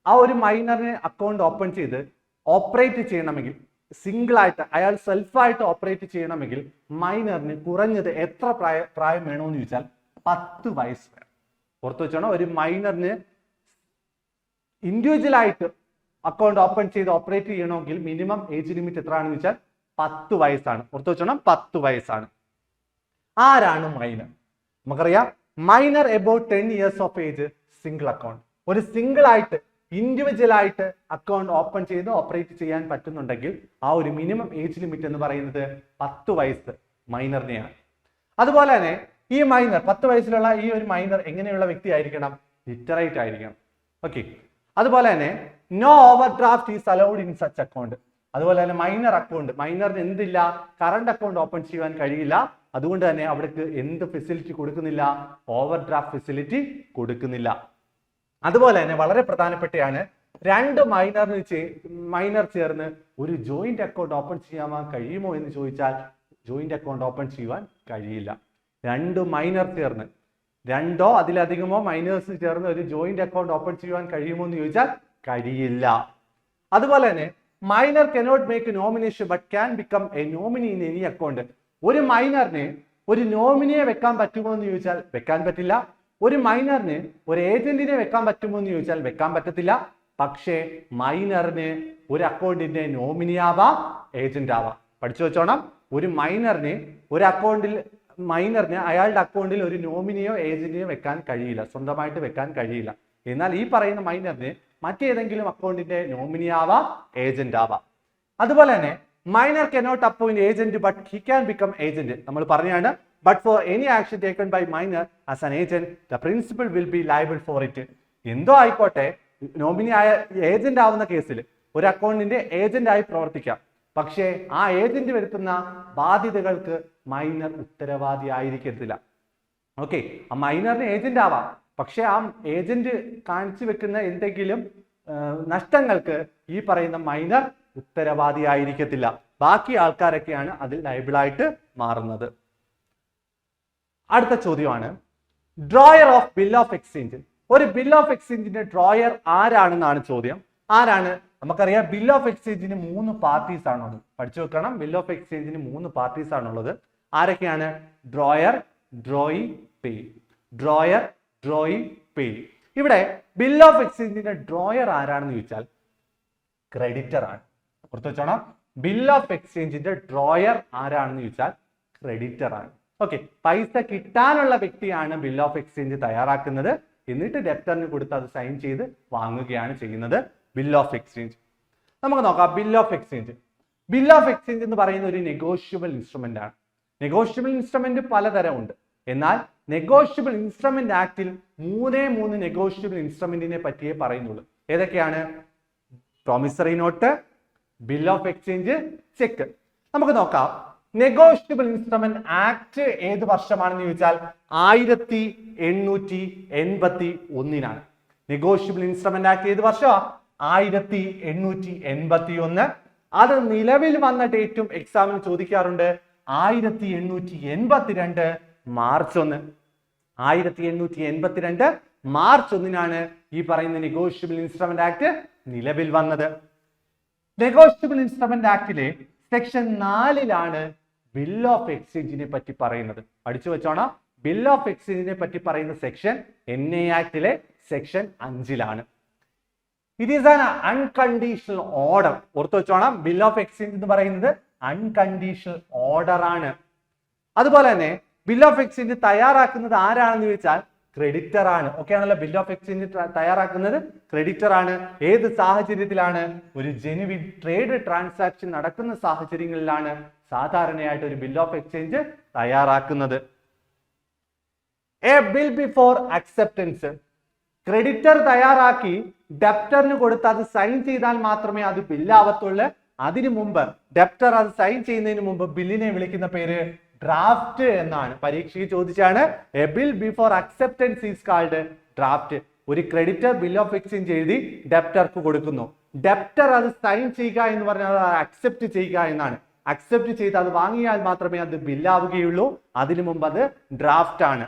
ആ ഒരു മൈനറിന് അക്കൗണ്ട് ഓപ്പൺ ചെയ്ത് ഓപ്പറേറ്റ് ചെയ്യണമെങ്കിൽ, സിംഗിൾ ആയിട്ട് അയാൾ സെൽഫായിട്ട് ഓപ്പറേറ്റ് ചെയ്യണമെങ്കിൽ മൈനറിന് കുറഞ്ഞത് എത്ര പ്രായം വേണമെന്ന് ചോദിച്ചാൽ 10 വയസ്സ് വേണം. ഓർത്തു വെച്ചോണം, ഒരു മൈനറിന് ഇൻഡിവിജ്വൽ ആയിട്ട് അക്കൗണ്ട് ഓപ്പൺ ചെയ്ത് ഓപ്പറേറ്റ് ചെയ്യണമെങ്കിൽ മിനിമം ഏജ് ലിമിറ്റ് എത്ര ആണെന്ന് വെച്ചാൽ 10 വയസ്സാണ്. ഓർത്തു വെച്ചോണം, 10 വയസ്സാണ്. ആരാണ് മൈനർ? നമുക്കറിയാം, minor about 10 years of age single account. ഒരു സിംഗിൾ ആയിട്ട് ഇൻഡിവിജ്വൽ ആയിട്ട് അക്കൗണ്ട് ഓപ്പൺ ചെയ്ത് ഓപ്പറേറ്റ് ചെയ്യാൻ പറ്റുന്നുണ്ടെങ്കിൽ ആ ഒരു മിനിമം ഏജ് ലിമിറ്റ് എന്ന് പറയുന്നത് 10 വയസ്സ് മൈനറിനെയാണ്. അതുപോലെ തന്നെ ഈ മൈനർ 10 വയസ്സിലുള്ള ഈ ഒരു മൈനർ എങ്ങനെയുള്ള വ്യക്തി ആയിരിക്കണം? ലിറ്ററേറ്റ് ആയിരിക്കണം. ഓക്കെ. അതുപോലെ തന്നെ no overdraft is allowed in such account. അതുപോലെ തന്നെ മൈനറിന് എന്തില്ല? കറണ്ട് അക്കൗണ്ട് ഓപ്പൺ ചെയ്യാൻ കഴിയില്ല. അതുകൊണ്ട് തന്നെ അവിടേക്ക് എന്ത് ഫെസിലിറ്റി കൊടുക്കുന്നില്ല? ഓവർ ഡ്രാഫ്റ്റ് ഫെസിലിറ്റി കൊടുക്കുന്നില്ല. അതുപോലെ തന്നെ വളരെ പ്രധാനപ്പെട്ടയാണ്, 2 മൈനർ ചേർന്ന് ഒരു ജോയിന്റ് അക്കൗണ്ട് ഓപ്പൺ ചെയ്യാൻ കഴിയുമോ എന്ന് ചോദിച്ചാൽ ജോയിന്റ് അക്കൗണ്ട് ഓപ്പൺ ചെയ്യുവാൻ കഴിയില്ല. 2 മൈനർ ചേർന്ന്, 2ഓ അതിലധികമോ മൈനേഴ്സ് ചേർന്ന് ഒരു ജോയിന്റ് അക്കൗണ്ട് ഓപ്പൺ ചെയ്യുവാൻ കഴിയുമോ എന്ന് ചോദിച്ചാൽ കഴിയില്ല. അതുപോലെ തന്നെ minor cannot make nomination but can become A nominee in any account. ഒരു മൈനറിന് ഒരു നോമിനിയെ വെക്കാൻ പറ്റുമോ എന്ന് ചോദിച്ചാൽ വെക്കാൻ പറ്റില്ല. ഒരു മൈനറിന് ഒരു ഏജന്റിനെ വെക്കാൻ പറ്റുമോ എന്ന് ചോദിച്ചാൽ വെക്കാൻ പറ്റത്തില്ല. പക്ഷേ മൈനറിന് ഒരു അക്കൗണ്ടിന്റെ നോമിനി ആവാം, ഏജന്റ് ആവാം. പഠിച്ചു വെച്ചോണം, ഒരു മൈനറിന് അയാളുടെ അക്കൗണ്ടിൽ ഒരു നോമിനിയോ ഏജന്റിനെയോ വെക്കാൻ കഴിയില്ല, സ്വന്തമായിട്ട് വെക്കാൻ കഴിയില്ല. എന്നാൽ ഈ പറയുന്ന മൈനറിന് മറ്റേതെങ്കിലും അക്കൗണ്ടിന്റെ നോമിനി ആവാം, ഏജന്റ് ആവാം. അതുപോലെ തന്നെ minor cannot appoint agent but he can become agent. നമ്മൾ പറഞ്ഞാണ്, but for any action taken by minor as an agent the principal will be liable for it. എന്തോ ആയിക്കോട്ടെ, നോമിനി ആയ ഏജന്റ് ആവുന്ന കേസിൽ ഒരു അക്കൗണ്ടിന്റെ ഏജന്റ് ആയി പ്രവർത്തിക്കാം. പക്ഷേ ആ ഏജന്റ് വരുത്തുന്ന ബാധ്യതകൾക്ക് മൈനർ ഉത്തരവാദി ആയിരിക്കത്തില്ല. ഓക്കെ, ആ മൈനറിന് ഏജന്റ് ആവാം, പക്ഷെ ആ ഏജന്റ് കാണിച്ചു വെക്കുന്ന എന്തെങ്കിലും നഷ്ടങ്ങൾക്ക് ഈ പറയുന്ന മൈനർ ഉത്തരവാദിയായിരിക്കത്തില്ല. ബാക്കി ആൾക്കാരൊക്കെയാണ് അതിൽ ലയബിളായിട്ട് മാറുന്നത്. അടുത്ത ചോദ്യമാണ് drawer of bill of exchange. ഒരു ബിൽ ഓഫ് എക്സ്ചേഞ്ചിന്റെ ഡ്രോയർ ആരാണെന്നാണ് ചോദ്യം. ആരാണ്? നമുക്കറിയാം ബിൽ ഓഫ് എക്സ്ചേഞ്ചിന് 3 പാർട്ടീസ് ആണുള്ളത്. പഠിച്ചു വെക്കണം, ബിൽ ഓഫ് എക്സ്ചേഞ്ചിന് 3 പാർട്ടീസ് ആണുള്ളത്. ആരൊക്കെയാണ്? ഡ്രോയർ, ഡ്രോയി, പേ. ഡ്രോയർ, ഡ്രോയി, പേ. ഇവിടെ ബിൽ ഓഫ് എക്സ്ചേഞ്ചിന്റെ ഡ്രോയർ ആരാണെന്ന് ചോദിച്ചാൽ ക്രെഡിറ്റർ ആണ്. ഓർത്ത് വെച്ചോണം, ബിൽ ഓഫ് എക്സ്ചേഞ്ചിന്റെ ഡ്രോയർ ആരാണെന്ന് ചോദിച്ചാൽ ക്രെഡിറ്റർ ആണ്. ഓക്കെ, പൈസ കിട്ടാനുള്ള വ്യക്തിയാണ് ബിൽ ഓഫ് എക്സ്ചേഞ്ച് തയ്യാറാക്കുന്നത്. എന്നിട്ട് ഡെപ്റ്ററിന് കൊടുത്ത് അത് സൈൻ ചെയ്ത് വാങ്ങുകയാണ് ചെയ്യുന്നത് ബിൽ ഓഫ് എക്സ്ചേഞ്ച്. നമുക്ക് നോക്കാം bill of exchange. Bill of exchange എന്ന് പറയുന്ന ഒരു നെഗോഷ്യബിൾ ഇൻസ്ട്രുമെന്റ് ആണ്. നെഗോഷ്യബിൾ ഇൻസ്ട്രുമെന്റ് പലതരമുണ്ട്. എന്നാൽ നെഗോഷ്യബിൾ ഇൻസ്ട്രുമെന്റ് ആക്ടിൽ 3 നെഗോഷ്യബിൾ ഇൻസ്ട്രുമെന്റിനെ പറ്റിയേ പറയുന്നുള്ളൂ. ഏതൊക്കെയാണ്? Promissory note, bill of exchange, cheque. നമുക്ക് നോക്കാം. നെഗോഷ്യബിൾ ഇൻസ്ട്രുമെന്റ് ആക്ട് ഏത് വർഷമാണെന്ന് ചോദിച്ചാൽ 1881. നെഗോഷ്യബിൾ ഇൻസ്ട്രുമെന്റ് ആക്ട് ഏത് വർഷമാണ്? 1881. അത് നിലവിൽ വന്ന ഡേറ്റും എക്സാമിന് ചോദിക്കാറുണ്ട്. 1882 മാർച്ച് 1. 1882 മാർച്ച് 1 ഈ പറയുന്ന നെഗോഷ്യബിൾ ഇൻസ്ട്രുമെന്റ് ആക്ട് നിലവിൽ വന്നത്. നെഗോഷ്യബിൾ ഇൻസ്ട്രുമെന്റ് ആക്ടിലെ സെക്ഷൻ 4 ബിൽ ഓഫ് എക്സ്ചേഞ്ചിനെ പറ്റി പറയുന്നത്. പഠിച്ചു വെച്ചോണം, ബിൽ ഓഫ് എക്സ്ചേഞ്ചിനെ പറ്റി പറയുന്ന സെക്ഷൻ NA ആക്ടിലെ section 5 it is an unconditional order. ഓർത്ത് വെച്ചോണം, ബിൽ ഓഫ് എക്സ്ചേഞ്ച് എന്ന് പറയുന്നത് അൺകണ്ടീഷണൽ ഓർഡർ ആണ്. അതുപോലെ തന്നെ ബിൽ ഓഫ് എക്സ്ചേഞ്ച് തയ്യാറാക്കുന്നത് ആരാണെന്ന് ചോദിച്ചാൽ ക്രെഡിറ്റർ ആണ്. ഓക്കെ ആണല്ലോ, ബിൽ ഓഫ് എക്സ്ചേഞ്ച് തയ്യാറാക്കുന്നത് ക്രെഡിറ്റർ ആണ്. ഏത് സാഹചര്യത്തിലാണ്? ഒരു ജെനുവിൻ ട്രേഡ് ട്രാൻസാക്ഷൻ നടക്കുന്ന സാഹചര്യങ്ങളിലാണ് സാധാരണയായിട്ട് ഒരു ബിൽ ഓഫ് എക്സ്ചേഞ്ച് തയ്യാറാക്കുന്നത്. A bill before acceptance. Creditor തയ്യാറാക്കി ഡെപ്റ്ററിന് കൊടുത്ത് അത് സൈൻ ചെയ്താൽ മാത്രമേ അത് ബില്ലാവത്തുള്ളൂ. അതിനു മുമ്പ് ഡെപ്റ്റർ അത് സൈൻ ചെയ്യുന്നതിന് മുമ്പ് ബില്ലിനെ വിളിക്കുന്ന പേര് ഡ്രാഫ്റ്റ് എന്നാണ്. പരീക്ഷയ്ക്ക് ചോദിച്ചാണ്. A bill before acceptance is called draft. ഒരു ക്രെഡിറ്റർ ബിൽ ഓഫ് എക്സ്ചേഞ്ച് എഴുതി ഡെപ്റ്റർക്ക് കൊടുക്കുന്നു. ഡെപ്റ്റർ അത് സൈൻ ചെയ്യുക എന്ന് പറഞ്ഞാൽ അക്സെപ്റ്റ് ചെയ്യുക എന്നാണ്. അക്സെപ്റ്റ് ചെയ്ത് അത് വാങ്ങിയാൽ മാത്രമേ അത് ബില്ലാവുകയുള്ളൂ. അതിനു മുമ്പ് അത് ഡ്രാഫ്റ്റ് ആണ്.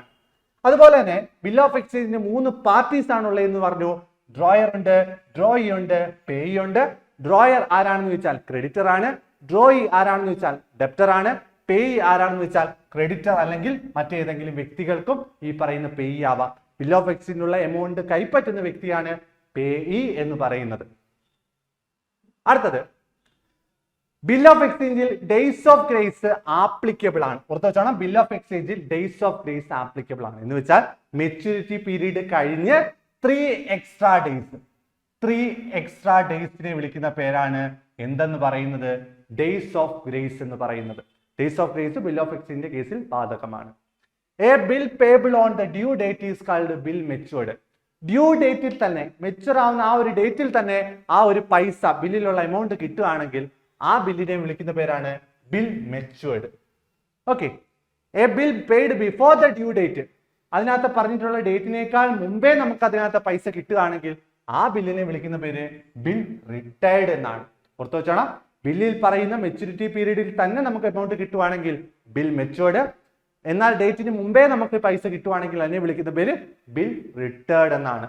അതുപോലെ തന്നെ ബിൽ ഓഫ് എക്സ്ചേഞ്ചിന് 3 പാർട്ടീസ് ആണുള്ളതെന്ന് പറഞ്ഞു. ഡ്രോയർ ഉണ്ട്, ഡ്രോയി ഉണ്ട്, പേയി ഉണ്ട്. ഡ്രോയർ ആരാണെന്ന് ചോദിച്ചാൽ ക്രെഡിറ്റർ ആണ്. ഡ്രോയി ആരാണെന്ന് ചോദിച്ചാൽ ഡെപ്റ്റർ ആണ്. പേയി ആരാണെന്ന് വെച്ചാൽ ക്രെഡിറ്റർ അല്ലെങ്കിൽ മറ്റേതെങ്കിലും വ്യക്തികൾക്കും ഈ പറയുന്ന പേയി ആവാം. ബിൽ ഓഫ് എക്സ്ചേഞ്ചിനുള്ള എമൗണ്ട് കൈപ്പറ്റുന്ന വ്യക്തിയാണ് പേയി എന്ന് പറയുന്നത്. അടുത്തത് ബിൽ ഓഫ് എക്സ്ചേഞ്ചിൽ ഡേയ്സ് ഓഫ് ഗ്രേസ് ആപ്ലിക്കബിൾ ആണ്. പുറത്തു വെച്ചോണം, ബിൽ ഓഫ് എക്സ്ചേഞ്ചിൽ ഡേയ്സ് ഓഫ് ഗ്രേസ് ആപ്ലിക്കബിൾ ആണ് എന്ന് വെച്ചാൽ മെച്യൂരിറ്റി പീരീഡ് കഴിഞ്ഞ് 3 എക്സ്ട്രാ ഡേയ്സ്. 3 എക്സ്ട്രാ ഡേയ്സിനെ വിളിക്കുന്ന പേരാണ് എന്തെന്ന് പറയുന്നത്? ഡേയ്സ് ഓഫ് ഗ്രേസ് എന്ന് പറയുന്നത്. Days of grace bill of എക്സ്ചേഞ്ചിന്റെ കേസിൽ ബാധകമാണ്. A bill payable on the due date is called bill matured. Due ഡേറ്റിൽ തന്നെ, മെച്യൂർ ആവുന്ന ആ ഒരു ഡേറ്റിൽ തന്നെ ആ ഒരു പൈസ ബില്ലിലുള്ള എമൗണ്ട് കിട്ടുകയാണെങ്കിൽ ആ ബില്ലിനെ വിളിക്കുന്ന പേരാണ് bill matured. Okay, A bill paid before the due date. അതിനകത്ത് പറഞ്ഞിട്ടുള്ള ഡേറ്റിനേക്കാൾ മുമ്പേ നമുക്ക് അതിനകത്ത് പൈസ കിട്ടുകയാണെങ്കിൽ ആ ബില്ലിനെ വിളിക്കുന്ന പേര് ബിൽ റിട്ടയർഡ് എന്നാണ്. പുറത്തു വെച്ചോണം, ബില്ലിൽ പറയുന്ന മെച്യൂരിറ്റി പീരീഡിൽ തന്നെ നമുക്ക് എമൗണ്ട് കിട്ടുവാണെങ്കിൽ ബിൽ മെച്യൂർഡ്. എന്നാൽ ഡേറ്റിന് മുമ്പേ നമുക്ക് പൈസ കിട്ടുവാണെങ്കിൽ അതിനെ വിളിക്കുന്ന പേര് ബിൽ റിട്ടയർഡ് എന്നാണ്.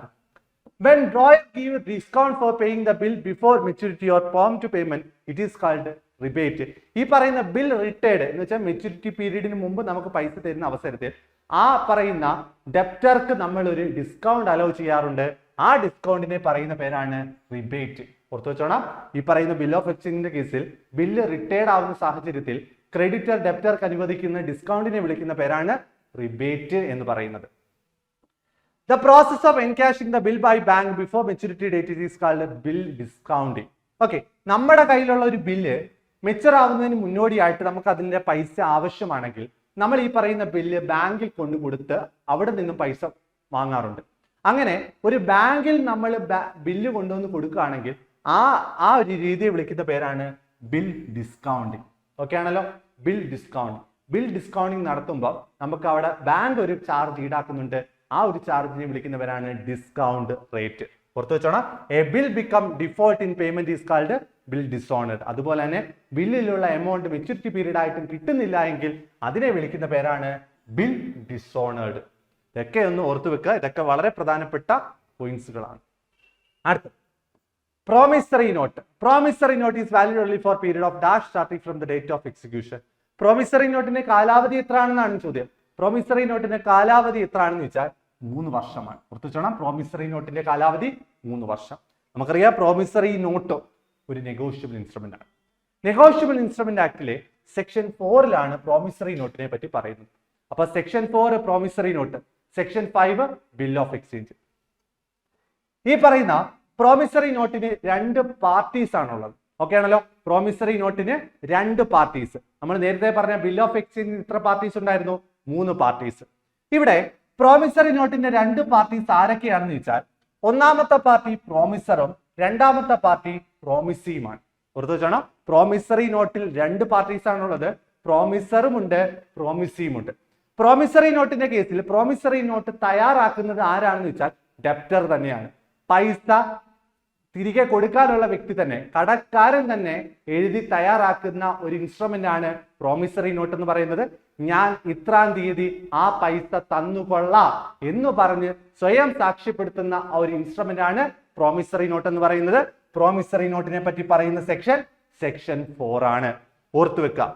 When drawer give discount for paying the bill before maturity or prompt to payment, it is called rebate. ഈ പറയുന്ന ബിൽ റിട്ടയർഡ് എന്ന് വെച്ചാൽ മെച്യൂരിറ്റി പീരീഡിന് മുമ്പ് നമുക്ക് പൈസ തരുന്ന അവസരത്തിൽ ആ പറയുന്ന ഡെപ്റ്റർക്ക് നമ്മൾ ഒരു ഡിസ്കൗണ്ട് അലോ ചെയ്യാറുണ്ട്. ആ ഡിസ്കൗണ്ടിനെ പറയുന്ന പേരാണ് റിബേറ്റ്. പുറത്തു വെച്ചോണം, ഈ പറയുന്ന ബിൽ ഓഫ് എക്സ്ചേഞ്ചിന്റെ കേസിൽ ബില്ല് റിട്ടയർഡ് ആവുന്ന സാഹചര്യത്തിൽ ക്രെഡിറ്റർ ഡെപ്റ്റർക്ക് അനുവദിക്കുന്ന ഡിസ്കൗണ്ടിനെ വിളിക്കുന്ന പേരാണ് റിബേറ്റ് എന്ന് പറയുന്നത്. The process of encashing the bill by bank before maturity date is called bill discounting. Okay, നമ്മുടെ കയ്യിലുള്ള ഒരു ബില്ല് മെച്ചൂർ ആവുന്നതിന് മുന്നോടിയായിട്ട് നമുക്ക് അതിന്റെ പൈസ ആവശ്യമാണെങ്കിൽ നമ്മൾ ഈ പറയുന്ന ബില്ല് ബാങ്കിൽ കൊണ്ടു കൊടുത്ത് അവിടെ നിന്നും പൈസ വാങ്ങാറുണ്ട്. അങ്ങനെ ഒരു ബാങ്കിൽ നമ്മൾ ബില്ല് കൊണ്ടുവന്ന് കൊടുക്കുകയാണെങ്കിൽ ആ ഒരു രീതിയെ വിളിക്കുന്ന പേരാണ് ബിൽ ഡിസ്കൗണ്ടിങ്. ഓക്കെ ആണല്ലോ, ബിൽ ഡിസ്കൗണ്ടിങ്. ബിൽ ഡിസ്കൗണ്ടിങ് നടത്തുമ്പോൾ നമുക്ക് അവിടെ ബാങ്ക് ഒരു ചാർജ് ഈടാക്കുന്നുണ്ട്. ആ ഒരു ചാർജിനെ വിളിക്കുന്നവരാണ് ഡിസ്കൗണ്ട് റേറ്റ്. പുറത്തു വെച്ചോണം. A bill become default in payment is called bill dishonoured. അതുപോലെ തന്നെ ബില്ലിലുള്ള എമൗണ്ട് മെച്യൂരിറ്റി പീരീഡ് ആയിട്ടും കിട്ടുന്നില്ല എങ്കിൽ അതിനെ വിളിക്കുന്ന പേരാണ് ബിൽ ഡിസോണേർഡ്. ഇതൊക്കെ ഒന്ന് ഓർത്തു വെക്കുക. ഇതൊക്കെ വളരെ പ്രധാനപ്പെട്ട പോയിന്റ്സുകളാണ്. അടുത്ത promissory note. Promissory note is valid only for period of dash starting from the date of execution. പ്രോമിസറി നോട്ടിന്റെ കാലാവധി എത്രയാണെന്നാണ് ചോദ്യം. പ്രോമിസറി നോട്ടിന്റെ കാലാവധി എത്രയാണെന്ന് വെച്ചാൽ 3 വർഷമാണ്. ഓർത്തുവെച്ചോണം, പ്രോമിസറി നോട്ടിന്റെ കാലാവധി 3 വർഷം. നമുക്കറിയാം പ്രോമിസറി നോട്ട് ഒരു നെഗോഷ്യബിൾ ഇൻസ്ട്രുമെന്റ് ആണ്. നെഗോഷ്യബിൾ ഇൻസ്ട്രുമെന്റ് ആക്ടിലെ സെക്ഷൻ 4 പ്രോമിസറി നോട്ടിനെ പറ്റി പറയുന്നത്. അപ്പൊ section 4 promissory note, section 5 bill of exchange. ഈ പറയുന്ന പ്രോമിസറി നോട്ടിന് 2 പാർട്ടീസ് ആണുള്ളത്. ഓക്കെ ആണല്ലോ. പ്രോമിസറി നോട്ടിന് 2 പാർട്ടീസ്. നമ്മൾ നേരത്തെ പറഞ്ഞ ബിൽ ഓഫ് എക്സ്ചേഞ്ചിന് എത്ര പാർട്ടീസ് ഉണ്ടായിരുന്നു? 3 പാർട്ടീസ്. ഇവിടെ പ്രോമിസറി നോട്ടിന്റെ 2 പാർട്ടീസ് ആരൊക്കെയാണെന്ന് വെച്ചാൽ, ഒന്നാമത്തെ പാർട്ടി പ്രോമിസറും രണ്ടാമത്തെ പാർട്ടി പ്രോമിസിയുമാണ്. പുറത്തു വെച്ചോണം, പ്രോമിസറി നോട്ടിൽ 2 പാർട്ടീസ് ആണുള്ളത്. പ്രോമിസറും ഉണ്ട്, പ്രോമിസിയും ഉണ്ട്. പ്രോമിസറി നോട്ടിന്റെ കേസിൽ പ്രോമിസറി നോട്ട് തയ്യാറാക്കുന്നത് ആരാണെന്ന് വെച്ചാൽ ഡെപ്റ്റർ തന്നെയാണ്. പൈസ തിരികെ കൊടുക്കാനുള്ള വ്യക്തി തന്നെ, കടക്കാരൻ തന്നെ എഴുതി തയ്യാറാക്കുന്ന ഒരു ഇൻസ്ട്രുമെന്റ് ആണ് പ്രോമിസറി നോട്ട് എന്ന് പറയുന്നത്. ഞാൻ ഇത്രാം തീയതി ആ പൈസ തന്നുകൊള്ളാം എന്ന് പറഞ്ഞ് സ്വയം സാക്ഷ്യപ്പെടുത്തുന്ന ആ ഒരു ഇൻസ്ട്രുമെന്റ് ആണ് പ്രോമിസറി നോട്ട് എന്ന് പറയുന്നത്. പ്രോമിസറി നോട്ടിനെ പറ്റി പറയുന്ന സെക്ഷൻ 4 ആണ്. ഓർത്തു വെക്കുക.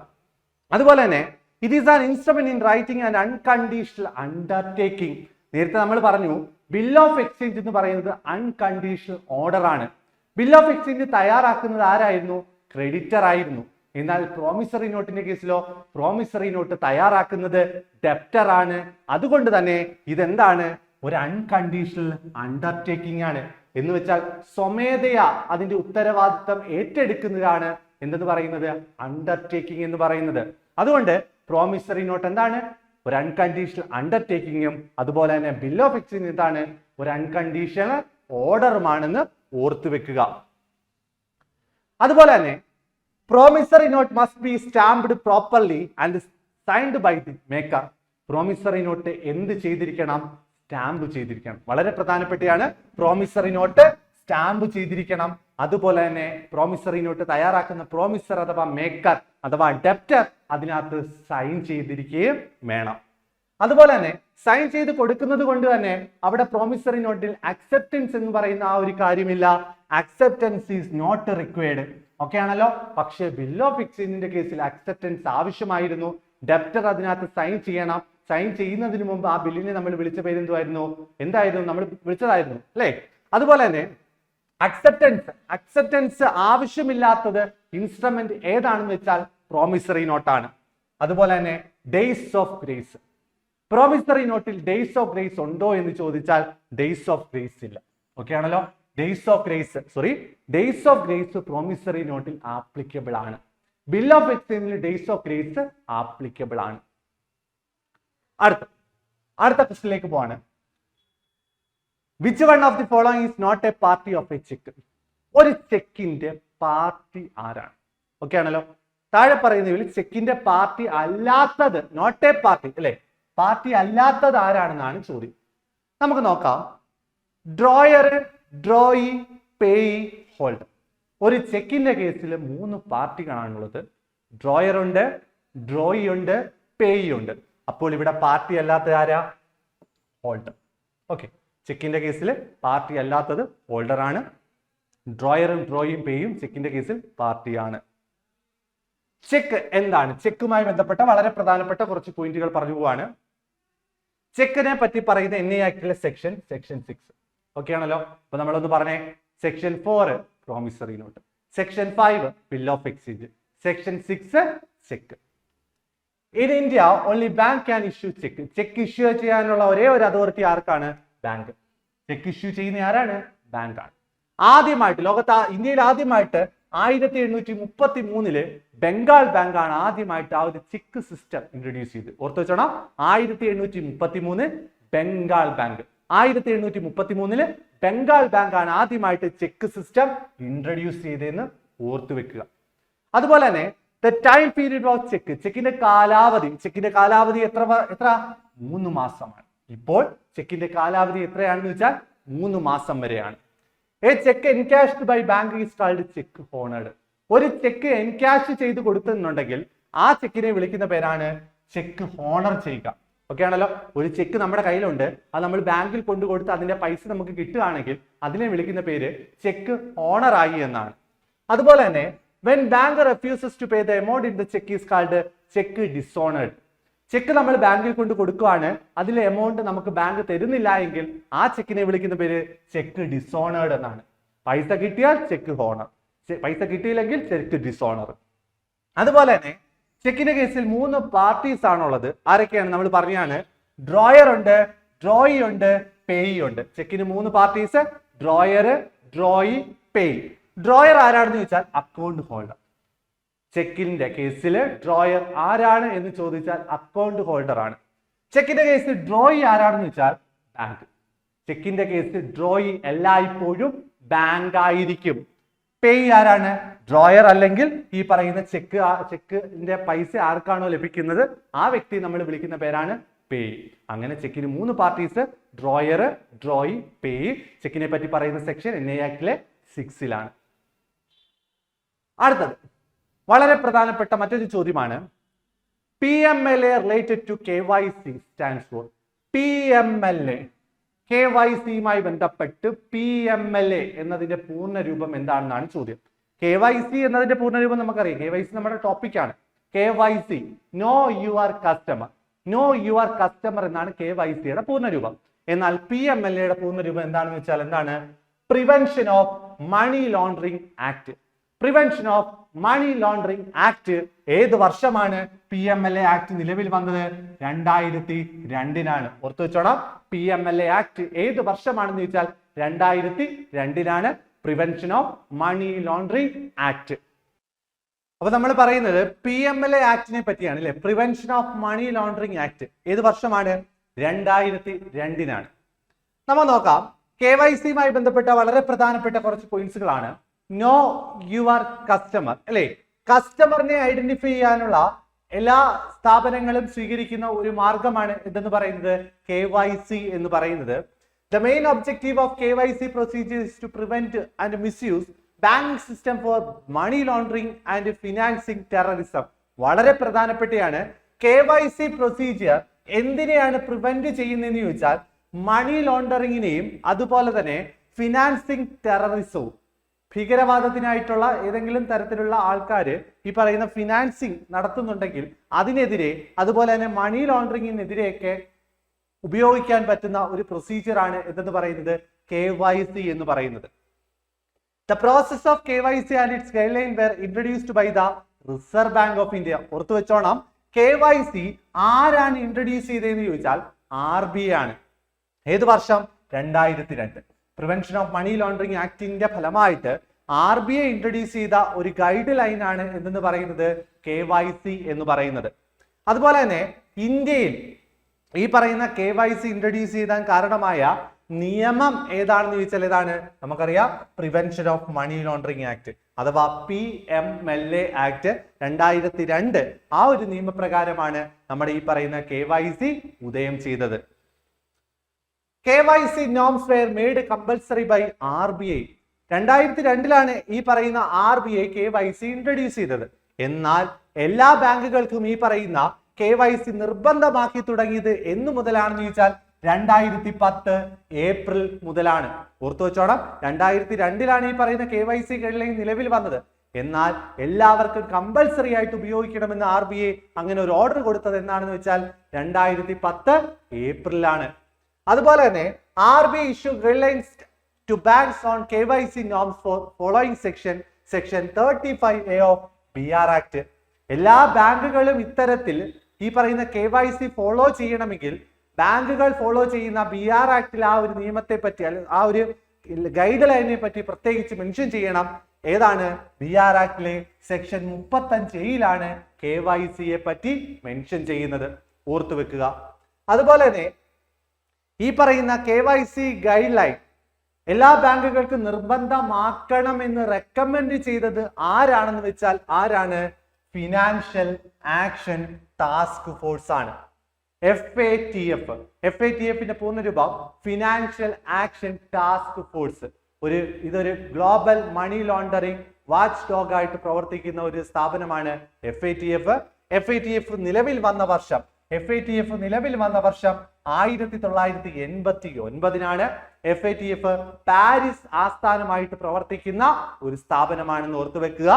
അതുപോലെ തന്നെ it is an instrument in writing and unconditional undertaking. നേരത്തെ നമ്മൾ പറഞ്ഞു ബിൽ ഓഫ് എക്സ്ചേഞ്ച് എന്ന് പറയുന്നത് അൺകണ്ടീഷണൽ ഓർഡർ ആണ്. ബിൽ ഓഫ് എക്സ്ചേഞ്ച് തയ്യാറാക്കുന്നത് ആരായിരുന്നു? ക്രെഡിറ്റർ ആയിരുന്നു. എന്നാൽ പ്രോമിസറി നോട്ടിന്റെ കേസിലോ പ്രോമിസറി നോട്ട് തയ്യാറാക്കുന്നത് ഡെപ്റ്റർ ആണ്. അതുകൊണ്ട് തന്നെ ഇതെന്താണ്? ഒരു അൺകണ്ടീഷണൽ അണ്ടർടേക്കിംഗ് ആണ്. എന്ന് വെച്ചാൽ സ്വമേധയാ അതിന്റെ ഉത്തരവാദിത്തം ഏറ്റെടുക്കുന്നതാണ് എന്തെന്ന് പറയുന്നത്? അണ്ടർടേക്കിംഗ് എന്ന് പറയുന്നത്. അതുകൊണ്ട് പ്രോമിസറി നോട്ട് എന്താണ്? ഒരു അൺകണ്ടീഷണൽ അണ്ടർടേക്കിങ്ങും അതുപോലെ തന്നെ ബിൽ ഓഫ് എക്സ്ചേഞ്ച് എന്താണ്? ഒരു അൺകണ്ടീഷണൽ ഓർഡറുമാണെന്ന് ഓർത്തു വെക്കുക. അതുപോലെ തന്നെ promissory note must be stamped properly and signed by the maker. Promissory note എന്ത് ചെയ്തിരിക്കണം? സ്റ്റാമ്പ് ചെയ്തിരിക്കണം. വളരെ പ്രധാനപ്പെട്ടതാണ്. പ്രോമിസറി നോട്ട് സ്റ്റാമ്പ് ചെയ്തിരിക്കണം. അതുപോലെ തന്നെ പ്രോമിസറി നോട്ട് തയ്യാറാക്കുന്ന പ്രോമിസർ അഥവാ മേക്കർ അഥവാ ഡെപ്റ്റർ അതിനകത്ത് സൈൻ ചെയ്തിരിക്കുകയും വേണം. അതുപോലെ തന്നെ സൈൻ ചെയ്ത് കൊടുക്കുന്നത് കൊണ്ട് തന്നെ അവിടെ പ്രോമിസറി നോട്ടിൽ അക്സെപ്റ്റൻസ് എന്ന് പറയുന്ന ആ ഒരു കാര്യമില്ല. Acceptance is not required. Okay ആണല്ലോ. പക്ഷേ ബിൽ ഓഫ് എക്സ്ചേഞ്ചിന്റെ കേസിൽ അക്സെപ്റ്റൻസ് ആവശ്യമായിരുന്നു. ഡെപ്റ്റർ അതിനകത്ത് സൈൻ ചെയ്യണം. സൈൻ ചെയ്യുന്നതിന് മുമ്പ് ആ ബില്ലിനെ നമ്മൾ വിളിച്ച പേരെന്തുമായിരുന്നു? എന്തായിരുന്നു? നമ്മൾ വിളിച്ചതായിരുന്നു അല്ലേ? അതുപോലെ തന്നെ അക്സെപ്റ്റൻസ് ആവശ്യമില്ലാത്തത് ഇൻസ്ട്രുമെന്റ് ഏതാണെന്ന് വെച്ചാൽ പ്രോമിസറി നോട്ടാണ്. അതുപോലെ തന്നെ ഡേയ്സ് ഓഫ് ഗ്രേസ്. പ്രോമിസറി നോട്ടിൽ ഡേയ്സ് ഓഫ് ഗ്രേസ് ഉണ്ടോ എന്ന് ചോദിച്ചാൽ ഡേയ്സ് ഓഫ് ഗ്രേസ് ഇല്ല. ഓക്കെ ആണല്ലോ. ഡേയ്സ് ഓഫ് ഗ്രേസ് പ്രോമിസറി നോട്ടിൽ ആപ്ലിക്കബിൾ ആണ്. ബിൽ ഓഫ് എക്സ്ചേഞ്ചിൽ ഡേയ്സ് ഓഫ് ഗ്രേസ് ആപ്ലിക്കബിൾ ആണ്. അടുത്ത ക്വസ്റ്റിലേക്ക് പോവാണ്. Which one of the following is not a party of a cheque? ഒരു ചെക്കിന്റെ പാർട്ടി ആരാണ്? ഓക്കെ ആണല്ലോ. താഴെ പറയുന്നതിൽ ചെക്കിന്റെ പാർട്ടി അല്ലാത്തത്, നോട്ട് എ പാർട്ടി അല്ലെ, പാർട്ടി അല്ലാത്തത് ആരാണെന്നാണ് ചോദ്യം. നമുക്ക് നോക്കാം. Drawer, drawee, payee, holder. ഒരു ചെക്കിന്റെ കേസിൽ 3 പാർട്ടികളാണുള്ളത്. ഡ്രോയർ ഉണ്ട്, ഡ്രോയി ഉണ്ട്, പേയി ഉണ്ട്. അപ്പോൾ ഇവിടെ പാർട്ടി അല്ലാത്ത ആരാ? ഹോൾഡർ. ഓക്കെ. ചെക്കിന്റെ കേസിൽ പാർട്ടി അല്ലാത്തത് ഹോൾഡർ ആണ്. ഡ്രോയറും ഡ്രോയും പേയും ചെക്കിന്റെ കേസിൽ പാർട്ടിയാണ്. ചെക്ക് എന്താണ്? ചെക്കുമായി ബന്ധപ്പെട്ട വളരെ പ്രധാനപ്പെട്ട കുറച്ച് പോയിന്റുകൾ പറഞ്ഞു പോവാണ്. ചെക്കിനെ പറ്റി പറയുന്ന എൻ ഐ ആക്ടിലെ സെക്ഷൻ 6. ഓക്കെ ആണല്ലോ. അപ്പൊ നമ്മളൊന്ന് പറഞ്ഞേ. Section 4 promissory note, section 5 bill of exchange, section 6 check. In India only bank can issue check. Cheque issue ചെയ്യാനുള്ള ഒരേ ഒരു അതോറിറ്റി ആർക്കാണ്? ബാങ്ക്. ചെക്ക് ഇഷ്യൂ ചെയ്യുന്ന ആരാണ്? ബാങ്കാണ്. ആദ്യമായിട്ട് ഇന്ത്യയിൽ ആദ്യമായിട്ട് 1733 ബംഗാൾ ബാങ്കാണ് ആദ്യമായിട്ട് ആ ഒരു ചെക്ക് സിസ്റ്റം ഇൻട്രൊഡ്യൂസ് ചെയ്ത്. ഓർത്തു വെച്ചോണം. 1733 ബംഗാൾ ബാങ്ക്. 1733 ബംഗാൾ ബാങ്കാണ് ആദ്യമായിട്ട് ചെക്ക് സിസ്റ്റം ഇൻട്രൊഡ്യൂസ് ചെയ്തതെന്ന് ഓർത്തു വെക്കുക. അതുപോലെ തന്നെ the time period of cheque. ചെക്കിന്റെ കാലാവധി എത്ര 3 മാസമാണ്. ഇപ്പോൾ ചെക്കിന്റെ കാലാവധി എത്രയാണെന്ന് വെച്ചാൽ 3 മാസം വരെയാണ്. A cheque encashed by bank is called cheque honoured. ഒരു ചെക്ക് എൻകാഷ് ചെയ്ത് കൊടുക്കുന്നുണ്ടെങ്കിൽ ആ ചെക്കിനെ വിളിക്കുന്ന പേരാണ് ചെക്ക് ഹോണർ ചെയ്യുക. ഓക്കെ ആണല്ലോ. ഒരു ചെക്ക് നമ്മുടെ കയ്യിലുണ്ട്, അത് നമ്മൾ ബാങ്കിൽ കൊണ്ടു കൊടുത്ത് അതിന്റെ പൈസ നമുക്ക് കിട്ടുകയാണെങ്കിൽ അതിനെ വിളിക്കുന്ന പേര് ചെക്ക് ഹോണർ ആയി എന്നാണ്. അതുപോലെ തന്നെ when bank refuses to pay the amount in the check is called check dishonoured. Check നമ്മൾ ബാങ്കിൽ കൊണ്ട് കൊടുക്കുകയാണ്, അതിലെ എമൗണ്ട് നമുക്ക് ബാങ്ക് തരുന്നില്ല എങ്കിൽ ആ ചെക്കിനെ വിളിക്കുന്ന പേര് ചെക്ക് ഡിസോണേഡ് എന്നാണ്. പൈസ കിട്ടിയാൽ ചെക്ക് ഹോണർ, പൈസ കിട്ടിയില്ലെങ്കിൽ ചെക്ക് ഡിസോണർ. അതുപോലെ തന്നെ ചെക്കിന്റെ കേസിൽ 3 പാർട്ടീസ് ആണുള്ളത്. ആരൊക്കെയാണ് നമ്മൾ പറഞ്ഞാണ്? ഡ്രോയർ ഉണ്ട്, ഡ്രോയി ഉണ്ട്, പേയി ഉണ്ട്. ചെക്കിന് 3 parties: drawer, drawee, payee. Drawer ആരാണെന്ന് ചോദിച്ചാൽ അക്കൗണ്ട് ഹോൾഡർ. ചെക്കിന്റെ കേസിൽ ഡ്രോയർ ആരാണ് എന്ന് ചോദിച്ചാൽ അക്കൗണ്ട് ഹോൾഡർ ആണ്. ചെക്കിന്റെ കേസിൽ ഡ്രോയി ആരാണെന്ന് വെച്ചാൽ ബാങ്ക്. ചെക്കിന്റെ കേസിൽ ഡ്രോയി എല്ലായ്പ്പോഴും ബാങ്ക് ആയിരിക്കും. പേയി ആരാണ്? ഡ്രോയർ അല്ലെങ്കിൽ ഈ പറയുന്ന ചെക്കിന്റെ പൈസ ആർക്കാണോ ലഭിക്കുന്നത് ആ വ്യക്തി നമ്മൾ വിളിക്കുന്ന പേരാണ് പേയി. അങ്ങനെ ചെക്കിന് 3 പാർട്ടീസ്: ഡ്രോയർ, ഡ്രോയി, പേയി. ചെക്കിനെ പറ്റി പറയുന്ന സെക്ഷൻ NA ആക്ടിലെ 6-ലാണ്. അടുത്തത് വളരെ പ്രധാനപ്പെട്ട മറ്റൊരു ചോദ്യമാണ്. PMLA related to KYC stands for. PMLA, KYCയുമായി ബന്ധപ്പെട്ട് PMLA എന്നതിന്റെ പൂർണ്ണ രൂപം എന്താണെന്നാണ് ചോദ്യം. KYC എന്നതിന്റെ പൂർണ്ണ രൂപം നമുക്കറിയാം. KYC നമ്മുടെ ടോപ്പിക്കാണ്. KYC, no your customer. No your customer എന്നാണ് KYCയുടെ പൂർണ്ണ രൂപം. എന്നാൽ PMLAയുടെ പൂർണ്ണ രൂപം എന്താണെന്ന് വെച്ചാൽ എന്താണ്? Prevention of money laundering act. Prevention of money laundering act ഏത് വർഷമാണ് PMLA ആക്ട് നിലവിൽ വന്നത്? 2002-ലാണ്. ഓർത്തു വെച്ചോണം. PMLA ആക്ട് ഏത് വർഷമാണെന്ന് ചോദിച്ചാൽ 2002-ലാണ് prevention of money laundering act. അപ്പൊ നമ്മൾ പറയുന്നത് PMLA ആക്ടിനെ പറ്റിയാണ് അല്ലെ. Prevention of money laundering act ഏത് വർഷമാണ്? 2002-ലാണ്. നമ്മൾ നോക്കാം. KYCയുമായി ബന്ധപ്പെട്ട വളരെ പ്രധാനപ്പെട്ട കുറച്ച് പോയിന്റ്സുകളാണ്. നോ യുവർ കസ്റ്റമർ അല്ലെ. കസ്റ്റമറിനെ ഐഡന്റിഫൈ ചെയ്യാനുള്ള എല്ലാ സ്ഥാപനങ്ങളും സ്വീകരിക്കുന്ന ഒരു മാർഗമാണ് ഇതെന്ന് പറയുന്നത് KYC എന്ന് പറയുന്നത്. The main objective of KYC procedure is to prevent and misuse banking system for money laundering and financing terrorism. വളരെ പ്രധാനപ്പെട്ടയാണ്. KYC പ്രൊസീജിയർ എന്തിനെയാണ് പ്രിവെന്റ് ചെയ്യുന്നതെന്ന് ചോദിച്ചാൽ മണി ലോണ്ടറിങ്ങിനെയും അതുപോലെ തന്നെ ഫിനാൻസിങ് ടെററിസവും, ഭീകരവാദത്തിനായിട്ടുള്ള ഏതെങ്കിലും തരത്തിലുള്ള ആൾക്കാർ ഈ പറയുന്ന ഫിനാൻസിങ് നടത്തുന്നുണ്ടെങ്കിൽ അതിനെതിരെ, അതുപോലെ തന്നെ മണി ലോണ്ടറിങ്ങിനെതിരെയൊക്കെ ഉപയോഗിക്കാൻ പറ്റുന്ന ഒരു പ്രൊസീജിയർ ആണ് എന്തെന്ന് പറയുന്നത് KYC എന്ന് പറയുന്നത്. The process of KYC and its guideline were introduced by the Reserve Bank of India. ഓർത്തു വെച്ചോണം. KYC ആരാണ് ഇൻട്രൊഡ്യൂസ് ചെയ്തതെന്ന് ചോദിച്ചാൽ RBI ആണ്. ഏത് വർഷം? 2002. പ്രിവെൻഷൻ ഓഫ് മണി ലോണ്ടറിംഗ് ആക്ടിന്റെ ഫലമായിട്ട് RBI ഇൻട്രൊഡ്യൂസ് ചെയ്ത ഒരു ഗൈഡ് ലൈൻ ആണ് എന്തെന്ന് പറയുന്നത് KYC എന്ന് പറയുന്നത്. അതുപോലെ തന്നെ ഇന്ത്യയിൽ ഈ പറയുന്ന KYC ഇൻട്രൊഡ്യൂസ് ചെയ്താൻ കാരണമായ നിയമം ഏതാണെന്ന് ചോദിച്ചാൽ ഏതാണ്? നമുക്കറിയാം, prevention of money laundering act അഥവാ PMLA ആക്ട് 2002. ആ ഒരു നിയമപ്രകാരമാണ് നമ്മുടെ ഈ പറയുന്ന KYC ഉദയം ചെയ്തത്. KYC norms were made compulsory by RBI. 2002-ലാണ് ഈ പറയുന്ന RBI KYC ഇൻട്രൊഡ്യൂസ് ചെയ്തത്. എന്നാൽ എല്ലാ ബാങ്കുകൾക്കും ഈ പറയുന്ന KYC നിർബന്ധമാക്കി തുടങ്ങിയത് എന്ന് മുതലാണെന്ന് ചോദിച്ചാൽ 2010 ഏപ്രിൽ മുതലാണ്. ഓർത്തു വെച്ചോണം. 2002-ലാണ് ഈ പറയുന്ന KYC ഗൈഡ്ലൈൻ നിലവിൽ വന്നത്. എന്നാൽ എല്ലാവർക്കും കമ്പൽസറി ആയിട്ട് ഉപയോഗിക്കണമെന്ന് RBI അങ്ങനെ ഒരു ഓർഡർ കൊടുത്തത് എന്നാണെന്ന് വെച്ചാൽ 2010 ഏപ്രിലാണ്. അതുപോലെ തന്നെ RBI issued guidelines to banks on KYC norms for following section 35A of BR Act. എല്ലാ ബാങ്കുകളും ഇത്തരത്തിൽ ഈ പറയുന്ന KYC ഫോളോ ചെയ്യണമെങ്കിൽ ബാങ്കുകൾ ഫോളോ ചെയ്യുന്ന BR ആക്ടിൽ ആ ഒരു നിയമത്തെ പറ്റി, ആ ഒരു ഗൈഡ് ലൈനിനെ പറ്റി പ്രത്യേകിച്ച് മെൻഷൻ ചെയ്യണം. ഏതാണ്? BR ആക്ടിലെ സെക്ഷൻ 35A KYCയെ പറ്റി മെൻഷൻ ചെയ്യുന്നത്. ഓർത്തു വെക്കുക. അതുപോലെ തന്നെ ഈ പറയുന്ന KYC ഗൈഡ് ലൈൻ എല്ലാ ബാങ്കുകൾക്കും നിർബന്ധമാക്കണമെന്ന് റെക്കമെൻഡ് ചെയ്തത് ആരാണെന്ന് വെച്ചാൽ ആരാണ്? ഫിനാൻഷ്യൽ ആക്ഷൻ ടാസ്ക് ഫോഴ്സ് ആണ്. FATF. FATFിന്റെ പൂർണ്ണരൂപം ഫിനാൻഷ്യൽ ആക്ഷൻ ടാസ്ക് ഫോഴ്സ്. ഇതൊരു global money laundering watchdog ആയിട്ട് പ്രവർത്തിക്കുന്ന ഒരു സ്ഥാപനമാണ് FATF. FATF നിലവിൽ വന്ന വർഷം 1989. FATF പാരീസ് ആസ്ഥാനമായിട്ട് പ്രവർത്തിക്കുന്ന ഒരു സ്ഥാപനമാണെന്ന് ഓർത്തുവെക്കുക.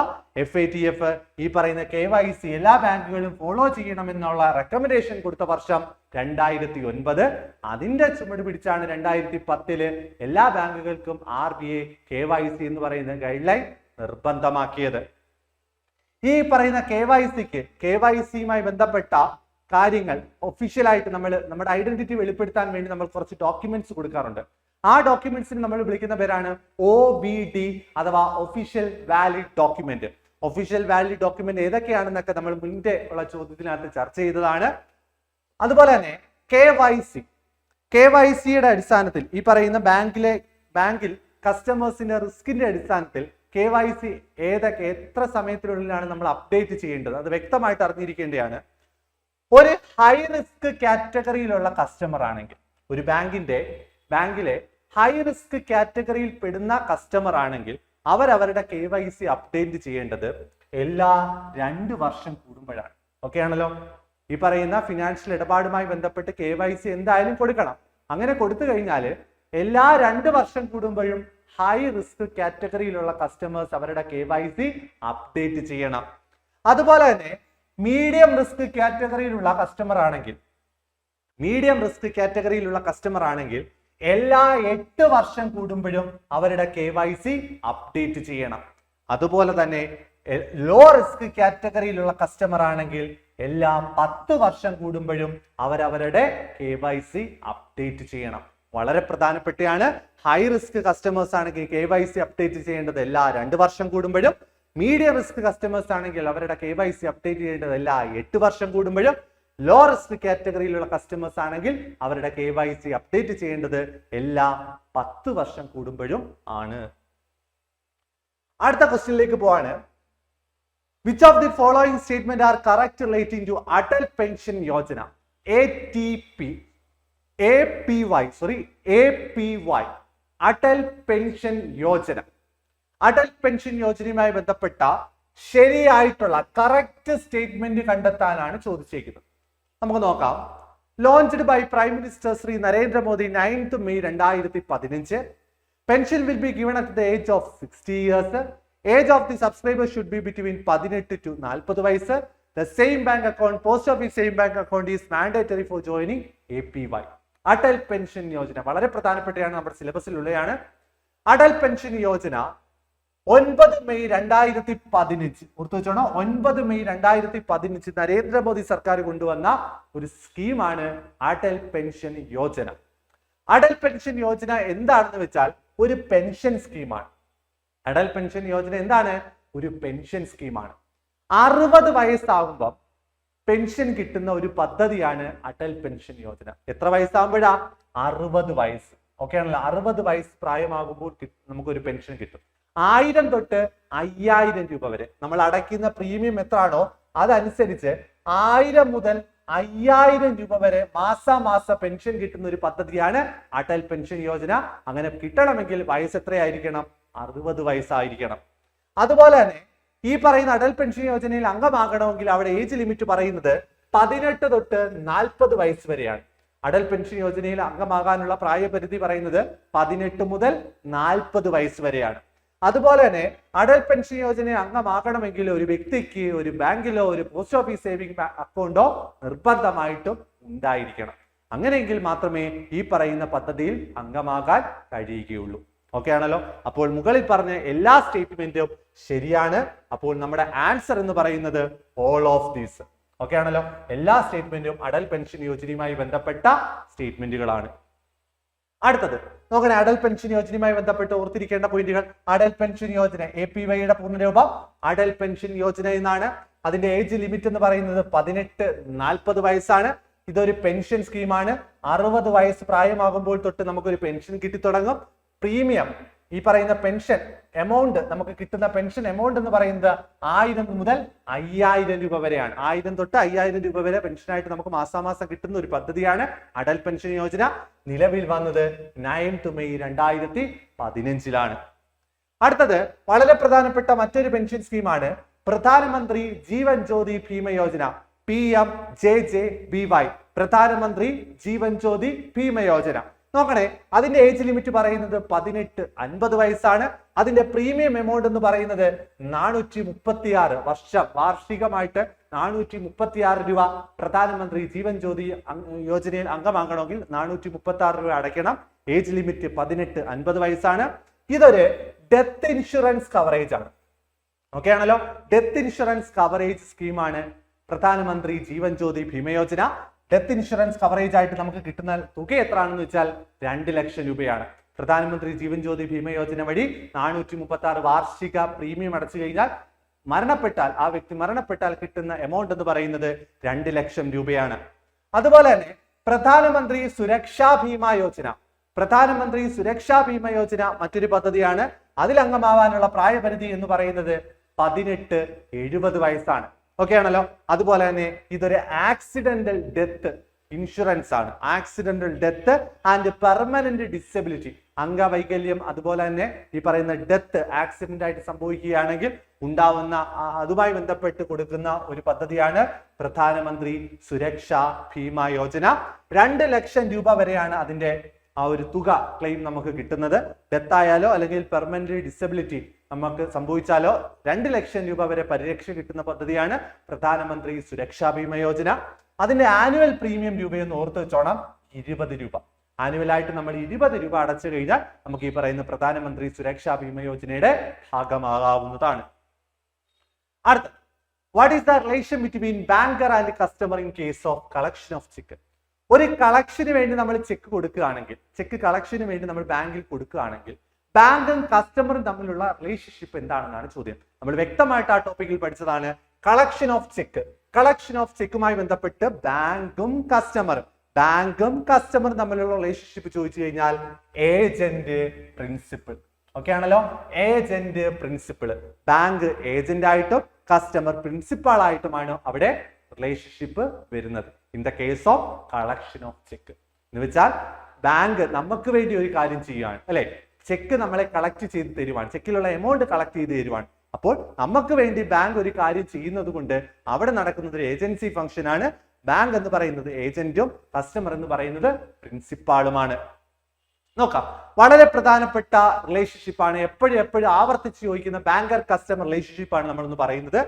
FATF ഈ പറയുന്ന KYC എല്ലാ ബാങ്കുകളും ഫോളോ ചെയ്യണമെന്നുള്ള റെക്കമെൻഡേഷൻ കൊടുത്ത വർഷം 2009. അതിന്റെ ചുമട് പിടിച്ചാണ് 2010 എല്ലാ ബാങ്കുകൾക്കും RBI KYC എന്ന് പറയുന്ന ഗൈഡ് ലൈൻ നിർബന്ധമാക്കിയത്. ഈ പറയുന്ന KYCയുമായി ബന്ധപ്പെട്ട കാര്യങ്ങൾ ഒഫീഷ്യലായിട്ട് നമ്മുടെ ഐഡന്റിറ്റി വെളിപ്പെടുത്താൻ വേണ്ടി നമ്മൾ കുറച്ച് ഡോക്യുമെന്റ്സ് കൊടുക്കാറുണ്ട്. ആ ഡോക്യുമെന്റ്സിന് നമ്മൾ വിളിക്കുന്ന പേരാണ് OVD അഥവാ official valid document. Official valid document ഏതൊക്കെയാണെന്നൊക്കെ നമ്മൾ മുൻപേ ഉള്ള ചോദ്യത്തിനകത്ത് ചർച്ച ചെയ്തതാണ്. അതുപോലെ തന്നെ KYCയുടെ അടിസ്ഥാനത്തിൽ ഈ പറയുന്ന ബാങ്കിൽ കസ്റ്റമേഴ്സിന്റെ റിസ്കിന്റെ അടിസ്ഥാനത്തിൽ KYC എത്ര സമയത്തിനുള്ളിലാണ് നമ്മൾ അപ്ഡേറ്റ് ചെയ്യേണ്ടത് അത് വ്യക്തമായിട്ട് അറിഞ്ഞിരിക്കേണ്ടതാണ്. ഒരു ഹൈ റിസ്ക് കാറ്റഗറിയിലുള്ള കസ്റ്റമർ ആണെങ്കിൽ, ഒരു ബാങ്കിലെ ഹൈ റിസ്ക് കാറ്റഗറിയിൽ പെടുന്ന കസ്റ്റമർ ആണെങ്കിൽ അവരവരുടെ KYC അപ്ഡേറ്റ് ചെയ്യേണ്ടത് എല്ലാ 2 വർഷം കൂടുമ്പോഴാണ്. ഓക്കെ ആണല്ലോ? ഈ പറയുന്ന ഫിനാൻഷ്യൽ ഇടപാടുമായി ബന്ധപ്പെട്ട് KYC എന്തായാലും കൊടുക്കണം. അങ്ങനെ കൊടുത്തു കഴിഞ്ഞാൽ എല്ലാ 2 വർഷം കൂടുമ്പോഴും ഹൈ റിസ്ക് കാറ്റഗറിയിലുള്ള കസ്റ്റമേഴ്സ് അവരുടെ KYC അപ്ഡേറ്റ് ചെയ്യണം. അതുപോലെ തന്നെ മീഡിയം റിസ്ക് കാറ്റഗറിയിലുള്ള കസ്റ്റമർ ആണെങ്കിൽ എല്ലാ 8 വർഷം കൂടുമ്പോഴും അവരുടെ KYC അപ്ഡേറ്റ് ചെയ്യണം. അതുപോലെ തന്നെ ലോ റിസ്ക് കാറ്റഗറിയിലുള്ള കസ്റ്റമർ ആണെങ്കിൽ എല്ലാ 10 വർഷം കൂടുമ്പോഴും അവരവരുടെ KYC അപ്ഡേറ്റ് ചെയ്യണം. വളരെ പ്രധാനപ്പെട്ടതാണ്. ഹൈ റിസ്ക് കസ്റ്റമേഴ്സ് ആണെങ്കിൽ KYC അപ്ഡേറ്റ് ചെയ്യേണ്ടത് എല്ലാ 2 വർഷം കൂടുമ്പോഴും, മീഡിയം റിസ്ക് കസ്റ്റമേഴ്സ് ആണെങ്കിൽ അവരുടെ KYC അപ്ഡേറ്റ് ചെയ്യേണ്ടത് എല്ലാ 8 വർഷം കൂടുമ്പോഴും, ലോ റിസ്ക് കാറ്റഗറിയിലുള്ള കസ്റ്റമേഴ്സ് ആണെങ്കിൽ അവരുടെ KYC അപ്ഡേറ്റ് ചെയ്യേണ്ടത് എല്ലാ 10 വർഷം കൂടുമ്പോഴും ആണ്. അടുത്ത ക്വസ്റ്റ്യനിലേക്ക് പോവാണ്. Which of the following statement are correct relating to Atal pension Yojana APY Atal pension Yojana. Atal pension യോജനയുമായി ബന്ധപ്പെട്ട ശരിയായിട്ടുള്ള കറക്റ്റ് സ്റ്റേറ്റ്മെന്റ് കണ്ടെത്താനാണ് ചോദിച്ചിരിക്കുന്നത്. നമുക്ക് നോക്കാം. Launched by prime minister Shri Narendra Modi 9th May 2015. Pension will be given at the age of 60 years. Age of the subscriber should be between 18 to 40 വയസ്സ്. The same bank account, post office same bank account is mandatory for joining APY. Atal pension Yojana വളരെ പ്രധാനപ്പെട്ടതാണ്, നമ്മുടെ സിലബസിലുള്ളതാണ്. Atal pension Yojana 9 May 2015 ഓർത്തു വെച്ചോണം. 9 May 2015 Narendra Modi സർക്കാർ കൊണ്ടുവന്ന ഒരു സ്കീമാണ് അടൽ പെൻഷൻ യോജന. അടൽ പെൻഷൻ യോജന എന്താണെന്ന് വെച്ചാൽ ഒരു പെൻഷൻ സ്കീമാണ്. അടൽ പെൻഷൻ യോജന എന്താണ്? ഒരു പെൻഷൻ സ്കീമാണ്. 60 വയസ്സാകുമ്പോൾ പെൻഷൻ കിട്ടുന്ന ഒരു പദ്ധതിയാണ് അടൽ പെൻഷൻ യോജന. എത്ര വയസ്സാകുമ്പോഴാ? 60 വയസ്സ്. ഓക്കെ ആണല്ലോ? 60 വയസ്സ് പ്രായമാകുമ്പോൾ നമുക്കൊരു പെൻഷൻ കിട്ടും. 1000 തൊട്ട് 5000 രൂപ വരെ നമ്മൾ അടയ്ക്കുന്ന പ്രീമിയം എത്രയാണോ അതനുസരിച്ച് 1000 മുതൽ 5000 രൂപ വരെ മാസാമാസ പെൻഷൻ കിട്ടുന്ന ഒരു പദ്ധതിയാണ് അടൽ പെൻഷൻ യോജന. അങ്ങനെ കിട്ടണമെങ്കിൽ വയസ്സ് എത്രയായിരിക്കണം? 60 വയസ്സായിരിക്കണം. അതുപോലെ തന്നെ ഈ പറയുന്ന അടൽ പെൻഷൻ യോജനയിൽ അംഗമാകണമെങ്കിൽ അവിടെ ഏജ് ലിമിറ്റ് പറയുന്നത് 18 തൊട്ട് 40 വയസ്സ് വരെയാണ്. അടൽ പെൻഷൻ യോജനയിൽ അംഗമാകാനുള്ള പ്രായപരിധി പറയുന്നത് 18 മുതൽ 40 വയസ്സ് വരെയാണ്. അതുപോലെ തന്നെ അടൽ പെൻഷൻ യോജനയിൽ അംഗമാകണമെങ്കിൽ ഒരു വ്യക്തിക്ക് ഒരു ബാങ്കിലോ ഒരു പോസ്റ്റ് ഓഫീസ് സേവിംഗ് അക്കൗണ്ടോ നിർബന്ധമായിട്ടും ഉണ്ടായിരിക്കണം. അങ്ങനെയെങ്കിൽ മാത്രമേ ഈ പറയുന്ന പദ്ധതിയിൽ അംഗമാകാൻ കഴിയുകയുള്ളൂ. ഓക്കെ ആണല്ലോ? അപ്പോൾ മുകളിൽ പറഞ്ഞ എല്ലാ സ്റ്റേറ്റ്മെന്റും ശരിയാണ്. അപ്പോൾ നമ്മുടെ ആൻസർ എന്ന് പറയുന്നത് ഓൾ ഓഫ് ദീസ്. ഓക്കെ ആണല്ലോ? എല്ലാ സ്റ്റേറ്റ്മെന്റും അടൽ പെൻഷൻ യോജനയുമായി ബന്ധപ്പെട്ട സ്റ്റേറ്റ്മെന്റുകളാണ്. അടുത്തത് നോക്കണേ. അടൽ പെൻഷൻ യോജനയുമായി ബന്ധപ്പെട്ട് ഓർത്തിരിക്കേണ്ട പോയിന്റുകൾ. അടൽ പെൻഷൻ യോജന APYയുടെ പൂർണ്ണരൂപം അടൽ പെൻഷൻ യോജന എന്നാണ്. അതിന്റെ ഏജ് ലിമിറ്റ് എന്ന് പറയുന്നത് 18-40 വയസ്സാണ്. ഇതൊരു പെൻഷൻ സ്കീമാണ്. 60 വയസ്സ് പ്രായമാകുമ്പോൾ തൊട്ട് നമുക്കൊരു പെൻഷൻ കിട്ടിത്തുടങ്ങും. പ്രീമിയം ഈ പറയുന്ന പെൻഷൻ എമൗണ്ട്, നമുക്ക് കിട്ടുന്ന പെൻഷൻ എമൗണ്ട് എന്ന് പറയുന്നത് 1000 മുതൽ 5000 രൂപ വരെയാണ്. 1000 തൊട്ട് 5000 രൂപ വരെ പെൻഷനായിട്ട് നമുക്ക് മാസാമാസം കിട്ടുന്ന ഒരു പദ്ധതിയാണ് അടൽ പെൻഷൻ യോജന. നിലവിൽ വന്നത് 9th May 2015 അടുത്തത് വളരെ പ്രധാനപ്പെട്ട മറ്റൊരു പെൻഷൻ സ്കീമാണ് പ്രധാനമന്ത്രി ജീവൻ ജ്യോതി ഭീമ യോജന, PMJJBY, പ്രധാനമന്ത്രി ജീവൻ ജ്യോതി ഭീമ യോജന. നോക്കണേ, അതിന്റെ ഏജ് ലിമിറ്റ് പറയുന്നത് 18-50 വയസ്സാണ്. അതിന്റെ പ്രീമിയം എമൗണ്ട് എന്ന് പറയുന്നത് 436 വാർഷികമായിട്ട് 436 രൂപ. പ്രധാനമന്ത്രി ജീവൻ ജ്യോതി യോജനയിൽ അംഗമാകണമെങ്കിൽ 436 രൂപ അടയ്ക്കണം. ഏജ് ലിമിറ്റ് 18-50 വയസ്സാണ്. ഇതൊരു ഡെത്ത് ഇൻഷുറൻസ് കവറേജ് ആണ്. ഓക്കെ ആണല്ലോ. ഡെത്ത് ഇൻഷുറൻസ് കവറേജ് സ്കീമാണ് പ്രധാനമന്ത്രി Jeevan Jyoti Bhima Yojana. Death insurance coverage ആയിട്ട് നമുക്ക് കിട്ടുന്ന തുക എത്രയാണെന്ന് വെച്ചാൽ 2 ലക്ഷം രൂപയാണ്. പ്രധാനമന്ത്രി ജീവൻ ജ്യോതി ഭീമ യോജന വഴി 436 വാർഷിക പ്രീമിയം അടച്ചു കഴിഞ്ഞാൽ ആ വ്യക്തി മരണപ്പെട്ടാൽ കിട്ടുന്ന എമൗണ്ട് എന്ന് പറയുന്നത് 2 ലക്ഷം രൂപയാണ്. അതുപോലെ തന്നെ പ്രധാനമന്ത്രി സുരക്ഷാ ഭീമ യോജന, പ്രധാനമന്ത്രി സുരക്ഷാ ഭീമ യോജന മറ്റൊരു പദ്ധതിയാണ്. അതിൽ അംഗമാവാനുള്ള പ്രായപരിധി എന്ന് പറയുന്നത് 18-70 വയസ്സാണ്. ഓക്കെ ആണല്ലോ. അതുപോലെ തന്നെ ഇതൊരു ആക്സിഡന്റൽ ഡെത്ത് ഇൻഷുറൻസ് ആണ്. Accidental death and permanent disability, അംഗവൈകല്യം അതുപോലെ തന്നെ ഈ പറയുന്ന ഡെത്ത്, ആക്സിഡന്റ് ആയിട്ട് സംഭവിക്കുകയാണെങ്കിൽ ഉണ്ടാവുന്ന അതുമായി ബന്ധപ്പെട്ട് കൊടുക്കുന്ന ഒരു പദ്ധതിയാണ് പ്രധാനമന്ത്രി സുരക്ഷാ ഭീമ യോജന. 2 ലക്ഷം രൂപ വരെയാണ് അതിന്റെ ആ ഒരു തുക ക്ലെയിം നമുക്ക് കിട്ടുന്നത്. ഡെത്ത് ആയാലോ അല്ലെങ്കിൽ പെർമനന്റ് ഡിസബിലിറ്റി നമുക്ക് സംഭവിച്ചാലോ 2 ലക്ഷം രൂപ വരെ പരിരക്ഷ കിട്ടുന്ന പദ്ധതിയാണ് പ്രധാനമന്ത്രി സുരക്ഷാ ഭീമ യോജന. അതിന്റെ ആനുവൽ പ്രീമിയം രൂപയൊന്ന് ഓർത്ത് വെച്ചോണം, 20 രൂപ. ആനുവലായിട്ട് നമ്മൾ 20 രൂപ അടച്ചു കഴിഞ്ഞാൽ നമുക്ക് ഈ പറയുന്ന പ്രധാനമന്ത്രി സുരക്ഷാ ഭീമ യോജനയുടെ ഭാഗമാകാവുന്നതാണ്. അടുത്ത, what is the relation between banker and customer in case of collection of check? ഒരു കളക്ഷന് വേണ്ടി നമ്മൾ ചെക്ക് കൊടുക്കുകയാണെങ്കിൽ, ചെക്ക് കളക്ഷന് വേണ്ടി നമ്മൾ ബാങ്കിൽ കൊടുക്കുകയാണെങ്കിൽ ബാങ്കും കസ്റ്റമറും തമ്മിലുള്ള റിലേഷൻഷിപ്പ് എന്താണെന്നാണ് ചോദ്യം. നമ്മൾ വ്യക്തമായിട്ട് ആ ടോപ്പിക്കിൽ പഠിച്ചതാണ് collection of cheque. Collection of ചെക്കുമായി ബന്ധപ്പെട്ട് ബാങ്കും കസ്റ്റമറും തമ്മിലുള്ള റിലേഷൻഷിപ്പ് ചോദിച്ചു കഴിഞ്ഞാൽ ഏജന്റ് പ്രിൻസിപ്പിൾ. ഓക്കെ ആണല്ലോ. ഏജന്റ് പ്രിൻസിപ്പിൾ, ബാങ്ക് ഏജന്റ് ആയിട്ടും കസ്റ്റമർ പ്രിൻസിപ്പാൾ ആയിട്ടുമാണ് അവിടെ റിലേഷൻഷിപ്പ് വരുന്നത് in the case of collection of cheque. എന്ന് വെച്ചാൽ ബാങ്ക് നമുക്ക് വേണ്ടി ഒരു കാര്യം ചെയ്യുകയാണ്, അല്ലെ? ചെക്ക് നമ്മളെ കളക്ട് ചെയ്ത് തരുവാണ്, ചെക്കിലുള്ള എമൗണ്ട് കളക്ട് ചെയ്ത് തരുവാണ്. അപ്പോൾ നമുക്ക് വേണ്ടി ബാങ്ക് ഒരു കാര്യം ചെയ്യുന്നത് കൊണ്ട് അവിടെ നടക്കുന്നത് ഒരു ഏജൻസി ഫംഗ്ഷൻ ആണ്. ബാങ്ക് എന്ന് പറയുന്നത് ഏജന്റും കസ്റ്റമർ എന്ന് പറയുന്നത് പ്രിൻസിപ്പാളുമാണ്. നോക്കാം, വളരെ പ്രധാനപ്പെട്ട റിലേഷൻഷിപ്പാണ്, എപ്പോഴും ആവർത്തിച്ച് ചോദിക്കുന്ന ബാങ്കർ കസ്റ്റമർ റിലേഷൻഷിപ്പാണ് നമ്മളൊന്ന് പറയുന്നത്.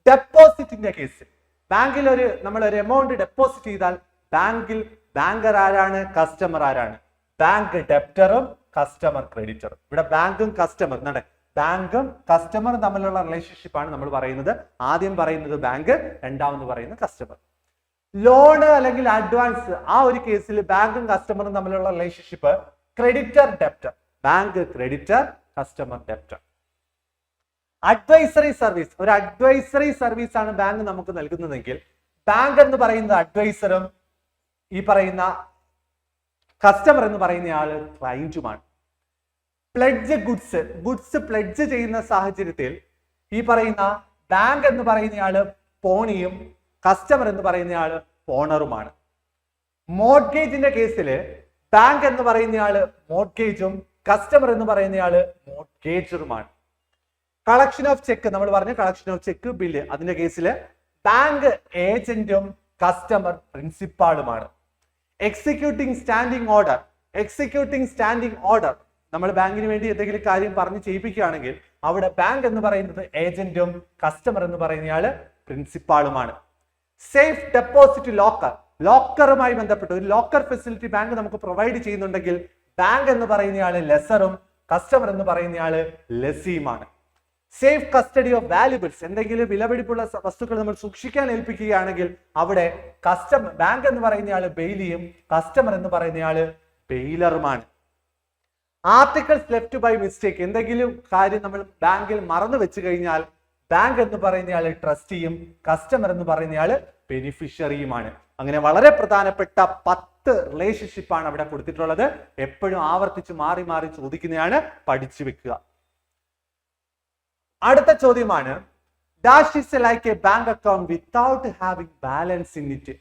ഡെപ്പോസിറ്റിന്റെ കേസിൽ ബാങ്കിൽ നമ്മൾ ഒരു എമൗണ്ട് ഡെപ്പോസിറ്റ് ചെയ്താൽ ബാങ്കർ ആരാണ്, കസ്റ്റമർ ആരാണ്? ബാങ്ക് ഡെപ്റ്ററും കസ്റ്റമർ ക്രെഡിറ്ററും. ഇവിടെ ബാങ്കും കസ്റ്റമറും തമ്മിലുള്ള റിലേഷൻഷിപ്പാണ് നമ്മൾ പറയുന്നത്. ആദ്യം പറയുന്നത് ബാങ്ക്, രണ്ടാമത് പറയുന്നത് കസ്റ്റമർ. ലോണ് അല്ലെങ്കിൽ അഡ്വാൻസ്, ആ ഒരു കേസിൽ ബാങ്കും കസ്റ്റമറും തമ്മിലുള്ള relationship creditor debtor, bank creditor, customer debtor. Advisory service, ഒരു അഡ്വൈസറി സർവീസ് ആണ് ബാങ്ക് നമുക്ക് നൽകുന്നതെങ്കിൽ ബാങ്ക് എന്ന് പറയുന്നത് അഡ്വൈസറും ഈ പറയുന്ന കസ്റ്റമർ എന്ന് പറയുന്ന ആള് ക്ലയന്റുമാണ്. പ്ലെഡ്ജ് ഗുഡ്സ് പ്ലെഡ്ജ് ചെയ്യുന്ന സാഹചര്യത്തിൽ ഈ പറയുന്ന ബാങ്ക് എന്ന് പറയുന്ന ആള് പോണിയും കസ്റ്റമർ എന്ന് പറയുന്ന ആള് ഓണറുമാണ്. മോർഗേജിന്റെ കേസിൽ ബാങ്ക് എന്ന് പറയുന്ന ആള് മോർഗേജും കസ്റ്റമർ എന്ന് പറയുന്ന ആള് മോർഗേജറുമാണ്. കളക്ഷൻ ഓഫ് ചെക്ക് നമ്മൾ പറഞ്ഞു, കളക്ഷൻ ഓഫ് ചെക്ക് ബില്ല്, അതിന്റെ കേസില് ബാങ്ക് ഏജന്റും കസ്റ്റമർ പ്രിൻസിപ്പാളുമാണ്. എക്സിക്യൂട്ടിംഗ് സ്റ്റാൻഡിംഗ് ഓർഡർ നമ്മൾ ബാങ്കിന് വേണ്ടി എന്തെങ്കിലും കാര്യം പറഞ്ഞ് ചെയ്യിപ്പിക്കുകയാണെങ്കിൽ അവിടെ ബാങ്ക് എന്ന് പറയുന്നത് ഏജന്റും കസ്റ്റമർ എന്ന് പറയുന്നയാള് പ്രിൻസിപ്പാളുമാണ്. സേഫ് ഡെപ്പോസിറ്റ് ലോക്കറുമായി ബന്ധപ്പെട്ട് ഒരു ലോക്കർ ഫെസിലിറ്റി ബാങ്ക് നമുക്ക് പ്രൊവൈഡ് ചെയ്യുന്നുണ്ടെങ്കിൽ ബാങ്ക് എന്ന് പറയുന്നയാള് ലെസറും കസ്റ്റമർ എന്ന് പറയുന്നയാള് ലെസിയുമാണ്. സേഫ് കസ്റ്റഡി ഓഫ് വാല്യുബിൾസ്, എന്തെങ്കിലും വിലപിടിപ്പുള്ള വസ്തുക്കൾ നമ്മൾ സൂക്ഷിക്കാൻ ഏൽപ്പിക്കുകയാണെങ്കിൽ അവിടെ ബാങ്ക് എന്ന് പറയുന്നയാള് ബെയിലിയും കസ്റ്റമർ എന്ന് പറയുന്നയാള് ബെയിലറുമാണ്. ആർട്ടിക്കിൾസ് ലെഫ്റ്റ് ബൈ മിസ്റ്റേക്ക്, എന്തെങ്കിലും കാര്യം നമ്മൾ ബാങ്കിൽ മറന്നു വെച്ച് കഴിഞ്ഞാൽ ബാങ്ക് എന്ന് പറയുന്നയാള് ട്രസ്റ്റിയും കസ്റ്റമർ എന്ന് പറയുന്നയാള് ബെനിഫിഷ്യറിയുമാണ്. അങ്ങനെ വളരെ പ്രധാനപ്പെട്ട 10 റിലേഷൻഷിപ്പാണ് അവിടെ കൊടുത്തിട്ടുള്ളത്. എപ്പോഴും ആവർത്തിച്ച് മാറി മാറി ചോദിക്കുന്നതാണ്, പഠിച്ചു വെക്കുക. അടുത്ത ചോദ്യമാണ്, dash is like A bank account without having balance in it.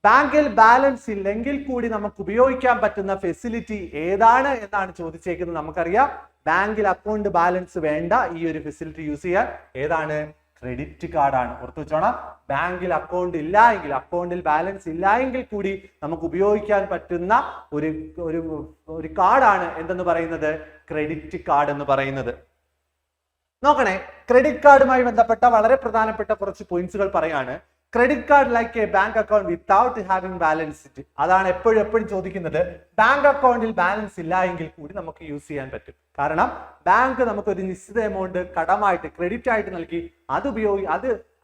ബാങ്കിൽ ബാലൻസ് ഇല്ലെങ്കിൽ കൂടി നമുക്ക് ഉപയോഗിക്കാൻ പറ്റുന്ന ഫെസിലിറ്റി ഏതാണ് എന്നാണ് ചോദിച്ചേക്കുന്നത്. നമുക്കറിയാം ബാങ്കിൽ അക്കൗണ്ട് ബാലൻസ് വേണ്ട ഈ ഒരു ഫെസിലിറ്റി യൂസ് ചെയ്യാൻ. ഏതാണ്? ക്രെഡിറ്റ് കാർഡാണ്. ഓർത്തു വെച്ചോണം, ബാങ്കിൽ അക്കൗണ്ട് ഇല്ല എങ്കിൽ, അക്കൗണ്ടിൽ ബാലൻസ് ഇല്ല എങ്കിൽ കൂടി നമുക്ക് ഉപയോഗിക്കാൻ പറ്റുന്ന ഒരു കാർഡാണ് എന്തെന്ന് പറയുന്നത്? ക്രെഡിറ്റ് കാർഡ് എന്ന് പറയുന്നത്. നോക്കണേ, ക്രെഡിറ്റ് കാർഡുമായി ബന്ധപ്പെട്ട വളരെ പ്രധാനപ്പെട്ട കുറച്ച് പോയിന്റ്സുകൾ പറയാണ്. Credit card like A bank account without having balance. അതാണ് എപ്പോഴും ചോദിക്കുന്നത്. ബാങ്ക് അക്കൗണ്ടിൽ ബാലൻസ് ഇല്ല എങ്കിൽ കൂടി നമുക്ക് യൂസ് ചെയ്യാൻ പറ്റും. കാരണം ബാങ്ക് നമുക്ക് ഒരു നിശ്ചിത എമൗണ്ട് കടമായിട്ട് ക്രെഡിറ്റ് ആയിട്ട് നൽകി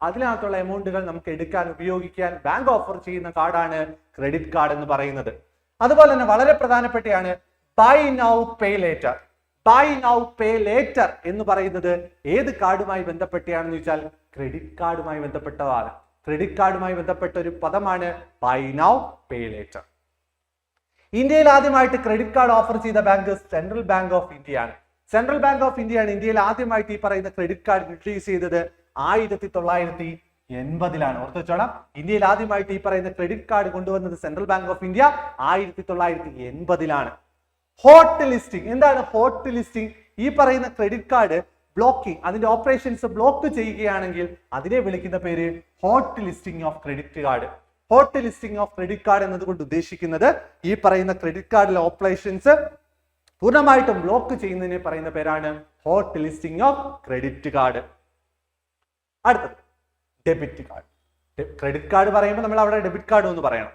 അതിനകത്തുള്ള എമൗണ്ടുകൾ നമുക്ക് എടുക്കാൻ ഉപയോഗിക്കാൻ ബാങ്ക് ഓഫർ ചെയ്യുന്ന കാർഡാണ് ക്രെഡിറ്റ് കാർഡ് എന്ന് പറയുന്നത്. അതുപോലെ തന്നെ വളരെ പ്രധാനപ്പെട്ടയാണ് buy now pay later. Buy now pay later എന്ന് പറയുന്നത് ഏത് കാർഡുമായി ബന്ധപ്പെട്ടാണെന്ന് ചോദിച്ചാൽ ക്രെഡിറ്റ് കാർഡുമായി ബന്ധപ്പെട്ടതാണ്. ക്രെഡിറ്റ് കാർഡുമായി ബന്ധപ്പെട്ട ഒരു പദമാണ് ബൈ നൗ പേ ലേറ്റർ. ഇന്ത്യയിൽ ആദ്യമായിട്ട് ക്രെഡിറ്റ് കാർഡ് ഓഫർ ചെയ്ത bank central Bank of India ആണ്. സെൻട്രൽ ബാങ്ക് ഓഫ് ഇന്ത്യ ആണ് ഇന്ത്യയിൽ ആദ്യമായിട്ട് ഈ പറയുന്ന ക്രെഡിറ്റ് കാർഡ് ഇൻട്രൊഡ്യൂസ് ചെയ്തത് 1980-ലാണ്. ഓർത്തു വെച്ചോണം, ഇന്ത്യയിൽ ആദ്യമായിട്ട് ഈ പറയുന്ന ക്രെഡിറ്റ് കാർഡ് കൊണ്ടുവന്നത് സെൻട്രൽ ബാങ്ക് ഓഫ് ഇന്ത്യ 1980-ലാണ്. Hot listing. എന്താണ് ഹോട്ട് ലിസ്റ്റിംഗ്? ഈ പറയുന്ന ക്രെഡിറ്റ് കാർഡ് ബ്ലോക്കിംഗ്, അതിന്റെ ഓപ്പറേഷൻസ് ബ്ലോക്ക് ചെയ്യുകയാണെങ്കിൽ അതിനെ വിളിക്കുന്ന പേര് hot listing of credit card. Hot listing of credit card എന്നതുകൊണ്ട് ഉദ്ദേശിക്കുന്നത് ഈ പറയുന്ന ക്രെഡിറ്റ് കാർഡിലെ ഓപ്പറേഷൻസ് പൂർണ്ണമായിട്ടും ബ്ലോക്ക് ചെയ്യുന്നതിനെ പറയുന്ന പേരാണ് hot listing of credit card. അടുത്തത് ഡെബിറ്റ് കാർഡ്. ക്രെഡിറ്റ് കാർഡ് പറയുമ്പോൾ നമ്മൾ അവിടെ ഡെബിറ്റ് കാർഡ് എന്ന് പറയണം.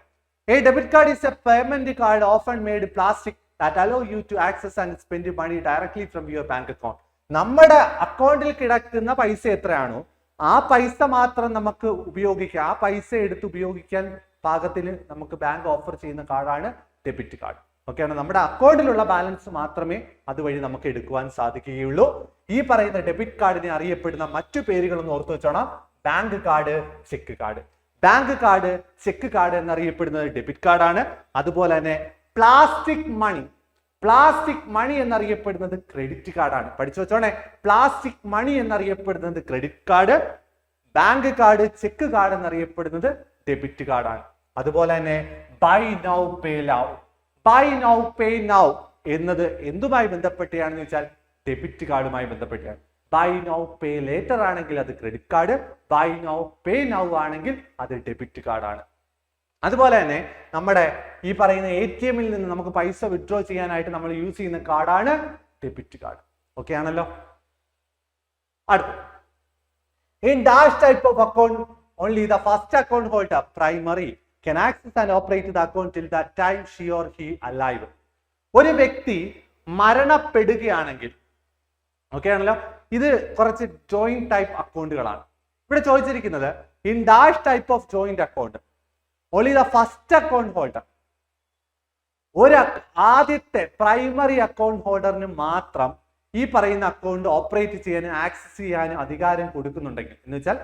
A debit card is a payment card often made plastic that allow you to access and spend money directly from your bank account. നമ്മുടെ അക്കൗണ്ടിൽ കിടക്കുന്ന പൈസ എത്രയാണോ ആ പൈസ മാത്രം നമുക്ക് ഉപയോഗിക്കാം. ആ പൈസ എടുത്ത് ഉപയോഗിക്കാൻ പാകത്തിന് നമുക്ക് ബാങ്ക് ഓഫർ ചെയ്യുന്ന കാർഡാണ് ഡെബിറ്റ് കാർഡ്. ഓക്കെയാണ്. നമ്മുടെ അക്കൗണ്ടിലുള്ള ബാലൻസ് മാത്രമേ അതുവഴി നമുക്ക് എടുക്കുവാൻ സാധിക്കുകയുള്ളൂ. ഈ പറയുന്ന ഡെബിറ്റ് കാർഡിനെ അറിയപ്പെടുന്ന മറ്റു പേരുകളൊന്നും ഓർത്തു വെച്ചോണം. Bank card, cheque card. Bank card, cheque card എന്നറിയപ്പെടുന്നത് ഡെബിറ്റ് കാർഡാണ്. അതുപോലെ തന്നെ പ്ലാസ്റ്റിക് മണി എന്നറിയപ്പെടുന്നത് ക്രെഡിറ്റ് കാർഡാണ്. പഠിച്ചു വെച്ചോണേ, പ്ലാസ്റ്റിക് മണി എന്നറിയപ്പെടുന്നത് credit card, bank card, cheque card എന്നറിയപ്പെടുന്നത് ഡെബിറ്റ് കാർഡാണ്. അതുപോലെ തന്നെ by now pay now. By now pay now എന്നത് എന്തുമായി ബന്ധപ്പെട്ടാണെന്ന് വെച്ചാൽ ഡെബിറ്റ് കാർഡുമായി ബന്ധപ്പെട്ടാണ്. ബൈ നൗ പേ ലേറ്റർ ആണെങ്കിൽ അത് credit card, by now pay now ആണെങ്കിൽ അത് ഡെബിറ്റ് കാർഡാണ്. അതുപോലെ തന്നെ നമ്മുടെ ഈ പറയുന്ന ATM നിന്ന് നമുക്ക് പൈസ വിഡ്രോ ചെയ്യാനായിട്ട് നമ്മൾ യൂസ് ചെയ്യുന്ന കാർഡാണ് ഡെബിറ്റ് കാർഡ്. ഓക്കെ ആണല്ലോ. അടുത്ത, in dash type of account only the first account holder primary can access and operate the account till the time she or he alive. ഒരു വ്യക്തി മരണപ്പെടുകയാണെങ്കിൽ, ഓക്കെ ആണല്ലോ, ഇത് കുറച്ച് ജോയിന്റ് ടൈപ്പ് അക്കൗണ്ടുകളാണ് ഇവിടെ ചോദിച്ചിരിക്കുന്നത്. In dash type of joint account only the first account holder, ആദ്യത്തെ primary account ഹോൾഡറിന് മാത്രം ഈ പറയുന്ന അക്കൗണ്ട് ഓപ്പറേറ്റ് ചെയ്യാനും ആക്സസ് ചെയ്യാനും അധികാരം കൊടുക്കുന്നുണ്ടെങ്കിൽ, എന്ന് വെച്ചാൽ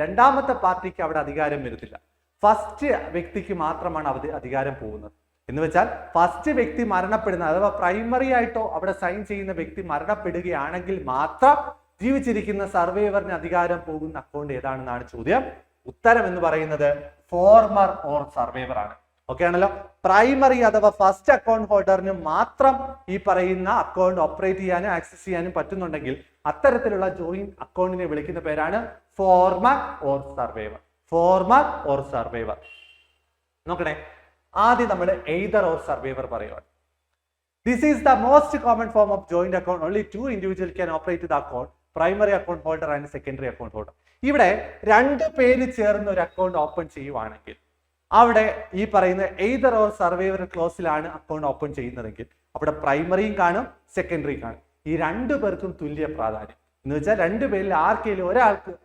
രണ്ടാമത്തെ പാർട്ടിക്ക് അവിടെ അധികാരം വരുന്നില്ല, ഫസ്റ്റ് വ്യക്തിക്ക് മാത്രമാണ് അധികാരം പോകുന്നത്. എന്ന് വെച്ചാൽ ഫസ്റ്റ് വ്യക്തി മരണപ്പെടുന്ന അഥവാ പ്രൈമറി ആയിട്ടോ അവിടെ സൈൻ ചെയ്യുന്ന വ്യക്തി മരണപ്പെടുകയാണെങ്കിൽ മാത്രം ജീവിച്ചിരിക്കുന്ന സർവൈവറിന് അധികാരം പോകുന്ന അക്കൗണ്ട് ഏതാണെന്നാണ് ചോദ്യം. ഉത്തരം എന്ന് പറയുന്നത് ഫോർമർ ഓർ സർവൈവർ ആണ്. ഓക്കെ ആണല്ലോ. പ്രൈമറി അഥവാ ഫസ്റ്റ് അക്കൗണ്ട് ഹോൾഡറിന് മാത്രം ഈ പറയുന്ന അക്കൗണ്ട് ഓപ്പറേറ്റ് ചെയ്യാനും ആക്സസ് ചെയ്യാനും പറ്റുന്നുണ്ടെങ്കിൽ അത്തരത്തിലുള്ള ജോയിന്റ് അക്കൗണ്ടിനെ വിളിക്കുന്ന പേരാണ് former or survivor. Former or survivor. നോക്കണേ, ആദ്യം നമ്മൾ എയ്തർ ഓർ സർവൈവർ പറയുകയാണ്. This is the most common form of joint account. Only 2 individual can operate the account, primary account holder and secondary account holder. ഇവിടെ 2 പേര് ചേർന്ന് ഒരു account open ചെയ്യുവാണെങ്കിൽ അവിടെ ഈ പറയുന്ന എയ്തർ ഓർ സർവൈവർ ക്ലോസിലാണ് അക്കൗണ്ട് ഓപ്പൺ ചെയ്യുന്നതെങ്കിൽ അവിടെ പ്രൈമറിയും കാണും സെക്കൻഡറിയും കാണും. ഈ 2 പേർക്കും തുല്യ പ്രാധാന്യം. എന്ന് വെച്ചാൽ 2 പേരിൽ ആർക്കെങ്കിലും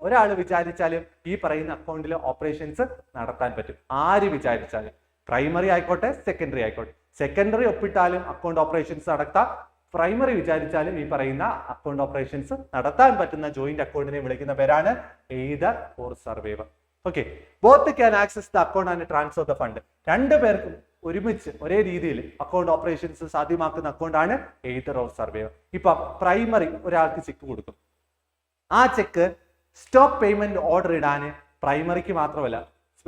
ഒരാൾ വിചാരിച്ചാലും ഈ പറയുന്ന അക്കൗണ്ടിലെ ഓപ്പറേഷൻസ് നടത്താൻ പറ്റും. ആര് വിചാരിച്ചാലും, പ്രൈമറി ആയിക്കോട്ടെ സെക്കൻഡറി ആയിക്കോട്ടെ. സെക്കൻഡറി ഒപ്പിട്ടാലും അക്കൗണ്ട് ഓപ്പറേഷൻസ് നടത്താം, പ്രൈമറി വിചാരിച്ചാലും ഈ പറയുന്ന അക്കൗണ്ട് ഓപ്പറേഷൻസ് നടത്താൻ പറ്റുന്ന ജോയിന്റ് അക്കൗണ്ടിനെ വിളിക്കുന്ന പേരാണ് either or survivor. Okay, both can access the account and transfer the fund. രണ്ടു പേർക്കും ഒരുമിച്ച് ഒരേ രീതിയിൽ അക്കൗണ്ട് ഓപ്പറേഷൻസ് സാധ്യമാക്കുന്ന അക്കൗണ്ടാണ് എയ്തർ ഓർ സർവേവർ. ഇപ്പൊ പ്രൈമറി ഒരാൾക്ക് ചെക്ക് കൊടുക്കും, ആ ചെക്ക് സ്റ്റോപ്പ് പേയ്മെന്റ് ഓർഡർ ഇടാൻ പ്രൈമറിക്ക് മാത്രമല്ല,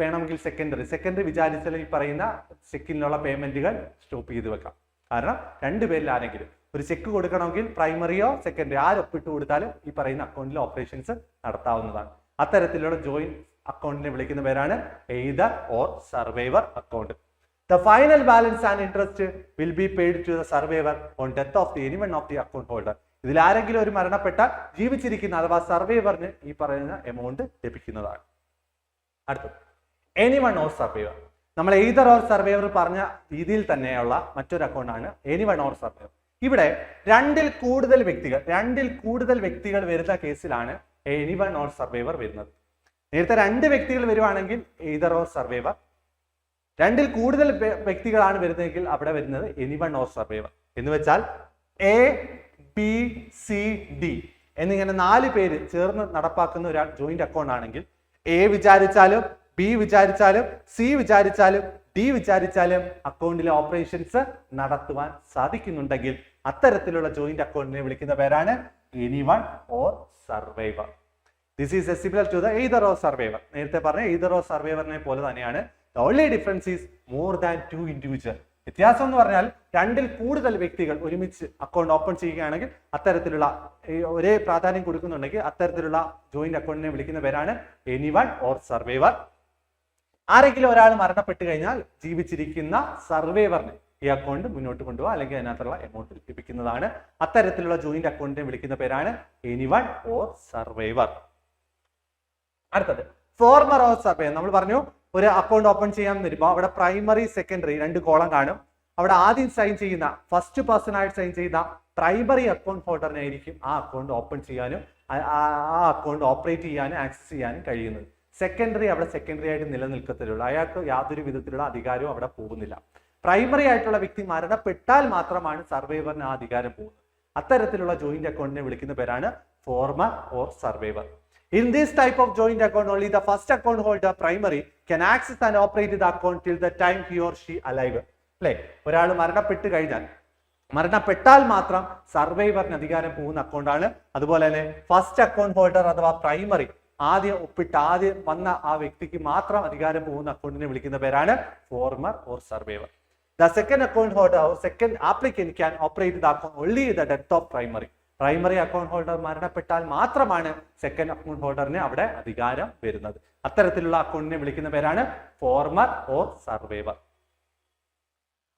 വേണമെങ്കിൽ സെക്കൻഡറി വിചാരിച്ചാൽ ഈ പറയുന്ന ചെക്കിനുള്ള പേയ്മെന്റുകൾ സ്റ്റോപ്പ് ചെയ്ത് വെക്കാം. കാരണം രണ്ടുപേരിൽ ആരെങ്കിലും ഒരു ചെക്ക് കൊടുക്കണമെങ്കിൽ പ്രൈമറിയോ സെക്കൻഡറി ആരൊപ്പിട്ട് കൊടുത്താലും ഈ പറയുന്ന അക്കൗണ്ടിലെ ഓപ്പറേഷൻസ് നടത്താവുന്നതാണ്. അത്തരത്തിലുള്ള ജോയിന്റ് അക്കൗണ്ടിനെ വിളിക്കുന്ന പേരാണ് either or survivor account. The final balance and interest will be paid to the survivor on death of anyone of the account holder. ഇതിൽ ആരെങ്കിലും ഒരു മരണപ്പെട്ടാൽ ജീവിച്ചിരിക്കുന്ന അഥവാ സർവൈവറിന് ഈ പറയുന്ന എമൗണ്ട് ലഭിക്കുന്നതാണ്. അടുത്തത് എനിവൺ ഓർ സർവൈവർ. നമ്മൾ എയ്തർ ഓർ സർവൈവർ പറഞ്ഞ രീതിയിൽ തന്നെയുള്ള മറ്റൊരു അക്കൗണ്ടാണ് എനിവൺ ഓർ സർവൈവർ. ഇവിടെ രണ്ടിൽ കൂടുതൽ വ്യക്തികൾ വരുന്ന കേസിലാണ് എനിവൺ ഓർ സർവൈവർ വരുന്നത്. നേരത്തെ രണ്ട് വ്യക്തികൾ വരുവാണെങ്കിൽ എയ്തർ ഓർ സർവൈവർ, രണ്ടിൽ കൂടുതൽ വ്യക്തികളാണ് വരുന്നതെങ്കിൽ അവിടെ വരുന്നത് എനിവൺ ഓർ സർവൈവർ. എന്ന് വെച്ചാൽ എ ബി സി ഡി എന്നിങ്ങനെ 4 പേര് ചേർന്ന് നടപ്പാക്കുന്ന ഒരു ജോയിന്റ് അക്കൗണ്ട് ആണെങ്കിൽ എ വിചാരിച്ചാലും ബി വിചാരിച്ചാലും സി വിചാരിച്ചാലും ഡി വിചാരിച്ചാലും അക്കൗണ്ടിലെ ഓപ്പറേഷൻസ് നടത്തുവാൻ സാധിക്കുന്നുണ്ടെങ്കിൽ അത്തരത്തിലുള്ള ജോയിന്റ് അക്കൗണ്ടിനെ വിളിക്കുന്ന പേരാണ് anyone or survivor. This is similar to the either or survivor. നേരത്തെ പറഞ്ഞ എയ്തർ ഓർ സർവൈവറിനെ പോലെ തന്നെയാണ്. The only difference is more than 2 individuals. വ്യത്യാസം എന്ന് പറഞ്ഞാൽ രണ്ടിൽ കൂടുതൽ വ്യക്തികൾ ഒരുമിച്ച് അക്കൗണ്ട് ഓപ്പൺ ചെയ്യുകയാണെങ്കിൽ അത്തരത്തിലുള്ള ഒരേ പ്രാധാന്യം കൊടുക്കുന്നുണ്ടെങ്കിൽ അത്തരത്തിലുള്ള ജോയിന്റ് അക്കൗണ്ടിനെ വിളിക്കുന്ന പേരാണ് എനിവൺ ഓർ സർവൈവർ. ആരെങ്കിലും ഒരാൾ മരണപ്പെട്ടു കഴിഞ്ഞാൽ ജീവിച്ചിരിക്കുന്ന സർവൈവറിന് ഈ അക്കൗണ്ട് മുന്നോട്ട് കൊണ്ടുപോകാം, അല്ലെങ്കിൽ അതിനകത്തുള്ള എമൗണ്ട് ലഭിക്കുന്നതാണ്. അത്തരത്തിലുള്ള ജോയിന്റ് അക്കൗണ്ടിനെ വിളിക്കുന്ന പേരാണ് എനിവൺ ഓർ സർവൈവർ. അടുത്തത് ഫോർമർ ഓർ സർവൈവർ. നമ്മൾ പറഞ്ഞു ഒരു അക്കൗണ്ട് ഓപ്പൺ ചെയ്യാൻ വരുമ്പോൾ അവിടെ പ്രൈമറി സെക്കൻഡറി 2 കോളം കാണും. അവിടെ ആദ്യം സൈൻ ചെയ്യുന്ന ഫസ്റ്റ് പേഴ്സൺ ആയിട്ട് സൈൻ ചെയ്യുന്ന പ്രൈമറി അക്കൗണ്ട് ഹോൾഡറിനായിരിക്കും ആ അക്കൗണ്ട് ഓപ്പൺ ചെയ്യാനും ആ അക്കൗണ്ട് ഓപ്പറേറ്റ് ചെയ്യാനും ആക്സസ് ചെയ്യാനും കഴിയുന്നത്. സെക്കൻഡറി അവിടെ സെക്കൻഡറി ആയിട്ട് നിലനിൽക്കത്തുള്ളൂ, അയാൾക്ക് യാതൊരു വിധത്തിലുള്ള അധികാരവും അവിടെ പോകുന്നില്ല. പ്രൈമറി ആയിട്ടുള്ള വ്യക്തി മരണപ്പെട്ടാൽ മാത്രമാണ് സർവൈവറിന് ആ അധികാരം പോകുന്നത്. അത്തരത്തിലുള്ള ജോയിന്റ് അക്കൗണ്ടിനെ വിളിക്കുന്ന പേരാണ് former or survivor. In this type of joint account, only the first account holder, primary, can access and operate the account till the time he or she alive. അല്ലെ, ഒരാൾ മരണപ്പെട്ടാൽ മാത്രം സർവൈവറിന് അധികാരം പോകുന്ന അക്കൗണ്ടാണ്. അതുപോലെ തന്നെ ഫസ്റ്റ് അക്കൗണ്ട് ഹോൾഡർ അഥവാ primary ആദ്യം വന്ന ആ വ്യക്തിക്ക് മാത്രം അധികാരം പോകുന്ന അക്കൗണ്ടിനെ വിളിക്കുന്ന പേരാണ് former or survivor. The second account holder or second applicant can operate the account only at the death of primary. Primary account holder മരണപ്പെട്ടാൽ മാത്രമാണ് സെക്കൻഡ് അക്കൗണ്ട് ഹോൾഡറിന് അവിടെ അധികാരം വരുന്നത്. അത്തരത്തിലുള്ള അക്കൗണ്ടിനെ വിളിക്കുന്ന പേരാണ് ഫോർമർ ഓർ സർവൈവർ.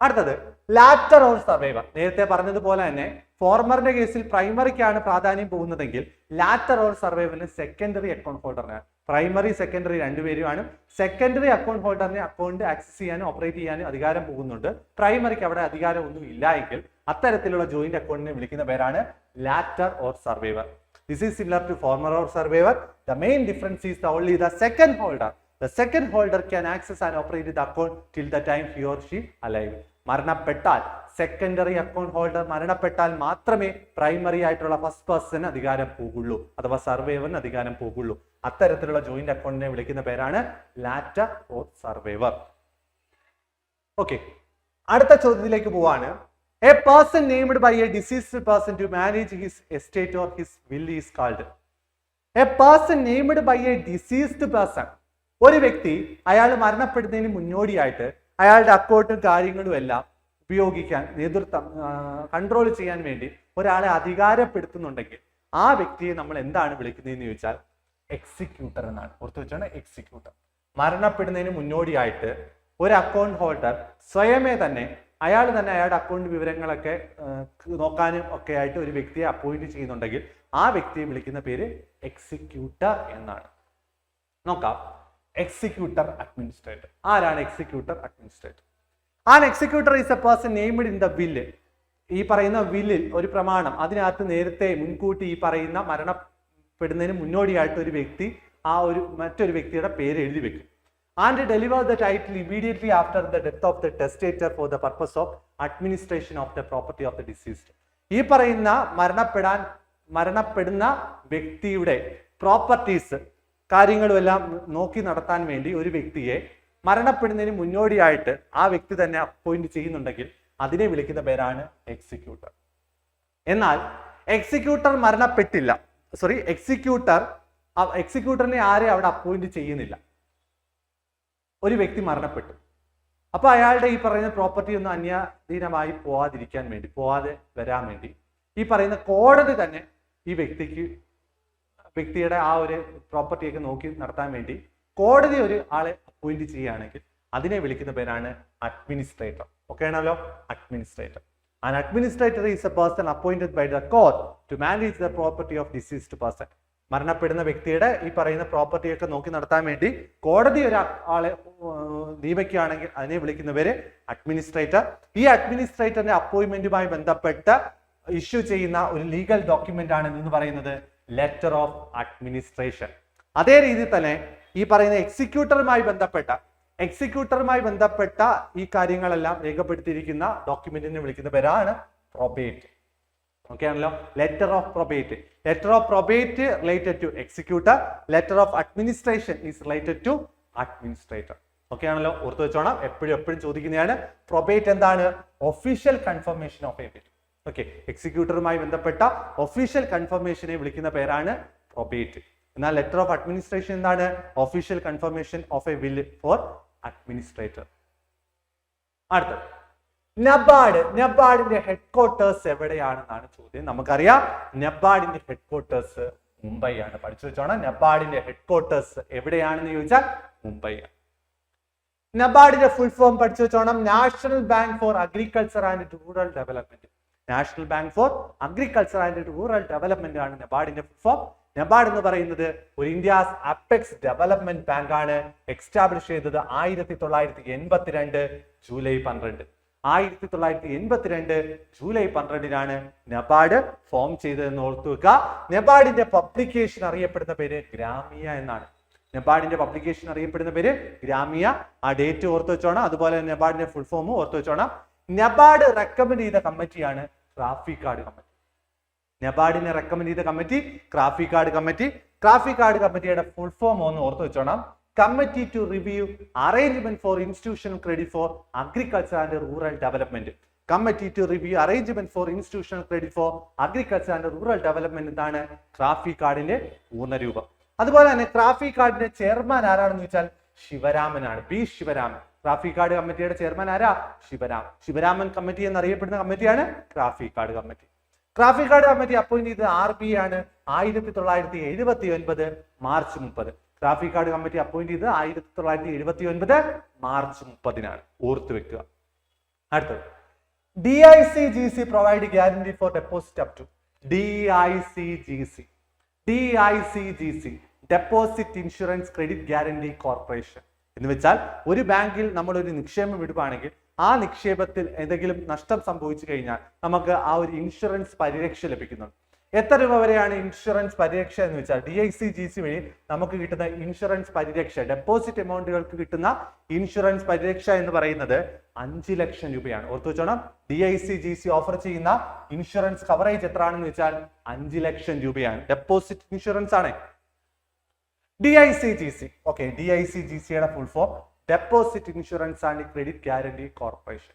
അടുത്തത് ലാറ്റർ ഓർ സർവൈവർ. നേരത്തെ പറഞ്ഞതുപോലെ തന്നെ ഫോർമറിന്റെ കേസിൽ പ്രൈമറിക്കാണ് പ്രാധാന്യം പോകുന്നതെങ്കിൽ ലാറ്റർ ഓർ സർവൈവറിന് സെക്കൻഡറി അക്കൗണ്ട് ഹോൾഡറിന്, പ്രൈമറി സെക്കൻഡറി രണ്ടുപേരുമാണ്. സെക്കൻഡറി അക്കൗണ്ട് ഹോൾഡറിനെ അക്കൗണ്ട് ആക്സസ് ചെയ്യാനും ഓപ്പറേറ്റ് ചെയ്യാനും അധികാരം പോകുന്നുണ്ട്. പ്രൈമറിക്ക് അവിടെ അധികാരം ഒന്നും ഇല്ല എങ്കിൽ അത്തരത്തിലുള്ള ജോയിന്റ് അക്കൗണ്ടിനെ വിളിക്കുന്ന പേരാണ് latter or survivor. This is similar to former or survivor. The main difference is only the second holder. The second holder can access and operate the account till the time he or she alive. മരണപ്പെട്ടാൽ secondary account holder മരണപ്പെട്ടാൽ മാത്രമേ primary ആയിട്ടുള്ള first പേഴ്സന് അധികാരം പോകുള്ളൂ, അഥവാ സർവൈവറിന് അധികാരം പോകുള്ളൂ. അത്തരത്തിലുള്ള ജോയിന്റ് അക്കൗണ്ടിനെ വിളിക്കുന്ന പേരാണ് ലാറ്റർ ഓർ സർവൈവർ. ഓക്കെ, അടുത്ത ചോദ്യത്തിലേക്ക് പോവാണ്. A person named by a deceased person to manage his estate or his will is called. A person named by a deceased person. ഒരു വ്യക്തി അയാൾ മരണപ്പെടുന്നതിന് മുന്നോടിയായിട്ട് അയാളുടെ അക്കൗണ്ടും കാര്യങ്ങളും എല്ലാം ഉപയോഗിക്കാൻ, കൺട്രോൾ ചെയ്യാൻ വേണ്ടി ഒരാളെ അധികാരപ്പെടുത്തുന്നുണ്ടെങ്കിൽ ആ വ്യക്തിയെ നമ്മൾ എന്താണ് വിളിക്കുന്നതെന്ന് ചോദിച്ചാൽ എക്സിക്യൂട്ടർ എന്നാണ്. ഓർത്തു വെച്ചാണ് എക്സിക്യൂട്ടർ. മരണപ്പെടുന്നതിന് മുന്നോടിയായിട്ട് ഒരു അക്കൗണ്ട് ഹോൾഡർ സ്വയമേ തന്നെ അയാളുടെ അക്കൗണ്ട് വിവരങ്ങളൊക്കെ നോക്കാനും ഒക്കെ ആയിട്ട് ഒരു വ്യക്തിയെ അപ്പോയിന്റ് ചെയ്യുന്നുണ്ടെങ്കിൽ ആ വ്യക്തിയെ വിളിക്കുന്ന പേര് എക്സിക്യൂട്ടർ എന്നാണ്. നോക്കാം. Executor administrator. ആരാണ് executor administrator? An executor is a person named in the will. ഈ പറയുന്ന വില്ലിൽ ഒരു പ്രമാണം, അതിനകത്ത് നേരത്തെ മുൻകൂട്ടി ഈ പറയുന്ന മരണപ്പെടുന്നതിന് മുന്നോടിയായിട്ട് ഒരു വ്യക്തി മറ്റൊരു വ്യക്തിയുടെ പേര് എഴുതി വെക്കും. And deliver the title immediately after the death of the testator for the purpose of administration of the property of the deceased. ഈ പറയുന്ന മരണപ്പെടുന്ന വ്യക്തിയുടെ പ്രോപ്പർട്ടീസ് കാര്യങ്ങളും എല്ലാം നോക്കി നടത്താൻ വേണ്ടി ഒരു വ്യക്തിയെ മരണപ്പെടുന്നതിന് മുന്നോടിയായിട്ട് ആ വ്യക്തി തന്നെ അപ്പോയിന്റ് ചെയ്യുന്നുണ്ടെങ്കിൽ അതിനെ വിളിക്കുന്ന പേരാണ് എക്സിക്യൂട്ടർ. എന്നാൽ എക്സിക്യൂട്ടർ മരണപ്പെട്ടില്ല, എക്സിക്യൂട്ടറിനെ ആരെ അവിടെ അപ്പോയിന്റ് ചെയ്യുന്നില്ല. ഒരു വ്യക്തി മരണപ്പെട്ടു, അപ്പൊ അയാളുടെ ഈ പറയുന്ന പ്രോപ്പർട്ടി ഒന്നും അന്യാധീനമായി പോവാതെ വരാൻ വേണ്ടി ഈ പറയുന്ന കോടതി തന്നെ ഈ വ്യക്തിയുടെ ആ ഒരു പ്രോപ്പർട്ടിയൊക്കെ നോക്കി നടത്താൻ വേണ്ടി കോടതി ഒരു ആളെ അപ്പോയിന്റ് ചെയ്യുകയാണെങ്കിൽ അതിനെ വിളിക്കുന്ന പേരാണ് അഡ്മിനിസ്ട്രേറ്റർ. ഓക്കെ ആണല്ലോ, administrator. An administrator is a person appointed by the court to manage the property of deceased person. മരണപ്പെടുന്ന വ്യക്തിയുടെ ഈ പറയുന്ന പ്രോപ്പർട്ടിയൊക്കെ നോക്കി നടത്താൻ വേണ്ടി കോടതി ഒരാളെ നിയമിക്കുകയാണെങ്കിൽ അതിനെ വിളിക്കുന്ന പേര് അഡ്മിനിസ്ട്രേറ്റർ. ഈ അഡ്മിനിസ്ട്രേറ്ററിന്റെ അപ്പോയിന്റ്മെന്റുമായി ബന്ധപ്പെട്ട് ഇഷ്യൂ ചെയ്യുന്ന ഒരു ലീഗൽ ഡോക്യുമെന്റ് ആണ് എന്ന് പറയുന്നത് ലെറ്റർ ഓഫ് അഡ്മിനിസ്ട്രേഷൻ. അതേ രീതിയിൽ തന്നെ ഈ പറയുന്ന എക്സിക്യൂട്ടറുമായി ബന്ധപ്പെട്ട ഈ കാര്യങ്ങളെല്ലാം രേഖപ്പെടുത്തിയിരിക്കുന്ന ഡോക്യുമെന്റിനെ വിളിക്കുന്ന പേരാണ് പ്രൊബേറ്റ്. ഓക്കെ ആണല്ലോ, letter of probate. Letter of probate related to executor, letter of administration is related to administrator. Okay ആണല്ലോ, ഓർത്ത് വെച്ചോണം, എപ്പോഴും ചോദിക്കുന്നതാണ്. പ്രൊബേറ്റ് എന്താണ്? Official confirmation of a will. Okay, എക്സിക്യൂട്ടറുമായി ബന്ധപ്പെട്ട ഒഫീഷ്യൽ കൺഫർമേഷനെ വിളിക്കുന്ന പേരാണ് പ്രൊബേറ്റ്. എന്നാൽ ലെറ്റർ ഓഫ് അഡ്മിനിസ്ട്രേഷൻ എന്താണ്? Official confirmation of a will for administrator. അടുത്തത് നബാർഡിന്റെ ഹെഡ്ക്വാർട്ടേഴ്സ് എവിടെയാണെന്നാണ് ചോദ്യം. നമുക്കറിയാം നബാർഡിന്റെ ഹെഡ്ക്വാർട്ടേഴ്സ് മുംബൈയാണ്. പഠിച്ചു വെച്ചോണം, നബാർഡിന്റെ ഹെഡ്ക്വാർട്ടേഴ്സ് എവിടെയാണെന്ന് ചോദിച്ചാൽ മുംബൈയാണ്. നബാർഡിന്റെ ഫുൾ ഫോം പഠിച്ചു വെച്ചോണം, national bank for agriculture and rural development. National bank for agriculture and rural development ആണ് നബാർഡിന്റെ ഫുൾ ഫോം. നബാർഡ് എന്ന് പറയുന്നത് ഒരു ഇന്ത്യാസ് അപ്പെക്സ് ഡെവലപ്മെന്റ് ബാങ്ക് ആണ്. എക്സ്റ്റാബ്ലിഷ് ചെയ്തത് 1982 ജൂലൈ 12. 1982 ജൂലൈ 12 നബാർഡ് ഫോം ചെയ്തതെന്ന് ഓർത്തു വെക്കുക. നബാർഡിന്റെ പബ്ലിക്കേഷൻ അറിയപ്പെടുന്ന പേര് ഗ്രാമിയ എന്നാണ്. നബാർഡിന്റെ പബ്ലിക്കേഷൻ അറിയപ്പെടുന്ന പേര് ഗ്രാമിയ. ആ ഡേറ്റ് ഓർത്തു വെച്ചോണം. അതുപോലെ നബാർഡിന്റെ ഫുൾ ഫോമും ഓർത്തു വെച്ചോണം. നബാർഡ് റെക്കമെൻഡ് ചെയ്ത കമ്മിറ്റിയാണ് ട്രാഫിക്കാർഡ് കമ്മിറ്റി. നബാർഡിനെ റെക്കമെൻഡ് ചെയ്ത കമ്മിറ്റി ട്രാഫിക്കാർഡ് കമ്മിറ്റി. ട്രാഫിക്കാർഡ് കമ്മിറ്റിയുടെ ഫുൾ ഫോം ഒന്ന് ഓർത്തു വെച്ചോണം, committee to review arrangement for institutional credit for agriculture and rural development. Committee to review arrangement for institutional credit for agriculture and rural development എന്നാണ് ട്രാഫിക്കാർഡിന്റെ പൂർണ്ണരൂപം. അതുപോലെ തന്നെ ട്രാഫിക്കാർഡിന്റെ ചെയർമാൻ ആരാണെന്ന് വെച്ചാൽ ശിവരാമനാണ്, പി ശിവരാമൻ. ട്രാഫിക്കാർഡ് കമ്മിറ്റിയുടെ ചെയർമാൻ ആരാ? ശിവരാമൻ കമ്മിറ്റി എന്നറിയപ്പെടുന്ന കമ്മിറ്റിയാണ് ട്രാഫിക്കാർഡ് കമ്മിറ്റി. ട്രാഫിക്കാർഡ് കമ്മിറ്റി അപ്പോയിന്റ് ചെയ്തത് RBI ആണ് 1979 മാർച്ച് 30. ട്രാഫിക്കാർഡ് കമ്മിറ്റി അപ്പോയിന്റ് ചെയ്തത് 1979 മാർച്ച് 30 ഓർത്തു വെക്കുക. അടുത്തത് DICGC provide guarantee for deposit up to. DICGC deposit insurance credit guarantee corporation എന്ന് വെച്ചാൽ ഒരു ബാങ്കിൽ നമ്മൾ ഒരു നിക്ഷേപം ഇടുകയാണെങ്കിൽ ആ നിക്ഷേപത്തിൽ എന്തെങ്കിലും നഷ്ടം സംഭവിച്ചു കഴിഞ്ഞാൽ നമുക്ക് ആ ഒരു ഇൻഷുറൻസ് പരിരക്ഷ ലഭിക്കുന്നുണ്ട്. എത്ര രൂപ വരെയാണ് ഇൻഷുറൻസ് പരിരക്ഷ എന്ന് വെച്ചാൽ DICGC വഴി നമുക്ക് കിട്ടുന്ന ഇൻഷുറൻസ് പരിരക്ഷ, ഡെപ്പോസിറ്റ് എമൗണ്ടുകൾക്ക് കിട്ടുന്ന ഇൻഷുറൻസ് പരിരക്ഷ എന്ന് പറയുന്നത് 5 ലക്ഷം രൂപയാണ്. ഓർത്തു വെച്ചോണം, DICGC ഓഫർ ചെയ്യുന്ന ഇൻഷുറൻസ് കവറേജ് എത്രയാണെന്ന് വെച്ചാൽ 5 ലക്ഷം രൂപയാണ്. ഡെപ്പോസിറ്റ് ഇൻഷുറൻസ് ആണ് DICGC. ഓക്കെ, DICGCയുടെ full form deposit insurance and credit guarantee corporation.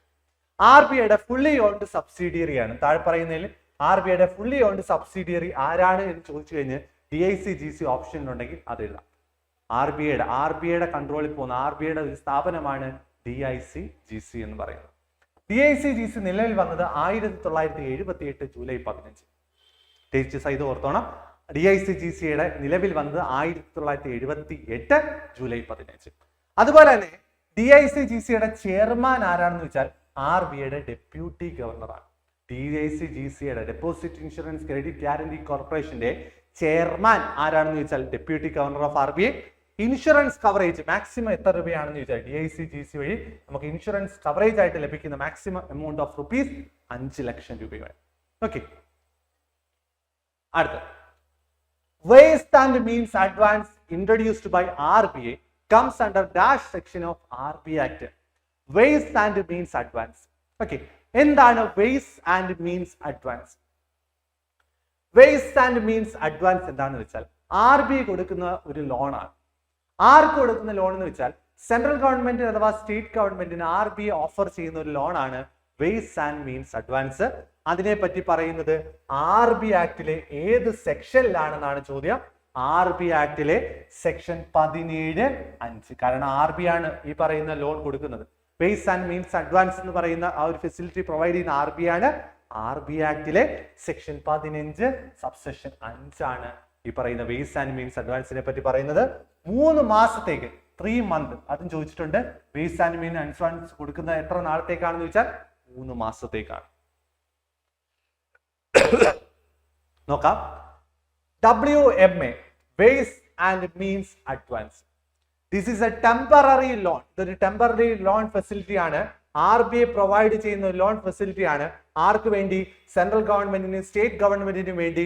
RBIയുടെ ഫുള്ളി ഓൺഡ് സബ്സിഡിയറി ആണ്. താഴെ പറയുന്നതിൽ RBIയുടെ ഫുള്ളി ഓൺഡ് സബ്സിഡിയറി ആരാണ് എന്ന് ചോദിച്ചു കഴിഞ്ഞാൽ DICGC ഓപ്ഷൻ ഉണ്ടെങ്കിൽ അത് എഴുതാം. RBIയുടെ കൺട്രോളിൽ പോകുന്ന RBIയുടെ ഒരു സ്ഥാപനമാണ് DICGC എന്ന് പറയുന്നത്. DICGC നിലവിൽ വന്നത് 1978 ജൂലൈ 15. ടേസ്റ്റ് സൈത് ഓർത്തോണം, DICGCയുടെ നിലവിൽ വന്നത് 1978 ജൂലൈ 15. അതുപോലെ തന്നെ DICGCയുടെ ചെയർമാൻ ആരാണെന്ന് വെച്ചാൽ RBIയുടെ ഡെപ്യൂട്ടി ഗവർണറാണ്. DICGCയുടെ ഡെപ്പോസിറ്റ് ഇൻഷുറൻസ് ക്രെഡിറ്റ് ഗ്യാരണ്ടി കോർപ്പറേഷന്റെ ചെയർമാൻ ആരാണെന്ന് ചോദിച്ചാൽ deputy governor of RBI. Insurance coverage maximum എത്ര രൂപയാണെന്ന് ചോദിച്ചാൽ DICGC വഴി നമുക്ക് ഇൻഷുറൻസ് കവറേജ് ആയിട്ട് ലഭിക്കുന്ന മാക്സിമം എമൗണ്ട് ഓഫ് റുപ്പീസ് 5 ലക്ഷം രൂപയാണ്. ഓക്കെ, അടുത്ത waste and means advance introduced by RBI comes under dash section of RBI Act. Waste and means advance. Okay, എന്താണ് waste and means advance? Waste and means advance എന്താണെന്ന് വെച്ചാൽ RBI കൊടുക്കുന്ന ഒരു ലോണാണ്. ആർക്ക് കൊടുക്കുന്ന ലോൺ എന്ന് വെച്ചാൽ സെൻട്രൽ ഗവൺമെന്റ് അഥവാ സ്റ്റേറ്റ് ഗവൺമെന്റിന് RBI ഓഫർ ചെയ്യുന്ന ഒരു ലോണാണ് വേസ് ആൻഡ് മീൻസ് അഡ്വാൻസ്. അതിനെപ്പറ്റി പറയുന്നത് RBI ആക്ടിലെ ഏത് സെക്ഷനിലാണെന്നാണ് ചോദ്യം. RBI ആക്ടിലെ സെക്ഷൻ 17(5). കാരണം RBI ആണ് ഈ പറയുന്ന ലോൺ കൊടുക്കുന്നത്. വേസ് ആൻഡ് മീൻസ് അഡ്വാൻസ് എന്ന് പറയുന്ന ആ ഒരു ഫെസിലിറ്റി പ്രൊവൈഡ് ചെയ്യുന്ന RBI ആണ്. RBI ആക്ടിലെ സെക്ഷൻ 15 സബ്സെക്ഷൻ 5 ആണ് ഈ പറയുന്ന വേസ് ആൻഡ് മീൻസ് അഡ്വാൻസിനെ പറ്റി പറയുന്നത്. 3 മാസത്തേക്ക് 3 months അതും ചോദിച്ചിട്ടുണ്ട്. വേസ് ആൻഡ് മീൻസ് അഡ്വാൻസ് കൊടുക്കുന്നത് എത്ര നാളത്തേക്കാണെന്ന് ചോദിച്ചാൽ 3 മാസത്തേക്കാണ്. നോക്കാം. WMA ways and means advance. This is a temporary loan. ഇതൊരു ടെമ്പററി ലോൺ ഫെസിലിറ്റി ആണ്. RBI പ്രൊവൈഡ് ചെയ്യുന്ന ഒരു ലോൺ ഫെസിലിറ്റി ആണ്. ആർക്ക് വേണ്ടി? സെൻട്രൽ ഗവൺമെന്റിനും സ്റ്റേറ്റ് ഗവൺമെന്റിനും വേണ്ടി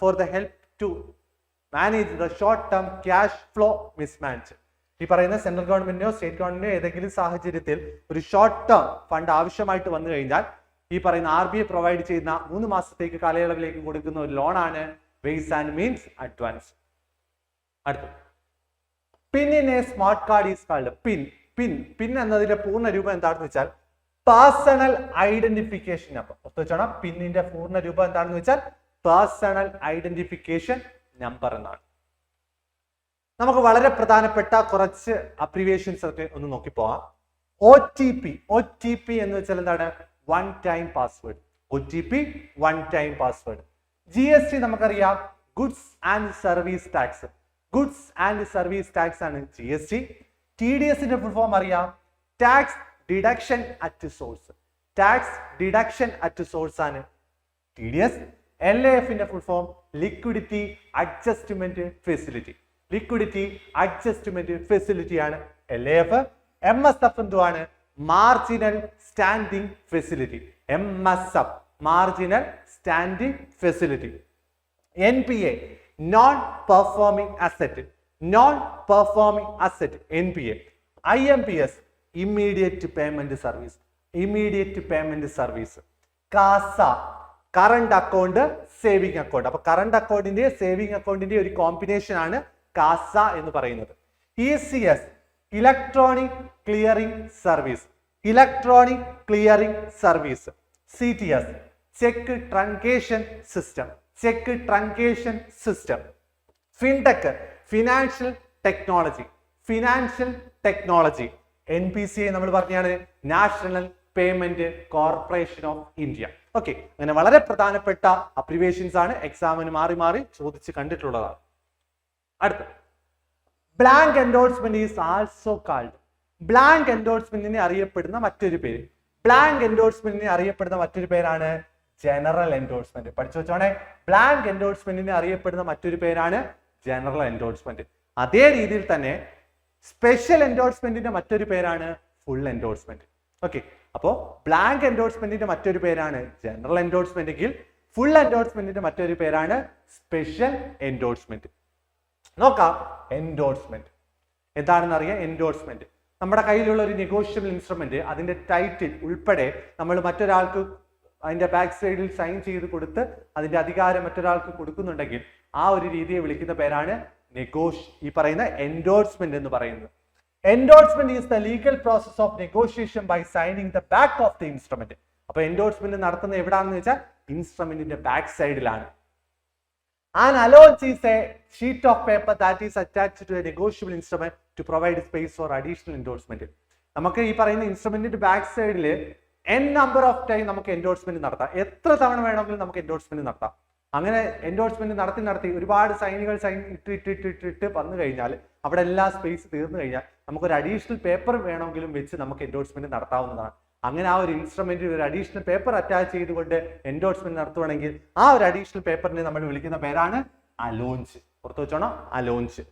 for the help to manage the short term cash flow mismatch. ഈ പറയുന്ന സെൻട്രൽ ഗവൺമെന്റിനോ സ്റ്റേറ്റ് ഗവൺമെന്റിനോ ഏതെങ്കിലും സാഹചര്യത്തിൽ ഒരു ഷോർട്ട് ടേം ഫണ്ട് ആവശ്യമായിട്ട് വന്നു കഴിഞ്ഞാൽ ഈ പറയുന്ന RBI പ്രൊവൈഡ് ചെയ്യുന്ന 3 മാസത്തേക്ക് കാലയളവിലേക്ക് കൊടുക്കുന്ന ഒരു ലോണാണ് വേസ് ആൻഡ് മീൻസ് അഡ്വാൻസ്. അടുത്ത PIN in a smart card is called PIN എന്നതിന്റെ പൂർണ്ണ രൂപം എന്താണെന്ന് വെച്ചാൽ പേഴ്സണൽ ഐഡന്റിഫിക്കേഷൻ നമ്പർ. വെച്ചോണം, പിന്നിന്റെ പൂർണ്ണ രൂപം എന്താണെന്ന് വെച്ചാൽ പേഴ്സണൽ ഐഡന്റിഫിക്കേഷൻ നമ്പർ എന്നാണ്. നമുക്ക് വളരെ പ്രധാനപ്പെട്ട കുറച്ച് അബ്രിവിയേഷൻസ് ഒക്കെ ഒന്ന് നോക്കി പോവാം. OTP എന്ന് വെച്ചാൽ എന്താണ്? One time password. OTP one time password. GST നമുക്കറിയാം, goods and service tax. Goods and service tax ആണ് GST. TDSന്റെ ഫുൾ ഫോം അറിയാം, tax deduction at source. Tax deduction at source ആണ് TDS. LAFന്റെ full form liquidity adjustment facility. Liquidity adjustment facility ആണ് LAF. MSF എന്തുവാണ്? Marginal standing facility. MSF marginal standing facility. NPA non performing asset. Non performing asset NPA. IMPS immediate payment service. Immediate payment service. CASA current account, saving account. അപ്പൊ current അക്കൗണ്ടിന്റെ saving അക്കൗണ്ടിന്റെ ഒരു combination ആണ് CASA എന്ന് പറയുന്നത്. ECS electronic clearing service. Electronic clearing service. CTS cheque truncation system. Cheque truncation system. Fintech financial technology. Financial technology. NPCI നമ്മൾ പറഞ്ഞാണ് national payment corporation of India. Okay, അങ്ങനെ വളരെ പ്രധാനപ്പെട്ട അബ്രിവിയേഷൻസ് ആണ് എക്സാമിന് മാറി മാറി ചോദിച്ച് കണ്ടിട്ടുള്ളതാണ്. അടുത്ത blank endorsement is also called. Blank എൻഡോഴ്സ്മെന്റിനെ അറിയപ്പെടുന്ന മറ്റൊരു പേര്. ബ്ലാങ്ക് എൻഡോഴ്സ്മെന്റിനെ അറിയപ്പെടുന്ന മറ്റൊരു പേരാണ് ജനറൽ എൻഡോഴ്സ്മെന്റ്. പഠിച്ചു വെച്ചോണേ, ബ്ലാങ്ക് എൻഡോഴ്സ്മെന്റിനെ അറിയപ്പെടുന്ന മറ്റൊരു പേരാണ് ജനറൽ എൻഡോഴ്സ്മെന്റ്. അതേ രീതിയിൽ തന്നെ സ്പെഷ്യൽ എൻഡോഴ്സ്മെന്റിന്റെ മറ്റൊരു പേരാണ് ഫുൾ എൻഡോഴ്സ്മെന്റ്. ഓക്കെ, അപ്പോ ബ്ലാങ്ക് എൻഡോഴ്സ്മെന്റിന്റെ മറ്റൊരു പേരാണ് ജനറൽ എൻഡോഴ്സ്മെന്റ് എങ്കിൽ ഫുൾ എൻഡോഴ്സ്മെന്റിന്റെ മറ്റൊരു പേരാണ് സ്പെഷ്യൽ എൻഡോഴ്സ്മെന്റ്. നോക്കാം, എൻഡോഴ്സ്മെന്റ് എന്താണെന്ന് അറിയാം. എൻഡോഴ്സ്മെന്റ് നമ്മുടെ കയ്യിലുള്ള ഒരു നെഗോഷ്യബിൾ ഇൻസ്ട്രുമെന്റ്, അതിന്റെ ടൈറ്റിൽ ഉൾപ്പെടെ നമ്മൾ മറ്റൊരാൾക്ക് അതിന്റെ ബാക്ക് സൈഡിൽ സൈൻ ചെയ്ത് കൊടുത്ത് അതിന്റെ അധികാരം മറ്റൊരാൾക്ക് കൊടുക്കുന്നുണ്ടെങ്കിൽ ആ ഒരു രീതിയെ വിളിക്കുന്ന പേരാണ് ഈ പറയുന്ന എൻഡോഴ്സ്മെന്റ് എന്ന് പറയുന്നത്. Endorsement is the legal process of negotiation bye signing the back of the instrument. അപ്പൊ എൻഡോഴ്സ്മെന്റ് നടത്തുന്നത് എവിടാണെന്ന് വെച്ചാൽ ഇൻസ്ട്രുമെന്റിന്റെ ബാക്ക് സൈഡിലാണ്. An allowance is a sheet of paper that is attached to a negotiable instrument to provide space for additional endorsement. നമുക്ക് ഈ പറയുന്ന ഇൻസ്ട്രുമെന്റിന്റെ back സൈഡിൽ number of time നമുക്ക് endorsement നടത്താം. എത്ര തവണ വേണമെങ്കിലും നമുക്ക് എൻഡോഴ്സ്മെന്റ് നടത്താം. അങ്ങനെ എൻഡോഴ്സ്മെന്റ് നടത്തി ഒരുപാട് സൈനുകൾ സൈൻ ഇട്ട് വന്നു കഴിഞ്ഞാൽ അവിടെ എല്ലാ സ്പേസ് തീർന്നു കഴിഞ്ഞാൽ നമുക്കൊരു അഡീഷണൽ പേപ്പർ വേണമെങ്കിലും വെച്ച് നമുക്ക് എൻഡോഴ്സ്മെന്റ് നടത്താവുന്നതാണ്. അങ്ങനെ ആ ഒരു ഇൻസ്ട്രുമെന്റിൽ ഒരു അഡീഷണൽ പേപ്പർ അറ്റാച്ച് ചെയ്തുകൊണ്ട് എൻഡോഴ്സ്മെന്റ് നടത്തുവാണെങ്കിൽ ആ ഒരു അഡീഷണൽ പേപ്പറിനെ നമ്മൾ വിളിക്കുന്ന പേരാണ് അലോഞ്ച്. പുറത്തു വെച്ചോണം, allonge.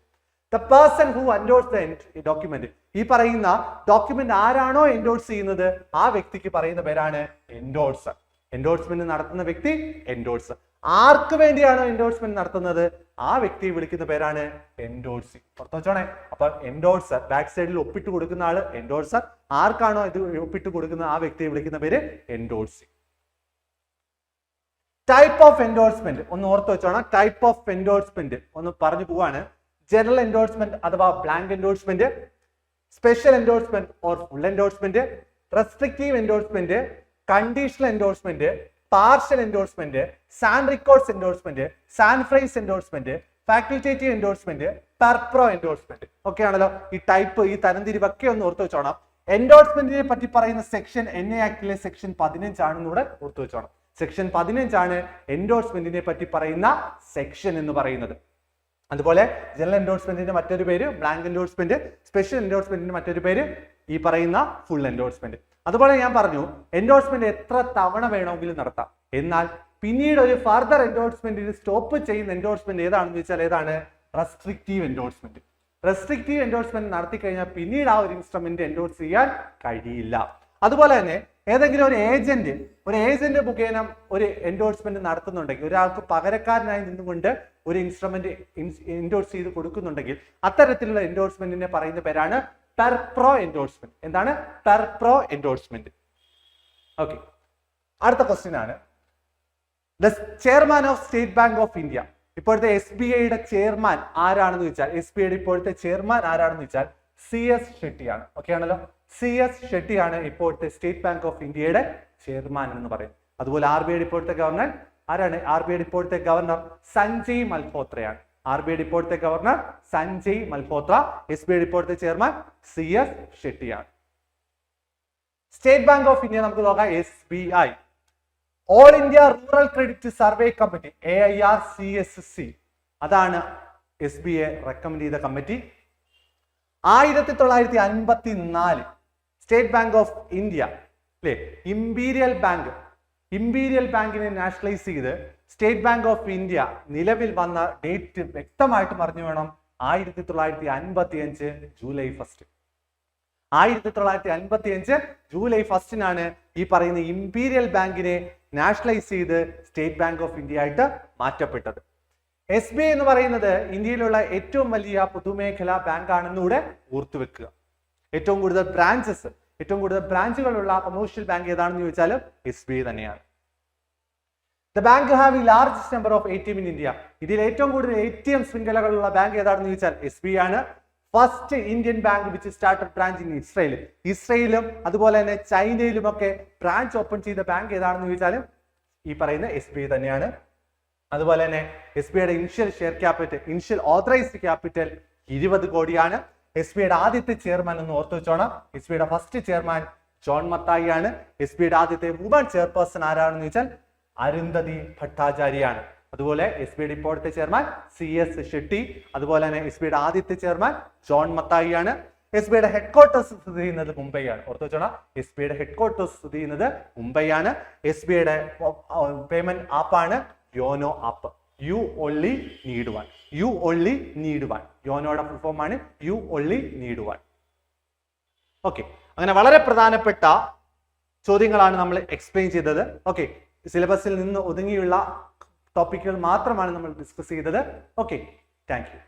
The person who endorse the document. ഈ പറയുന്ന ഡോക്യുമെന്റ് ആരാണോ എൻഡോഴ്സ് ചെയ്യുന്നത് ആ വ്യക്തിക്ക് പറയുന്ന പേരാണ് എൻഡോഴ്സർ. എൻഡോഴ്സ്മെന്റ് നടത്തുന്ന വ്യക്തി എൻഡോഴ്സർ. ആർക്ക് വേണ്ടിയാണോ എൻഡോഴ്സ്മെന്റ് നടത്തുന്നത് ആ വ്യക്തിയെ വിളിക്കുന്ന പേരാണ് എൻഡോഴ്സി. പുറത്തു വെച്ചോണേ. അപ്പൊ എൻഡോഴ്സർ ബാക്ക് സൈഡിൽ ഒപ്പിട്ട് കൊടുക്കുന്ന ആള് എൻഡോഴ്സർ. ആർക്കാണോ ഇത് ഒപ്പിട്ട് കൊടുക്കുന്ന ആ വ്യക്തിയെ വിളിക്കുന്ന പേര് എൻഡോഴ്സി. ടൈപ്പ് ഓഫ് എൻഡോഴ്സ്മെന്റ് ഒന്ന് ഓർത്ത് വെച്ചോണം. ടൈപ്പ് ഓഫ് എൻഡോഴ്സ്മെന്റ് ഒന്ന് പറഞ്ഞു പോവാണ്. ജനറൽ എൻഡോഴ്സ്മെന്റ് അഥവാ blank endorsement, special endorsement or full endorsement, restrictive endorsement, conditional endorsement, partial endorsement, sans recourse endorsement, sans frais endorsement, facultative endorsement, per pro endorsement. Okay ആണല്ലോ. ഈ type, ഈ തരംതിരിവൊക്കെ ഒന്ന് ഓർത്ത് വെച്ചോണം. എൻഡോഴ്സ്മെന്റിനെ പറ്റി പറയുന്ന സെക്ഷൻ NA ആക്ടിലെ സെക്ഷൻ 15 ആണെന്നൂടെ ഓർത്ത് വെച്ചോണം. സെക്ഷൻ 15 ആണ് എൻഡോഴ്സ്മെന്റിനെ പറ്റി പറയുന്ന സെക്ഷൻ എന്ന് പറയുന്നത്. അതുപോലെ ജനറൽ എൻഡോഴ്സ്മെന്റിന്റെ മറ്റൊരു പേര് ബ്ലാങ്ക് എൻഡോഴ്സ്മെന്റ്, സ്പെഷ്യൽ എൻഡോഴ്സ്മെന്റിന്റെ മറ്റൊരു പേര് ഈ പറയുന്ന ഫുൾ എൻഡോഴ്സ്മെന്റ്. അതുപോലെ ഞാൻ പറഞ്ഞു എൻഡോഴ്സ്മെന്റ് എത്ര തവണ വേണമെങ്കിലും നടത്താം. എന്നാൽ പിന്നീട് ഒരു ഫർദർ എൻഡോഴ്സ്മെന്റിന് സ്റ്റോപ്പ് ചെയ്യുന്ന എൻഡോഴ്സ്മെന്റ് ഏതാണെന്ന് വെച്ചാൽ ഏതാണ്? Restrictive endorsement. റെസ്ട്രിക്റ്റീവ് എൻഡോഴ്സ്മെന്റ് നടത്തി കഴിഞ്ഞാൽ പിന്നീട് ആ ഒരു ഇൻസ്ട്രുമെന്റ് എൻഡോഴ്സ് ചെയ്യാൻ കഴിയില്ല. അതുപോലെ തന്നെ ഏതെങ്കിലും ഒരു ഏജന്റ് മുഖേന ഒരു എൻഡോഴ്സ്മെന്റ് നടത്തുന്നുണ്ടെങ്കിൽ, ഒരാൾക്ക് പകരക്കാരനായി നിന്നുകൊണ്ട് ഒരു ഇൻസ്ട്രുമെന്റ് എൻഡോഴ്സ് ചെയ്ത് കൊടുക്കുന്നുണ്ടെങ്കിൽ അത്തരത്തിലുള്ള എൻഡോഴ്സ്മെന്റിനെ പറയുന്ന പേരാണ് പെർപ്രോ എൻഡോഴ്സ്മെന്റ്. എന്താണ്? പെർപ്രോ എൻഡോഴ്സ്മെന്റ്. ഓക്കെ, അടുത്ത ക്വസ്റ്റ്യൻ ആണ് the chairman of state Bank of India. ഇപ്പോഴത്തെ SBIയുടെ ചെയർമാൻ ആരാണെന്ന് വെച്ചാൽ, SBIയുടെ ഇപ്പോഴത്തെ ചെയർമാൻ ആരാണെന്ന് വെച്ചാൽ CS ഷെട്ടിയാണ്. ഓക്കെ ആണല്ലോ. CS ഷെട്ടിയാണ് ഇപ്പോഴത്തെ സ്റ്റേറ്റ് ബാങ്ക് ഓഫ് ഇന്ത്യയുടെ ചെയർമാൻ എന്ന് പറയും. അതുപോലെ RBIയുടെ ഇപ്പോഴത്തെ ഗവർണർ ആരാണ്? RBIയുടെ ഇപ്പോഴത്തെ ഗവർണർ സഞ്ജയ് മൽഹോത്രയാണ്. RBIയുടെ ഇപ്പോഴത്തെ ഗവർണർ സഞ്ജയ് മൽഹോത്ര. SBIയുടെ ഇപ്പോഴത്തെ ചെയർമാൻ CS ഷെട്ടിയാണ്. സ്റ്റേറ്റ് ബാങ്ക് ഓഫ് ഇന്ത്യ നമുക്ക് നോക്കാം. SBI all India rural credit survey committee AIRCSC അതാണ് SBI റെക്കമെൻഡ് ചെയ്ത committee. 1954 State Bank of India അല്ലെ ഇമ്പീരിയൽ ബാങ്കിനെ നാഷണലൈസ് ചെയ്ത് സ്റ്റേറ്റ് ബാങ്ക് ഓഫ് ഇന്ത്യ നിലവിൽ വന്ന ഡേറ്റ് വ്യക്തമായിട്ട് പറഞ്ഞു വേണം. 1955 ജൂലൈ 1. 1955 ജൂലൈ 1 ഈ പറയുന്ന ഇമ്പീരിയൽ ബാങ്കിനെ നാഷണലൈസ് ചെയ്ത് സ്റ്റേറ്റ് ബാങ്ക് ഓഫ് ഇന്ത്യ ആയിട്ട് മാറ്റപ്പെട്ടത്. SBI എന്ന് പറയുന്നത് ഇന്ത്യയിലുള്ള ഏറ്റവും വലിയ പൊതുമേഖലാ ബാങ്ക് ആണെന്നൂടെ ഓർത്തുവെക്കുക. ഏറ്റവും കൂടുതൽ ബ്രാഞ്ചുകളുള്ള കൊമേഴ്ഷ്യൽ ബാങ്ക് ഏതാണെന്ന് ചോദിച്ചാൽ SBI തന്നെയാണ്. The bank have A largest number of ATM in India. ഇന്ത്യയിൽ ഏറ്റവും കൂടുതൽ ATM ശൃംഖലകളുള്ള ബാങ്ക് ഏതാണെന്ന് ചോദിച്ചാൽ SBI ആണ്. First Indian bank which started branch in ഇസ്രയേലും അതുപോലെ തന്നെ ചൈനയിലും ഒക്കെ ബ്രാഞ്ച് ഓപ്പൺ ചെയ്ത ബാങ്ക് ഏതാണെന്ന് ചോദിച്ചാലും ഈ പറയുന്ന SBI തന്നെയാണ്. അതുപോലെ തന്നെ SBIയുടെ ഇനിഷ്യൽ ഓതറൈസ്ഡ് ക്യാപിറ്റൽ 20 കോടിയാണ്. SBIയുടെ ആദ്യത്തെ ചെയർമാൻ എന്ന് ഓർത്തു വെച്ചോണം. SBIയുടെ ഫസ്റ്റ് ചെയർമാൻ ജോൺ മത്തായി ആണ്. SBIയുടെ ആദ്യത്തെ വുമൺ ചെയർപേഴ്സൺ ആരാണെന്ന് ചോദിച്ചാൽ അരുന്ധതി ഭട്ടാചാര്യയാണ്. അതുപോലെ SBIയുടെ ഇപ്പോഴത്തെ ചെയർമാൻ CS ഷെട്ടി. അതുപോലെ തന്നെ SBIയുടെ ആദ്യത്തെ ചെയർമാൻ ജോൺ മത്തായി ആണ്. SBIയുടെ ഹെഡ്ക്വാർട്ടേഴ്സ് സ്ഥിതി ചെയ്യുന്നത് മുംബൈയാണ്. ഓർത്തു വെച്ചോണം. SBIയുടെ ഹെഡ്ക്വാർട്ടേഴ്സ് സ്ഥിതി ചെയ്യുന്നത് മുംബൈയാണ്. SBIയുടെ പേയ്മെന്റ് ആപ്പാണ് YONO app. You only need one. യോനോയുടെ ഫുൾ ഫോം ആണ് you only need one. Okay, അങ്ങനെ വളരെ പ്രധാനപ്പെട്ട ചോദ്യങ്ങളാണ് നമ്മൾ എക്സ്പ്ലെയിൻ ചെയ്തത്. ഓക്കെ, സിലബസിൽ നിന്ന് ഒതുങ്ങിയുള്ള ടോപ്പിക്കുകൾ മാത്രമാണ് നമ്മൾ ഡിസ്കസ് ചെയ്തത്. Okay, thank you.